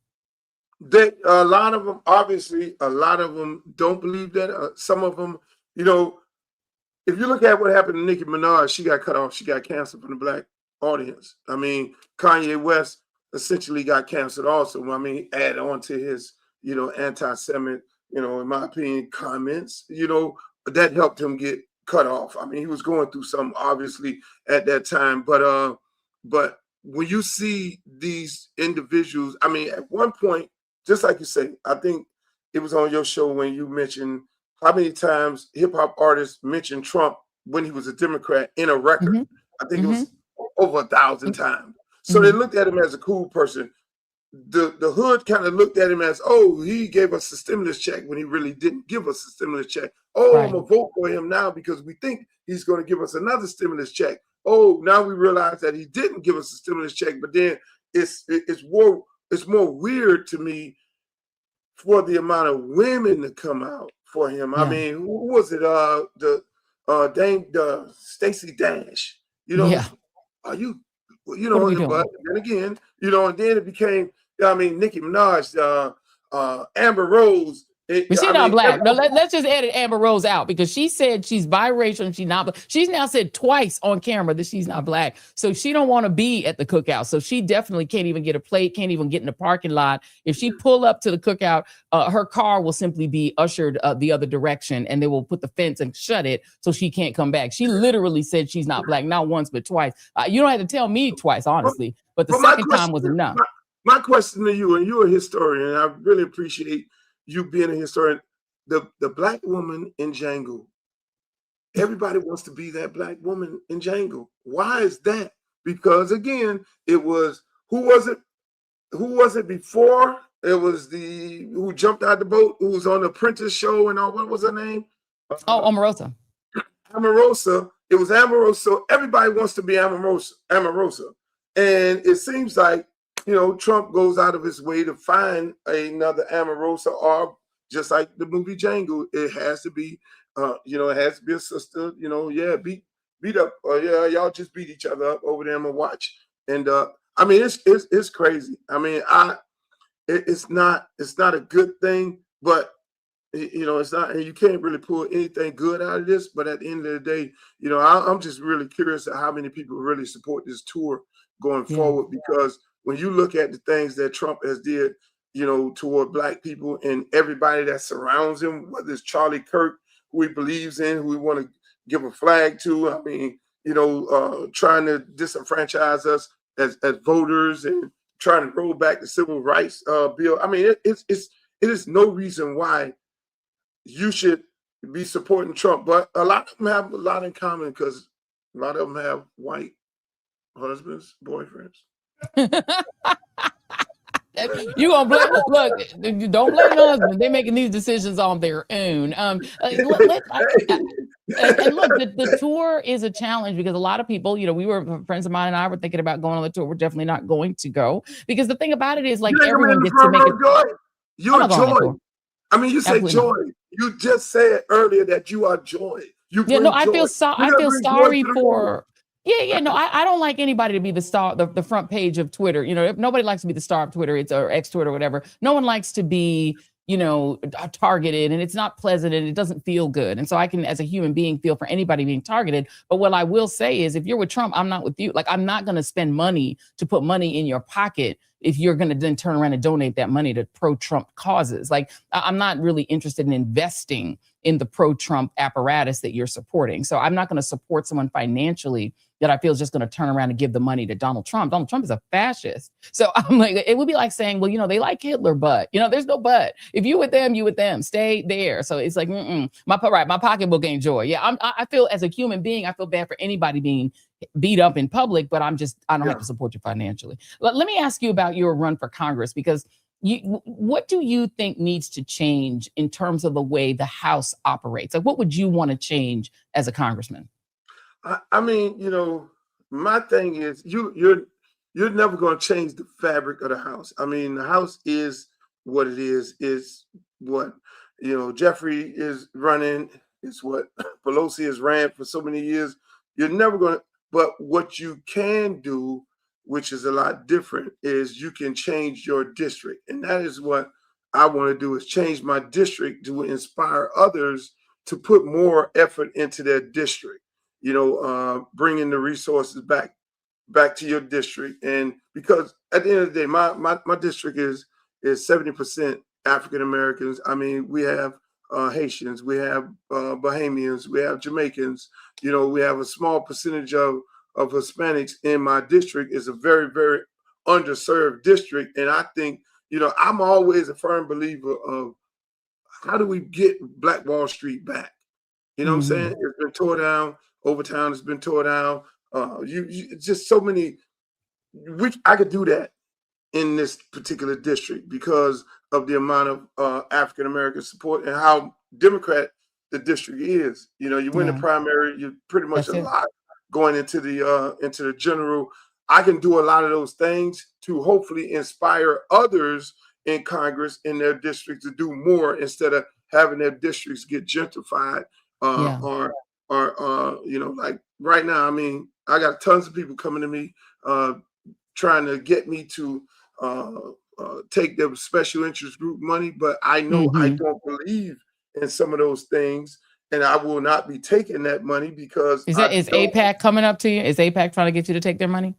A lot of them, obviously, don't believe that. Some of them, if you look at what happened to Nicki Minaj, she got cut off. She got canceled from the Black audience. I mean, Kanye West essentially got canceled also. Add on to his anti-Semitic, in my opinion, comments, that helped him get cut off. He was going through something obviously at that time, but when you see these individuals, at one point, just like you say, I think it was on your show when you mentioned how many times hip hop artists mentioned Trump when he was a Democrat in a record. Mm-hmm. I think it was over 1,000 times. So they looked at him as a cool person. The hood kind of looked at him as, oh, he gave us a stimulus check when he really didn't give us a stimulus check. Oh, right. I'm going to vote for him now because we think he's going to give us another stimulus check. Oh, now we realize that he didn't give us a stimulus check. But then it's more weird to me for the amount of women to come out for him. Yeah. Who was it? Stacey Dash. Yeah. Are you? But then again, and then it became, Nicki Minaj, Amber Rose. But she's not Black. No, let's just edit Amber Rose out because she said she's biracial and she's not Black. She's now said twice on camera that she's not Black. So she don't want to be at the cookout. So she definitely can't even get a plate, can't even get in the parking lot. If she pull up to the cookout, her car will simply be ushered the other direction and they will put the fence and shut it so she can't come back. She literally said she's not Black, not once, but twice. You don't have to tell me twice, honestly, but the second time was enough. My question to you, and you're a historian, and I really appreciate you being a historian, the Black woman in Django, everybody wants to be that Black woman in Django. Why is that? Because again, it was, who was it before? It was who jumped out the boat, who was on the Apprentice show and all, what was her name? Omarosa. Omarosa. It was Omarosa. Everybody wants to be Omarosa. And it seems like, Trump goes out of his way to find another Omarosa, or just like the movie Django, it has to be, it has to be a sister, beat up, y'all just beat each other up over there and watch. And it's crazy. It's not a good thing, but it's not, and you can't really pull anything good out of this. But at the end of the day, I'm just really curious at how many people really support this tour going forward, because when you look at the things that Trump has did, toward Black people and everybody that surrounds him, whether it's Charlie Kirk, who he believes in, who we want to give a flag to, trying to disenfranchise us as voters and trying to roll back the civil rights bill. I mean, it is no reason why you should be supporting Trump, but a lot of them have a lot in common because a lot of them have white husbands, boyfriends. You gonna blame? Look, don't blame the husband. They're making these decisions on their own. And look, the tour is a challenge because a lot of people, friends of mine and I were thinking about going on the tour. We're definitely not going to go because the thing about it is, like, everyone gets to make it. Joy. You're Joy. I mean, you say Joy. You just said earlier that you are Joy. I feel sorry for. No, I don't like anybody to be the star, the front page of Twitter. If nobody likes to be the star of Twitter, or X Twitter or whatever. No one likes to be, targeted, and it's not pleasant and it doesn't feel good. And so I can, as a human being, feel for anybody being targeted. But what I will say is, if you're with Trump, I'm not with you. Like, I'm not going to spend money to put money in your pocket if you're going to then turn around and donate that money to pro-Trump causes. Like, I'm not really interested in investing in the pro-Trump apparatus that you're supporting. So I'm not going to support someone financially that I feel is just going to turn around and give the money to Donald Trump. Donald Trump is a fascist. So I'm like, it would be like saying, well, they like Hitler, but, there's no but. If you with them, you with them. Stay there. So it's like, my pocketbook ain't Joy. Yeah, I feel, as a human being, I feel bad for anybody being beat up in public, but I don't have to support you financially. Let me ask you about your run for Congress, because what do you think needs to change in terms of the way the House operates? Like, what would you want to change as a congressman? I mean, my thing is you're never going to change the fabric of the House. I mean, the House is what it is what, Jeffrey is running. It's what Pelosi has ran for so many years. You're never going to, but what you can do, which is a lot different, is you can change your district. And that is what I want to do, is change my district to inspire others to put more effort into their district. Bringing the resources back to your district. And because at the end of the day, my district is 70% African Americans. I mean, we have Haitians, we have Bahamians, we have Jamaicans. We have a small percentage of Hispanics in my district. Is a very, very underserved district. And I think, I'm always a firm believer of, how do we get Black Wall Street back? You know what I'm saying? It's been tore down. Overtown has been tore down. Just so many. I could do that in this particular district because of the amount of African American support and how Democrat the district is. You win the primary, you're pretty much a lot going into the general. I can do a lot of those things to hopefully inspire others in Congress in their districts to do more instead of having their districts get gentrified or like right now. I mean, I got tons of people coming to me trying to get me to take their special interest group money, but I know I don't believe in some of those things, and I will not be taking that money because is AIPAC coming up to you? Is AIPAC trying to get you to take their money?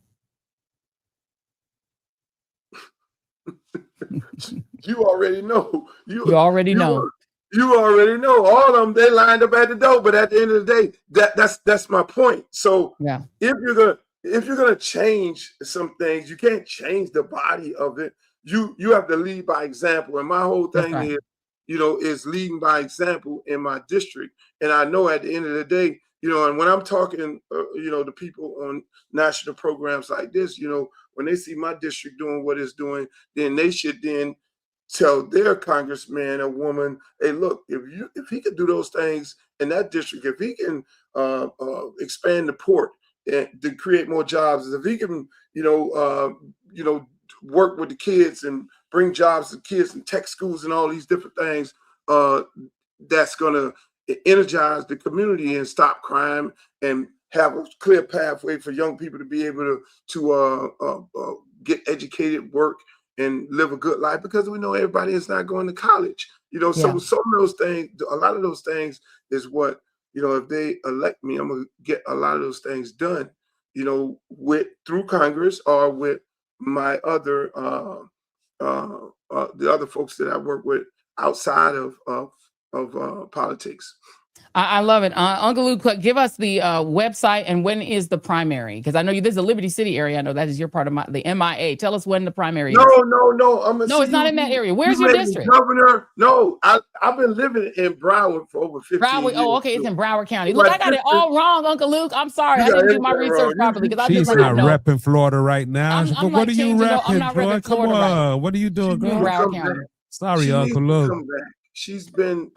You already know. You already know. You already know. All of them, they lined up at the door. But at the end of the day, that's my point. So if you're gonna change some things, you can't change the body of it. You have to lead by example. And my whole thing is leading by example in my district. And I know at the end of the day, and when I'm talking, to people on national programs like this, when they see my district doing what it's doing, then they should then tell their congressman or woman, hey, look, if he could do those things in that district, if he can expand the port and to create more jobs, if he can, work with the kids and bring jobs to kids in tech schools and all these different things, that's going to energize the community and stop crime and have a clear pathway for young people to be able to get educated, work, and live a good life, because we know everybody is not going to college. So some of those things, a lot of those things is what, if they elect me, I'm going to get a lot of those things done, through Congress or with my other, the other folks that I work with outside of politics. I love it. Uncle Luke, give us the website and when is the primary? Because I know there's a Liberty City area. I know that is your part of the MIA. Tell us when the primary is. No. No, it's not in that area. Where's your district? Governor. No, I've been living in Broward for over 15 years. Oh, okay. It's in Broward County. Look, I got it all wrong, Uncle Luke. I'm sorry. I didn't do my research properly. She's not repping Florida right now. What are you repping, Joy? Come on. What are you doing, girl? Broward County. Sorry, Uncle Luke. She's been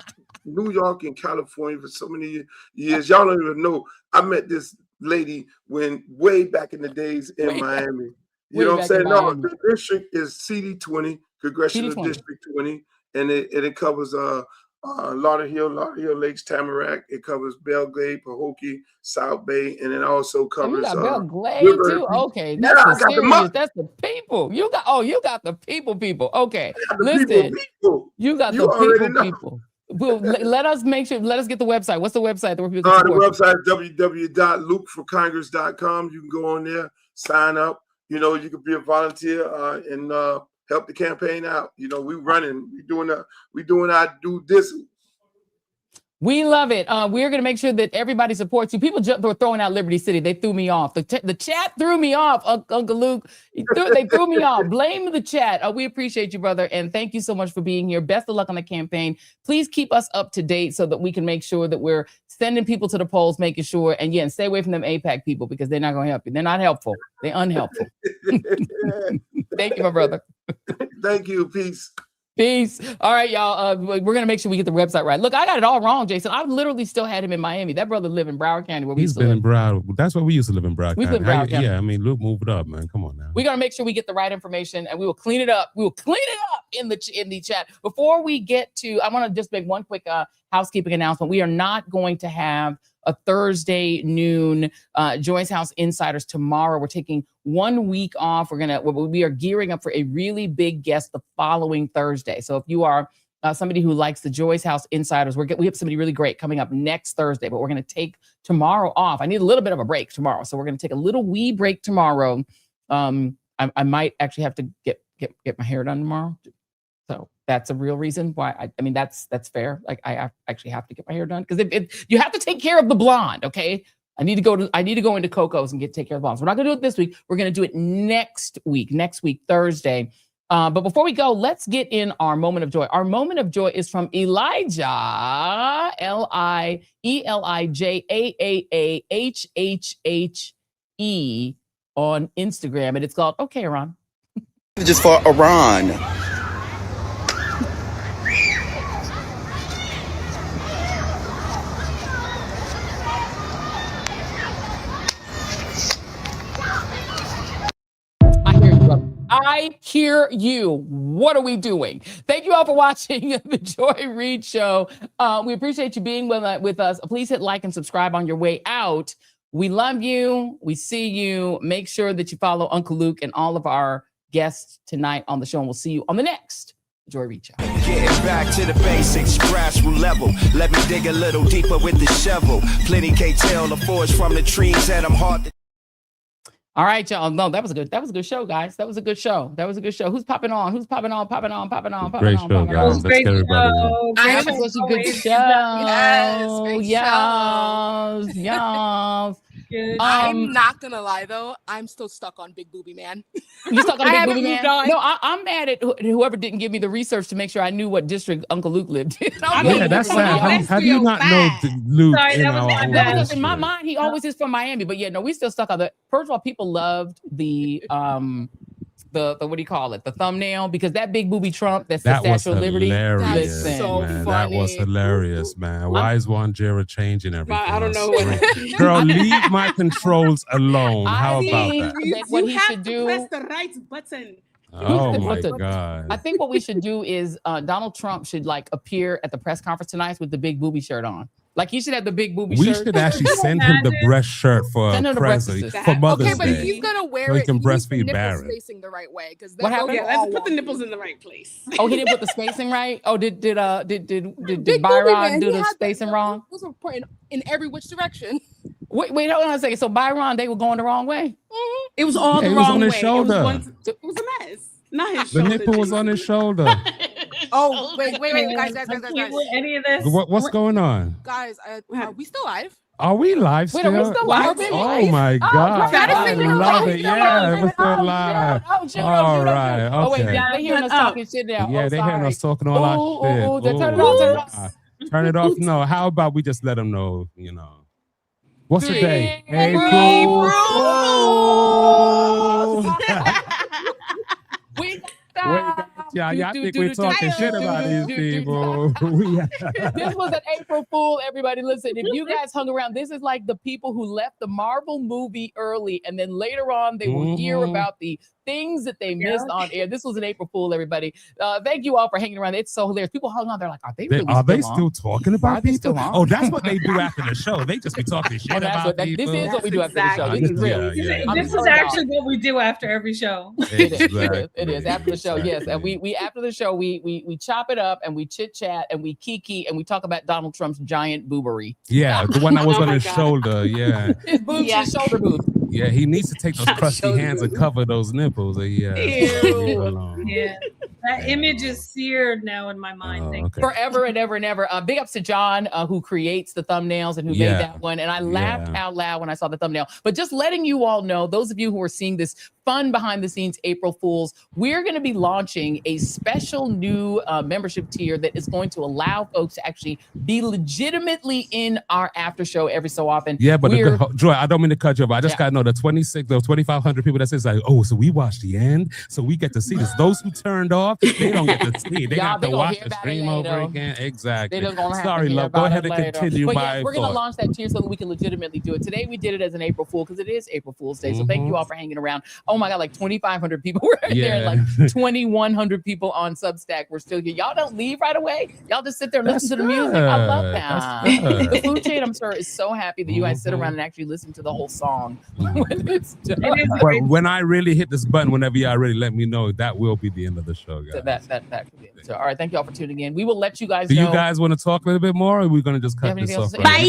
New York and California for so many years. Y'all don't even know. I met this lady way back in the days in Miami. You know what I'm saying? No, the district is CD20, Congressional CD20. District 20, and it covers Lauderhill, Lakes, Tamarack. It covers Belgrade, Pahokee, South Bay, and it also covers. You got Belgrade too. Okay, that's That's the people. You got the people. Okay, listen. You got the people. Let us get the website. What's the website where people can support? The website is www.lukeforcongress.com. You can go on there, sign up. You know, you can be a volunteer and help the campaign out. You know, we doing our due diligence. We love it. We're going to make sure that everybody supports you. People were throwing out Liberty City. They threw me off. The chat threw me off, Uncle Luke. They threw me off. Blame the chat. We appreciate you, brother. And thank you so much for being here. Best of luck on the campaign. Please keep us up to date so that we can make sure that we're sending people to the polls, making sure. And yeah, stay away from them AIPAC people because they're not going to help you. They're not helpful. They're unhelpful. Thank you, my brother. Thank you. Peace. Peace. All right, y'all. We're going to make sure we get the website right. Look, I got it all wrong, Jason. I literally still had him in Miami. That brother lived in Broward County where He's been in Broward. That's where we used to live in Broward County. Yeah, I mean, Luke, move it up, man. Come on now. We're going to make sure we get the right information and we will clean it up. We will clean it up in the chat. Before we get to, I want to just make one quick housekeeping announcement. We are not going to have a Thursday noon Joy's House Insiders tomorrow. We're taking 1 week off. We are gearing up for a really big guest the following Thursday. So if you are somebody who likes the Joy's House Insiders, we have somebody really great coming up next Thursday, but we're going to take tomorrow off. I need a little bit of a break tomorrow. So we're going to take a little wee break tomorrow. I might actually have to get my hair done tomorrow. So that's a real reason why. I mean, that's fair. Like I actually have to get my hair done because if you have to take care of the blonde, okay. I need to go into Coco's and take care of the blondes. We're not going to do it this week. We're going to do it next week, Thursday. But before we go, let's get in our moment of joy. Our moment of joy is from Elijah, LIELIJAAAHHHE on Instagram, and it's called "Okay, Iran." Just for Iran. I hear you. What are we doing? Thank you all for watching the Joy Reid Show. We appreciate you being with us. Please hit like and subscribe on your way out. We love you. We see you. Make sure that you follow Uncle Luke and all of our guests tonight on the show. And we'll see you on the next Joy Reid Show. Getting back to the basics, grassroots level. Let me dig a little deeper with the shovel. Plenty can't tell the forest from the trees that I'm hard to. All right, y'all. No, that was a good show, guys. That was a good show. Who's popping on? Great show, guys. Let's get everybody. That was a good show. Yes. I'm not gonna lie though, I'm still stuck on Big Booby Man. You stuck on Big Booby Man? No, I'm mad at whoever didn't give me the research to make sure I knew what district Uncle Luke lived in. Yeah, that's sad. How do you not know Luke? In my mind, he always is from Miami, but yeah, no, we still stuck on the. First of all, people loved the what do you call it? The thumbnail, because that big booby Trump, that's the Statue of Liberty. Listen, so man, that was hilarious, man. Why is Wanjera changing everything? I don't know what. Girl, leave my controls alone. How about that? What he should do? Press the right button. Oh my God. I think what we should do is Donald Trump should appear at the press conference tonight with the big booby shirt on. Like he should have the big booby shirt. We should actually send him the breast shirt for Mother's Day. Okay, but if he's gonna wear so it, he can breastfeed nipple Barrett. spacing the right way, because what happened? Yeah, let's put the nipples in the right place. Oh, he didn't put the spacing right. Oh, did Byron do the spacing wrong? Those were pointing in every which direction. Wait, hold on a second. So Byron, they were going the wrong way. Mm-hmm. It was all the wrong way. It was on his shoulder. It was a mess. Not his shoulder. The nipple was on his shoulder. Oh, wait, guys. Any of this? What's going on? Guys, are we still live? Are we live still? Wait, are we still live? Oh my God. I love it. Yeah, we're still live. All right. Okay. Oh, wait, they're hearing us talking shit now. Yeah, they're hearing us talking all our shit. Turn it off. Turn it off. No, how about we just let them know, What's the day? April. I think we're talking shit about these people. This was an April Fool, everybody. Listen, if you guys hung around, this is like the people who left the Marvel movie early, and then later on they will hear about the things that they missed on air. This was an April Fool, everybody. Thank you all for hanging around. It's so hilarious. People hung on. They're like, are they still talking about people? Oh, that's what they do after the show. They just be talking shit about people. This is what we do after the show. This is real. This is actually what we do after every show. It is after the show. Yes, and we after the show we chop it up and we chit chat and we kiki and we talk about Donald Trump's giant boobery. Yeah, the one that was on his shoulder. Yeah, his boobs, his shoulder boobs. Yeah, he needs to take those crusty hands and cover those nipples. Yeah. Yeah. That image is seared now in my mind. Forever and ever and ever. Big ups to John, who creates the thumbnails and who made that one. And I laughed out loud when I saw the thumbnail. But just letting you all know, those of you who are seeing this fun behind the scenes April Fools, we're going to be launching a special new membership tier that is going to allow folks to actually be legitimately in our after show every so often. Yeah, but Joy, I don't mean to cut you off. I just got to know the 2,500 people that says like, oh, so we watched the end, so we get to see this. Those who turned off, they don't get to see. They have to watch the stream over again. Exactly. Sorry, love. Go ahead and continue. But yeah, we're going to launch that tier so that we can legitimately do it. Today we did it as an April Fool because it is April Fool's Day. So thank you all for hanging around. Oh my God, like 2,500 people were there, like 2,100 people on Substack. We're still here. Y'all don't leave right away. Y'all just sit there and listen to the music. I love that. The food chain, I'm sure, is so happy that you guys sit around and actually listen to the whole song when it's done. When I really hit this button, whenever y'all really let me know, that will be the end of the show, guys. So that could be it. So, all right, thank you all for tuning in. We will let you guys know. Do you guys want to talk a little bit more, or are we going to just cut this off? Bye. Bye.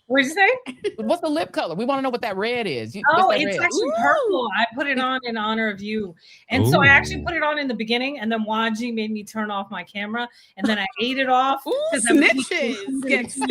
What'd you say? What's the lip color? We want to know what that red is. It's actually purple. I put it on in honor of you. And so I actually put it on in the beginning, and then Waji made me turn off my camera, and then I ate it off. Snitches. Wait a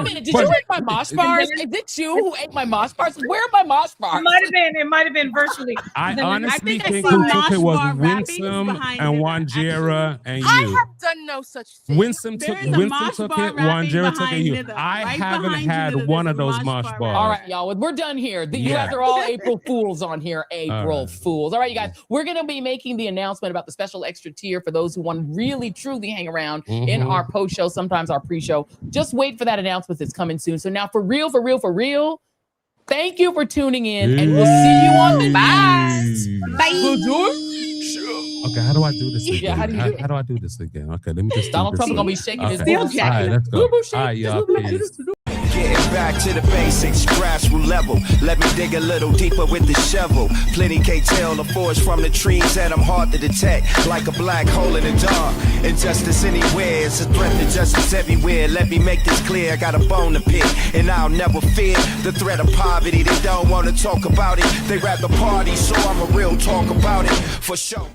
minute. Did you eat my mosh bars? Is it you who ate my mosh bars? Where are my mosh bars? It might have been virtually. I honestly think who took it was Winsome and Wanjera and you. I have done no such thing. Winsome took it, Wanjera took it, you. I haven't had one of those mosh bars. All right, y'all. We're done here. You guys are all April Fools on here. April Fools. All right, you guys. We're going to be making the announcement about the special extra tier for those who want to really, truly hang around in our post show, sometimes our pre-show. Just wait for that announcement that's coming soon. So now, for real, thank you for tuning in, and we'll see you on the Okay, how do I do this again? Yeah, how do I do this again? Okay, let me just. Donald Trump's gonna be shaking his boots. All right, let's go. All right, y'all. Getting back to the basics, grassroots level. Let me dig a little deeper with the shovel. Plenty can't tell the forest from the trees, and I'm hard to detect, like a black hole in the dark. Injustice anywhere, it's a threat to justice everywhere. Let me make this clear, I got a bone to pick, and I'll never fear the threat of poverty. They don't want to talk about it, they rather party, so I'm a real talk about it, for sure.